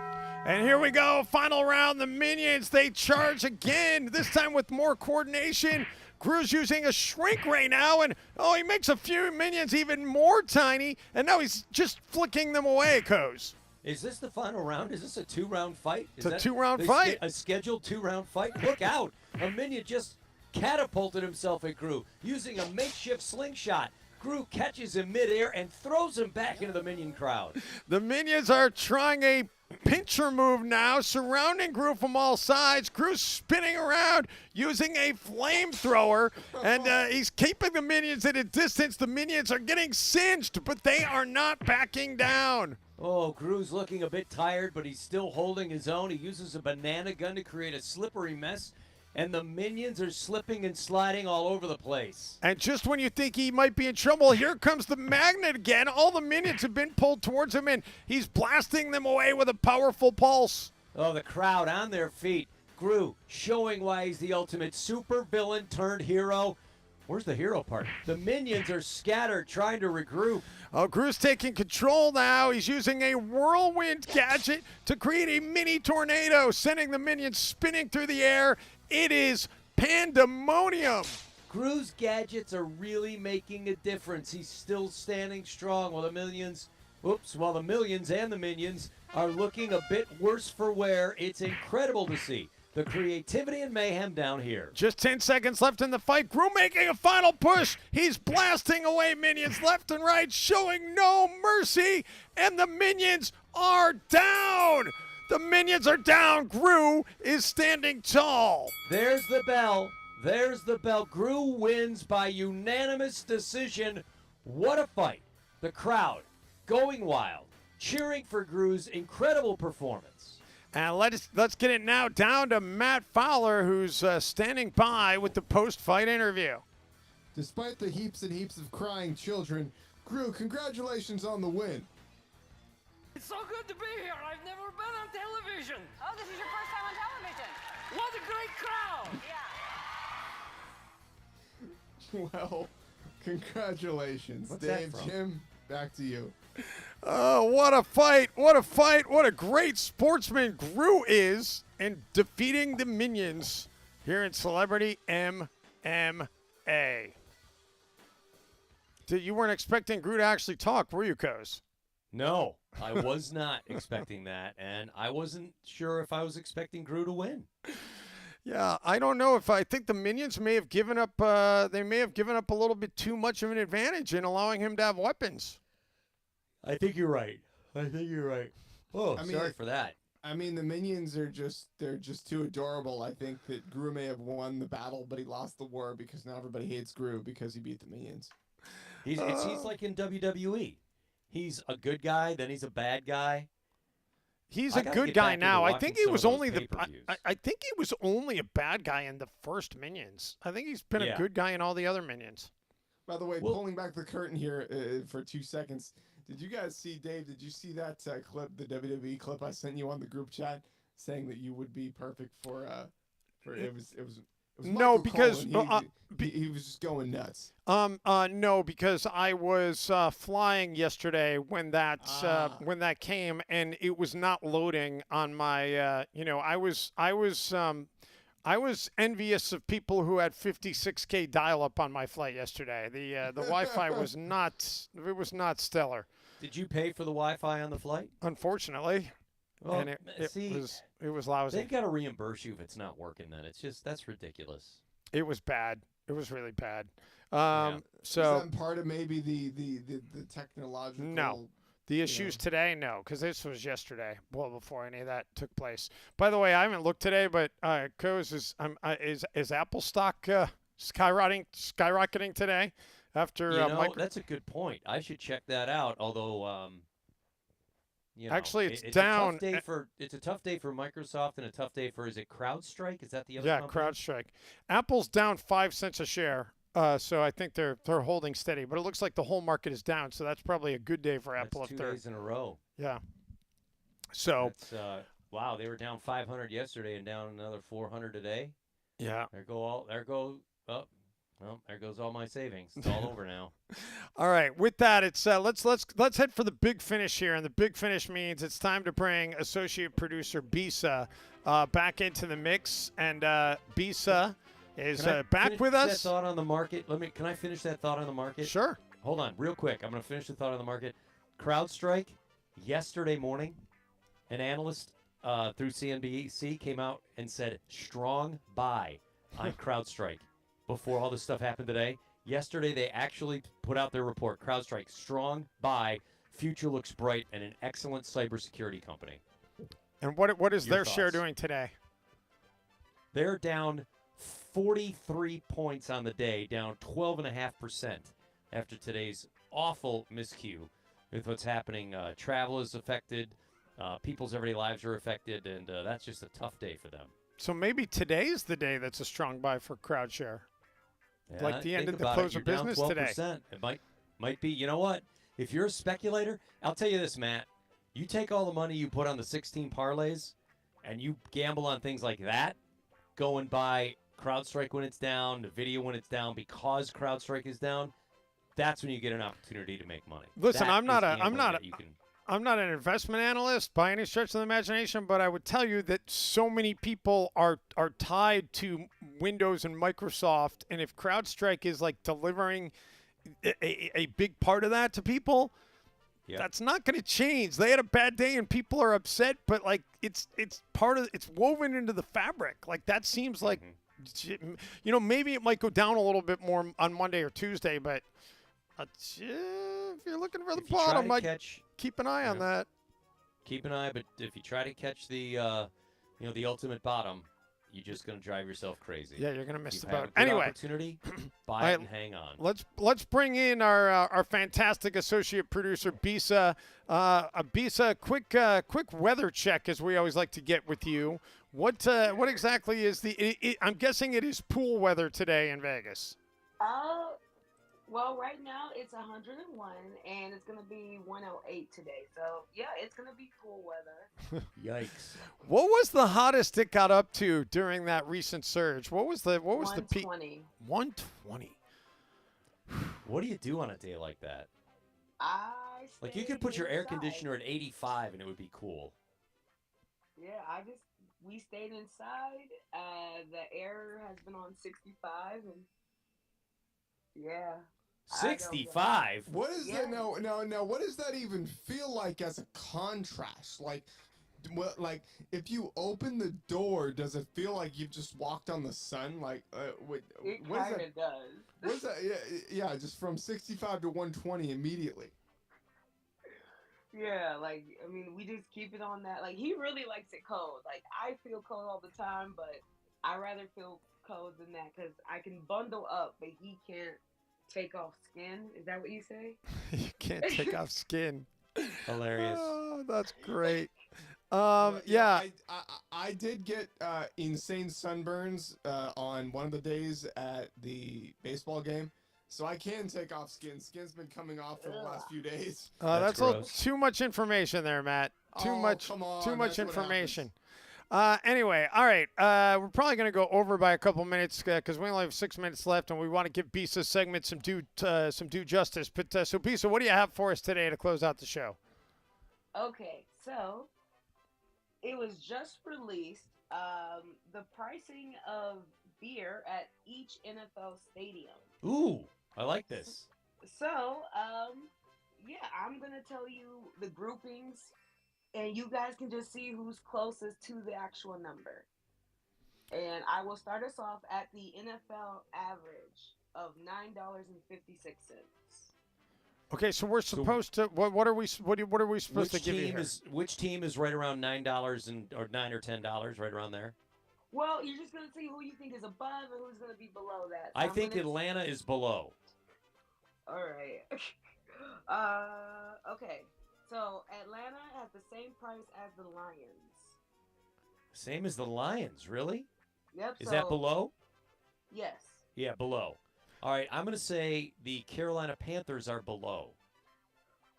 And here we go. Final round. The minions, they charge again, this time with more coordination. Gru's using a shrink ray now, and he makes a few minions even more tiny, and now he's just flicking them away, Coz. Is this the final round? Is this a two-round fight? It's a two-round fight. A scheduled two-round fight? Look out. A minion just catapulted himself at Gru using a makeshift slingshot. Gru catches him midair and throws him back into the minion crowd. The minions are trying a pincher move now, surrounding Gru from all sides. Gru's spinning around using a flamethrower, and he's keeping the minions at a distance. The minions are getting singed, but they are not backing down. Oh, Gru's looking a bit tired, but he's still holding his own. He uses a banana gun to create a slippery mess, and the minions are slipping and sliding all over the place. And just when you think he might be in trouble, here comes the magnet again. All the minions have been pulled towards him, and he's blasting them away with a powerful pulse. Oh, the crowd on their feet. Gru showing why he's the ultimate super villain turned hero. Where's the hero part? The minions are scattered, trying to regroup. Oh, Gru's taking control now. He's using a whirlwind gadget to create a mini tornado, sending the minions spinning through the air. It is pandemonium. Gru's gadgets are really making a difference. He's still standing strong while the millions and the minions are looking a bit worse for wear. It's incredible to see the creativity and mayhem down here. Just 10 seconds left in the fight. Gru making a final push. He's blasting away minions left and right, showing no mercy. And the minions are down. The minions are down. Gru is standing tall. There's the bell. There's the bell. Gru wins by unanimous decision. What a fight. The crowd going wild, cheering for Gru's incredible performance. And let's get it now down to Matt Fowler, who's standing by with the post-fight interview. Despite the heaps and heaps of crying children, Gru, congratulations on the win. It's so good to be here. I've never been on television. Oh, this is your first time on television. What a great crowd. Well, congratulations. What's that Dave, from? Jim, back to you. Oh, what a fight. What a fight. What a great sportsman Gru is in defeating the minions here in Celebrity MMA. You weren't expecting Gru to actually talk, were you, Coz? No, I was not expecting that, and I wasn't sure if I was expecting Gru to win. Yeah, I don't know if I think the minions may have given up. They may have given up a little bit too much of an advantage in allowing him to have weapons. I think you're right. Oh, sorry for that. I mean, the minions are they're just too adorable. I think that Gru may have won the battle, but he lost the war because now everybody hates Gru because he beat the minions. He's like in WWE. He's a good guy, then he's a bad guy. He's a good guy now. I think he was only I think he was only a bad guy in the first Minions. I think he's been a good guy in all the other Minions. By the way, pulling back the curtain here for 2 seconds, Did you guys see, Dave? Did you see that clip, the WWE clip I sent you on the group chat, saying that you would be perfect for it was No, Michael because Cohen. He was just going nuts. no, because I was flying yesterday when that came, and it was not loading on my. I was envious of people who had 56K dial-up on my flight yesterday. The Wi-Fi was not stellar. Did you pay for the Wi-Fi on the flight? Unfortunately. Well, And it was lousy. They've got to reimburse you if it's not working. Then that's ridiculous. It was bad. It was really bad. Yeah. So is that part of maybe the technological? No. The issues today, no, because this was yesterday, well before any of that took place. By the way, I haven't looked today, but Coz is Apple stock skyrocketing today after that's a good point. I should check that out. Although, actually, it's A down. tough day it's a tough day for Microsoft and a tough day for, is it CrowdStrike? Is that the other? Yeah, company? CrowdStrike. Apple's down 5 cents a share. So I think they're holding steady, but it looks like the whole market is down. So that's probably a good day for Apple. That's 2 days in a row. Yeah. So that's, wow, they were down 500 yesterday and down another 400 today. Yeah. There goes all my savings. It's all over now. All right. With that, it's let's head for the big finish here, and the big finish means it's time to bring associate producer Bisa back into the mix, and Bisa is back with us. That thought on the market. Can I finish that thought on the market? Sure. Hold on, real quick. I'm going to finish the thought on the market. CrowdStrike, yesterday morning, an analyst through CNBC came out and said strong buy on CrowdStrike before all this stuff happened today. Yesterday, they actually put out their report. CrowdStrike, strong buy, future looks bright, and an excellent cybersecurity company. And what is their thoughts? share doing today? They're down 43 points on the day, down 12.5% after today's awful miscue with what's happening. Travel is affected. People's everyday lives are affected, and that's just a tough day for them. So maybe today's the day that's a strong buy for CrowdShare. Yeah, like the end of the about close it. of You're business down today. 12%. It might be. You know what? If you're a speculator, I'll tell you this, Matt. You take all the money you put on the 16 parlays, and you gamble on things like that, go and buy CrowdStrike when it's down, NVIDIA when it's down, because CrowdStrike is down, that's when you get an opportunity to make money. Listen, That I'm not is a I'm gambling not that a, you can. I'm not an investment analyst by any stretch of the imagination, but I would tell you that so many people are tied to Windows and Microsoft, and if CrowdStrike is like delivering a big part of that to people, that's not going to change. They had a bad day and people are upset, but like it's part of it's woven into the fabric. Like that seems like maybe it might go down a little bit more on Monday or Tuesday, but if you're looking for the bottom, keep an eye on that. Keep an eye, but if you try to catch the the ultimate bottom, you're just going to drive yourself crazy. Yeah, you're going to miss If the you have boat. a good Anyway, opportunity, buy it and hang on. Let's bring in our fantastic associate producer Bisa. Bisa, quick weather check, as we always like to get with you. What exactly is I'm guessing it is pool weather today in Vegas. Well, right now it's 101, and it's going to be 108 today. So, yeah, it's going to be cool weather. Yikes. What was the hottest it got up to during that recent surge? What was the peak? 120. 120. What do you do on a day like that? Like, you could put your air conditioner at 85 and it would be cool. Yeah, we stayed inside. The air has been on 65, and yeah. 65. What is that? No. What does that even feel like as a contrast? Like if you open the door, does it feel like you've just walked on the sun? Like, it kind of does. What's that? Yeah, just from 65 to 120 immediately. Yeah, we just keep it on that. Like, he really likes it cold. Like, I feel cold all the time, but I rather feel cold than that because I can bundle up, but he can't take off skin. Is that what you say? You can't take off skin. Hilarious. Oh, that's great. Yeah, I did get insane sunburns on one of the days at the baseball game. So I can take off skin. Skin's been coming off for the last few days. That's a little too much information there, Matt. Too Oh, much. come on, Too much that's what information. Anyway, all right. We're probably going to go over by a couple minutes because we only have 6 minutes left, and we want to give Bisa's segment some due justice. But so, Bisa, what do you have for us today to close out the show? Okay, so it was just released. The pricing of beer at each NFL stadium. Ooh, I like this. So, yeah, I'm gonna tell you the groupings, and you guys can just see who's closest to the actual number. And I will start us off at the NFL average of $9.56. Okay, so we're supposed to. What are we supposed to give you here? Which team is right around $9 or $9 or $10, right around there? Well, you're just gonna see who you think is above and who's gonna be below that. I think Atlanta is below. All right. Okay. So Atlanta has the same price as the Lions. Same as the Lions, really? Yep. Is that below? Yes. Yeah, below. All right, I'm going to say the Carolina Panthers are below.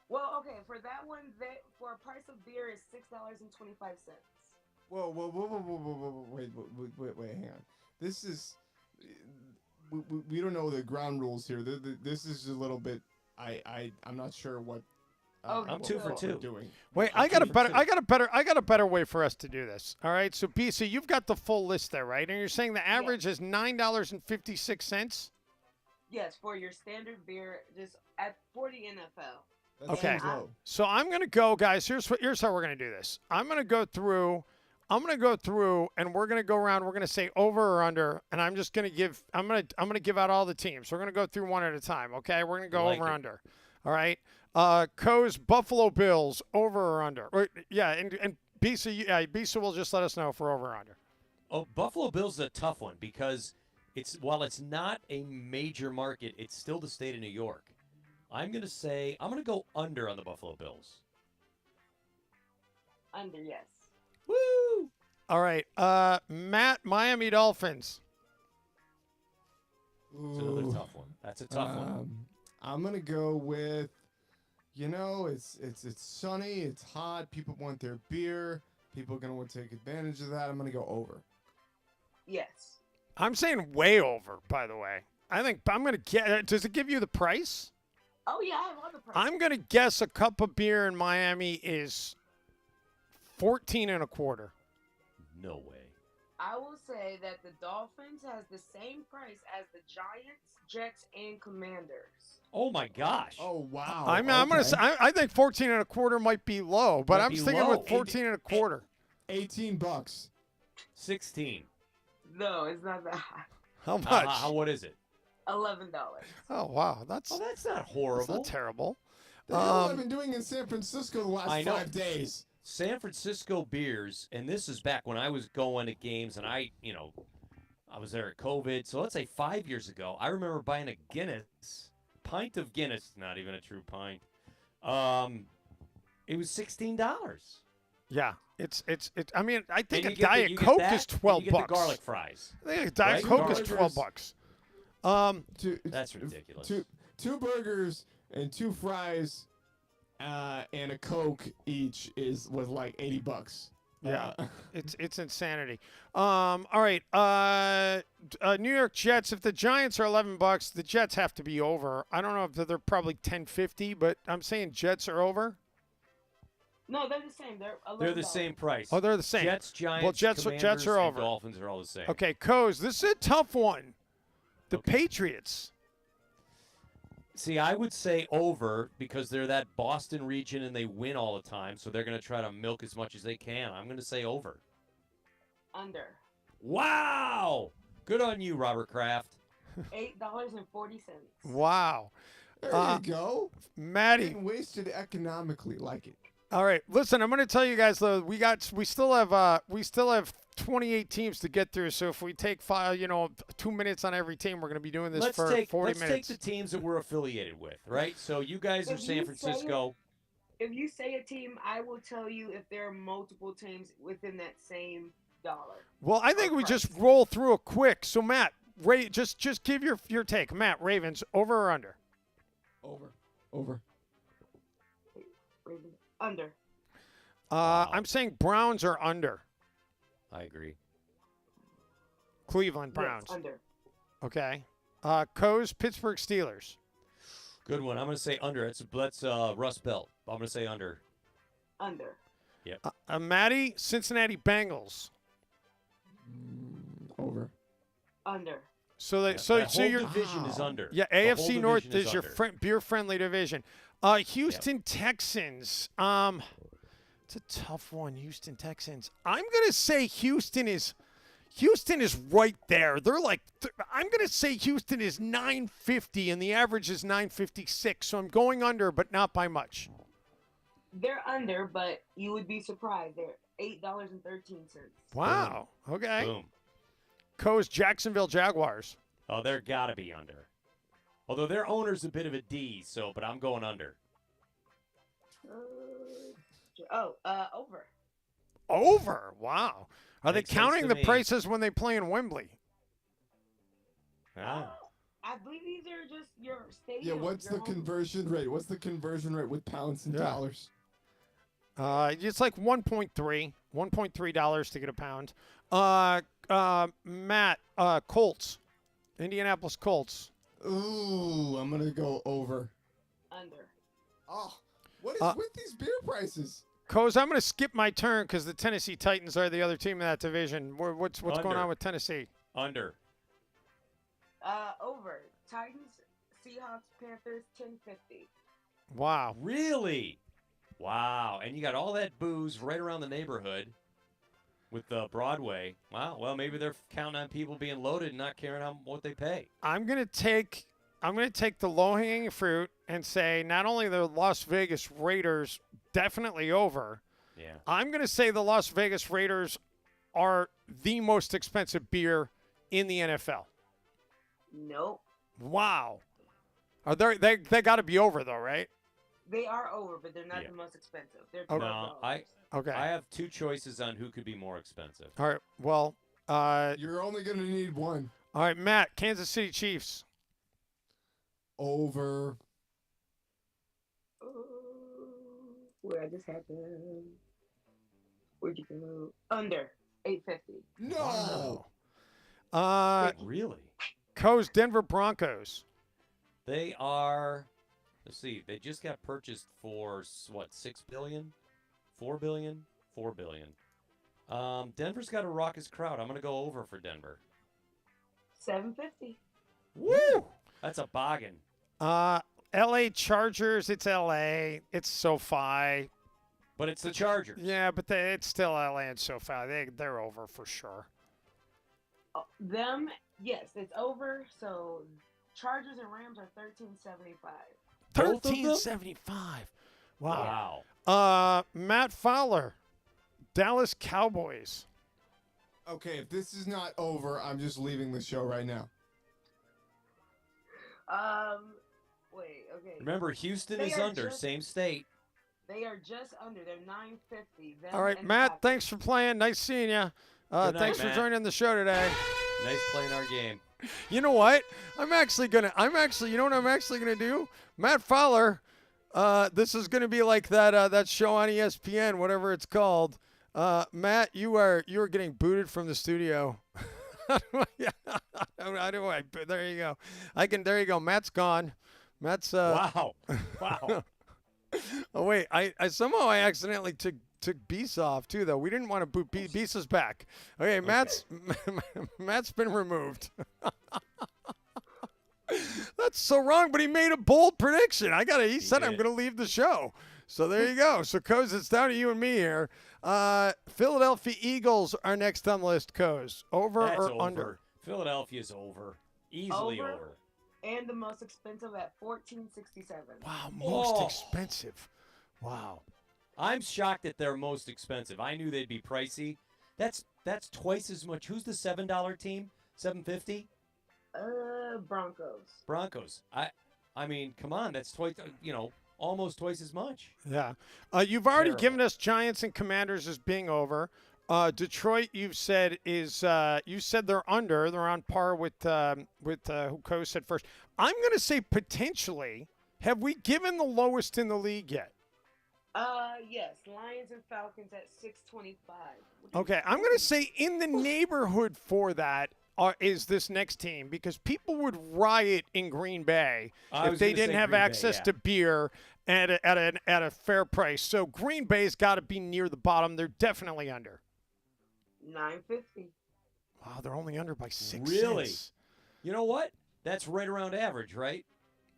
Well, okay, for that one, for a price of beer is $6.25. Whoa, wait, hang on. This is, we don't know the ground rules here. This is a little bit, I'm not sure what. I'm 2 for 2. Doing. Wait, I got a better way for us to do this. All right, so Bisa, you've got the full list there, right? And you're saying the average is $9.56. Yes, for your standard beer, just for the NFL. Okay, so I'm gonna go, guys. Here's how we're gonna do this. I'm gonna go through, and we're gonna go around. We're gonna say over or under, and I'm just gonna give. I'm gonna give out all the teams. We're gonna go through one at a time. Okay, we're gonna go over under. All right. Co's Buffalo Bills over or under? Yeah, and Bisa will just let us know if we're over or under. Oh, Buffalo Bills is a tough one because while it's not a major market, it's still the state of New York. I'm going to go under on the Buffalo Bills. Under, yes. Woo! All right. Matt, Miami Dolphins. It's another tough one. That's a tough one. I'm going to go with, it's sunny, it's hot, people want their beer, people are going to want to take advantage of that. I'm going to go over. Yes. I'm saying way over, by the way. I think I'm going to get. Does it give you the price? Oh, yeah, I have all the price. I'm going to guess a cup of beer in Miami is $14.25. No way. I will say that the Dolphins has the same price as the Giants, Jets, and Commanders. Oh my gosh! Oh wow! I'm gonna say I think $14.25 might be low, but I'm sticking with $14.25. $18. 16. No, it's not that high. How much? What is it? $11. Oh wow, that's not horrible. That's not terrible. The hell I've been doing in San Francisco the last 5 days. San Francisco beers, and this is back when I was going to games, and I was there at COVID. So let's say 5 years ago, I remember buying a pint of Guinness, not even a true pint. It was $16. Yeah, it's. I mean, I think a you Diet get Coke that, is $12. And you get the garlic fries. I think a Diet Coke is $12. That's ridiculous. Two burgers and 2 fries, and a Coke each was like $80. Yeah, it's insanity. All right, New York Jets. If the Giants are $11, the Jets have to be over. I don't know if they're probably $10.50, but I'm saying Jets are over. No, they're the same. They're the same price. Oh, they're the same. Jets, Giants, well, Jets are and over. Dolphins are all the same. Okay, Coz, this is a tough one. The Patriots. See, I would say over because they're that Boston region and they win all the time, so they're going to try to milk as much as they can. I'm going to say over. Under. Wow! Good on you, Robert Kraft. $8.40. Wow. There you go. Maddie. Getting wasted economically like it. All right, listen. I'm going to tell you guys though. We still have 28 teams to get through. So if we take 2 minutes on every team, we're going to be doing this for 40 minutes. Let's take the teams that we're affiliated with, right? So you guys are San Francisco. If you say a team, I will tell you if there are multiple teams within that same dollar. Well, I think we just roll through it quick. So Matt, Ray, just give your take. Matt, Ravens, over or under? Over. Ravens under. I'm saying Browns are under. I agree. Cleveland Browns. Yes, under. Okay. Coes, Pittsburgh Steelers. Good one. I'm going to say under. That's Russ Belt. I'm going to say under. Under. Yep. Matty, Cincinnati Bengals. Over. Under. So That whole division is under. Yeah, The whole AFC North division is your under. beer-friendly division. Houston Texans. It's a tough one. Houston Texans. I'm gonna say Houston is right there. They're like. I'm gonna say Houston is 950 and the average is 956. So I'm going under, but not by much. They're under, but you would be surprised. They're $8.13. Wow. Okay. Boom. Coes, Jacksonville Jaguars. Oh, they're got to be under. Although their owner's a bit of a D, but I'm going under. Over. Over. Wow. Are Makes they sense counting to the me. prices when they play in Wembley? Ah. I believe these are just your stadium. Yeah, what's the conversion rate? What's the conversion rate with pounds and dollars? It's like $1.3 to get a pound. Matt, Colts, Indianapolis Colts. Ooh, I'm gonna go over. Under. Oh, what is with these beer prices? Coes, I'm going to skip my turn because the Tennessee Titans are the other team in that division. What's going Under. on with Tennessee? Under. Over. Titans, Seahawks, Panthers, 1050. Wow. Really? Wow. And you got all that booze right around the neighborhood with Broadway. Wow. Well, maybe they're counting on people being loaded and not caring what they pay. I'm going to take the low-hanging fruit and say not only the Las Vegas Raiders definitely over. Yeah. I'm going to say the Las Vegas Raiders are the most expensive beer in the NFL. Nope. Wow. They got to be over though, right? They are over, but they're not the most expensive. They're $12. No, I have two choices on who could be more expensive. All right. Well, you're only going to need one. All right, Matt, Kansas City Chiefs. Over. Where I just happened. Where'd you go? Under. 850. No. Really? Coast Denver Broncos. They are. Let's see. They just got purchased for what? $6 billion, $4 billion, $4 billion. Denver's got a raucous crowd. I'm gonna go over for Denver. 750. Woo! That's a bargain. L.A. Chargers. It's L.A. It's SoFi. But it's the Chargers. Yeah, but it's still L.A. and SoFi. They're over for sure. Them, yes, it's over. So Chargers and Rams are 1375. 1375. Wow. Matt Fowler, Dallas Cowboys. Okay, if this is not over, I'm just leaving the show right now. Wait, okay. Remember, Houston They is are under, same state. They are just under. They're 950. Them All right, and Matt, Packers. thanks for playing. Nice seeing you. Good night, Thanks for Matt. joining the show today. Nice playing our game. You know what? You know what I'm actually gonna do? Matt Fowler, this is gonna be like that show on ESPN, whatever it's called. Matt, you are getting booted from the studio. How do I? There you go. There you go. Matt's gone. Matt's Wow. Oh wait, I somehow I accidentally took Beast off too though. We didn't want to boot Beast is back. Okay, Matt's been removed. That's so wrong, but he made a bold prediction. He said I'm gonna leave the show. So there you go. So Coz, it's down to you and me here. Philadelphia Eagles are next on the list, Coz. Over That's or over. under? Philadelphia's over. Easily over. And the most expensive at $14.67. Wow, most expensive. Wow. I'm shocked that they're most expensive. I knew they'd be pricey. That's twice as much. Who's the $7 team? $7.50? Broncos. I mean, come on, that's twice. Almost twice as much. Yeah. You've already Terrible. given us Giants and Commanders as being over. Detroit, you've said is you said they're under. They're on par with who Coase said first. I'm going to say potentially. Have we given the lowest in the league yet? Yes. Lions and Falcons at 625. Okay, I'm going to say in the neighborhood for that is this next team because people would riot in Green Bay if they didn't have access to beer at a fair price. So Green Bay's got to be near the bottom. They're definitely under. 950. Wow, they're only under by 6 Really? cents. You know what? That's right around average, right?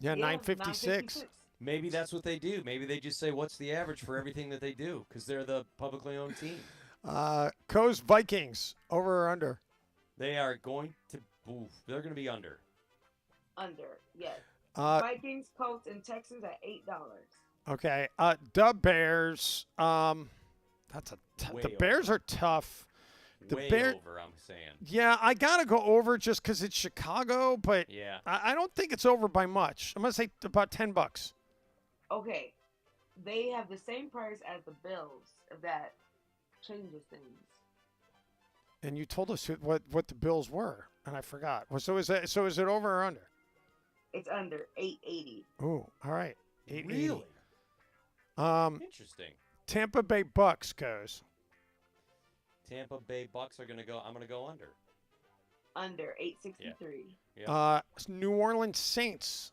Yeah, 956. Maybe that's what they do. Maybe they just say, what's the average for everything that they do? Because they're the publicly owned team. Coase Vikings, over or under? They are going to they're going to be under. Under, yes. Vikings, Colts, and Texans at $8. Okay. Dub Bears. That's the Bears are tough. Way over, I'm saying. Yeah, I gotta go over just because it's Chicago, but yeah, I don't think it's over by much. I'm gonna say about $10. Okay, they have the same price as the Bills. If that changes things. And you told us what the Bills were, and I forgot. So is it over or under? It's under 880. Ooh, all right. 880. Really? Interesting. Tampa Bay Bucks goes. Tampa Bay Bucks are going to go. I'm going to go under. Under 863. Yeah. New Orleans Saints.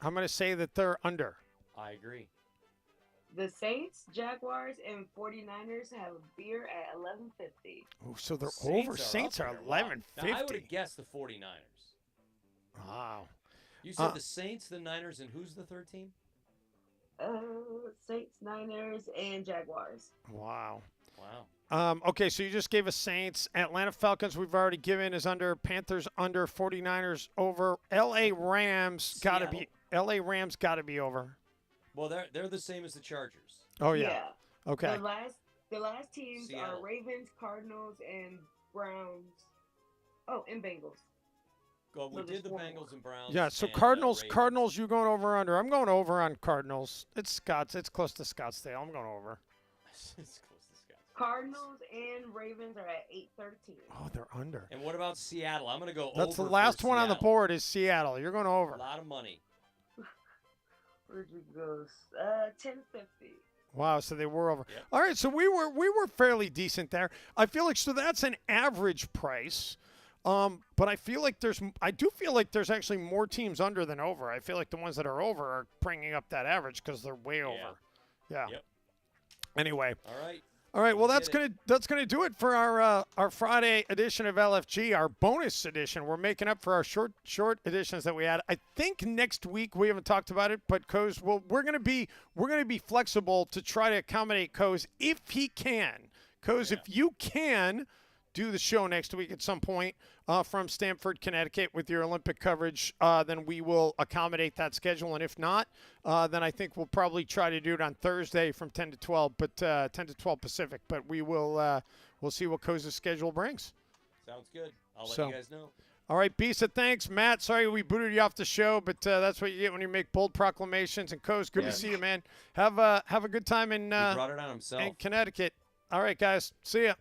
I'm going to say that they're under. I agree. The Saints, Jaguars, and 49ers have a beer at 1150. Oh, so they're over. Saints are 1150. I would have guessed the 49ers. Wow. You said the Saints, the Niners, and who's the third team? Saints, Niners, and Jaguars. Wow. Wow. Okay, so you just gave us Saints. Atlanta Falcons we've already given is under. Panthers under. 49ers over. LA Rams got to be over. Well, they're the same as the Chargers. Oh yeah. Okay. The last teams are Ravens, Cardinals, and Browns. Oh, and Bengals. Well, we did the Bengals and Browns. Yeah, so and, Cardinals, you going over or under? I'm going over on Cardinals. It's close to Scottsdale. I'm going over. It's close to Scottsdale. Cardinals and Ravens are at 813. Oh, they're under. And what about Seattle? I'm going to go over. That's the last one on the board is Seattle. You're going over. A lot of money. Where'd you go? 1050. Wow, so they were over. Yep. All right, so we were fairly decent there. I feel like that's an average price. But I do feel like there's actually more teams under than over. I feel like the ones that are over are bringing up that average because they're way over. Yeah. Yep. Anyway. All right. Well, that's gonna do it for our Friday edition of LFG, our bonus edition. We're making up for our short editions that we had. I think next week we haven't talked about it, but Coase, we're gonna be flexible to try to accommodate Coase if he can. Coase, if you can do the show next week at some point from Stamford, Connecticut with your Olympic coverage, then we will accommodate that schedule. And if not, then I think we'll probably try to do it on Thursday from 10 to 12, but 10 to 12 Pacific. But we'll see what Coase's schedule brings. Sounds good. I'll let you guys know. All right, Bisa, thanks. Matt, sorry we booted you off the show, but that's what you get when you make bold proclamations. And Coase, good to see you, man. Have a good time in he brought it on himself. in Connecticut. All right, guys. See ya.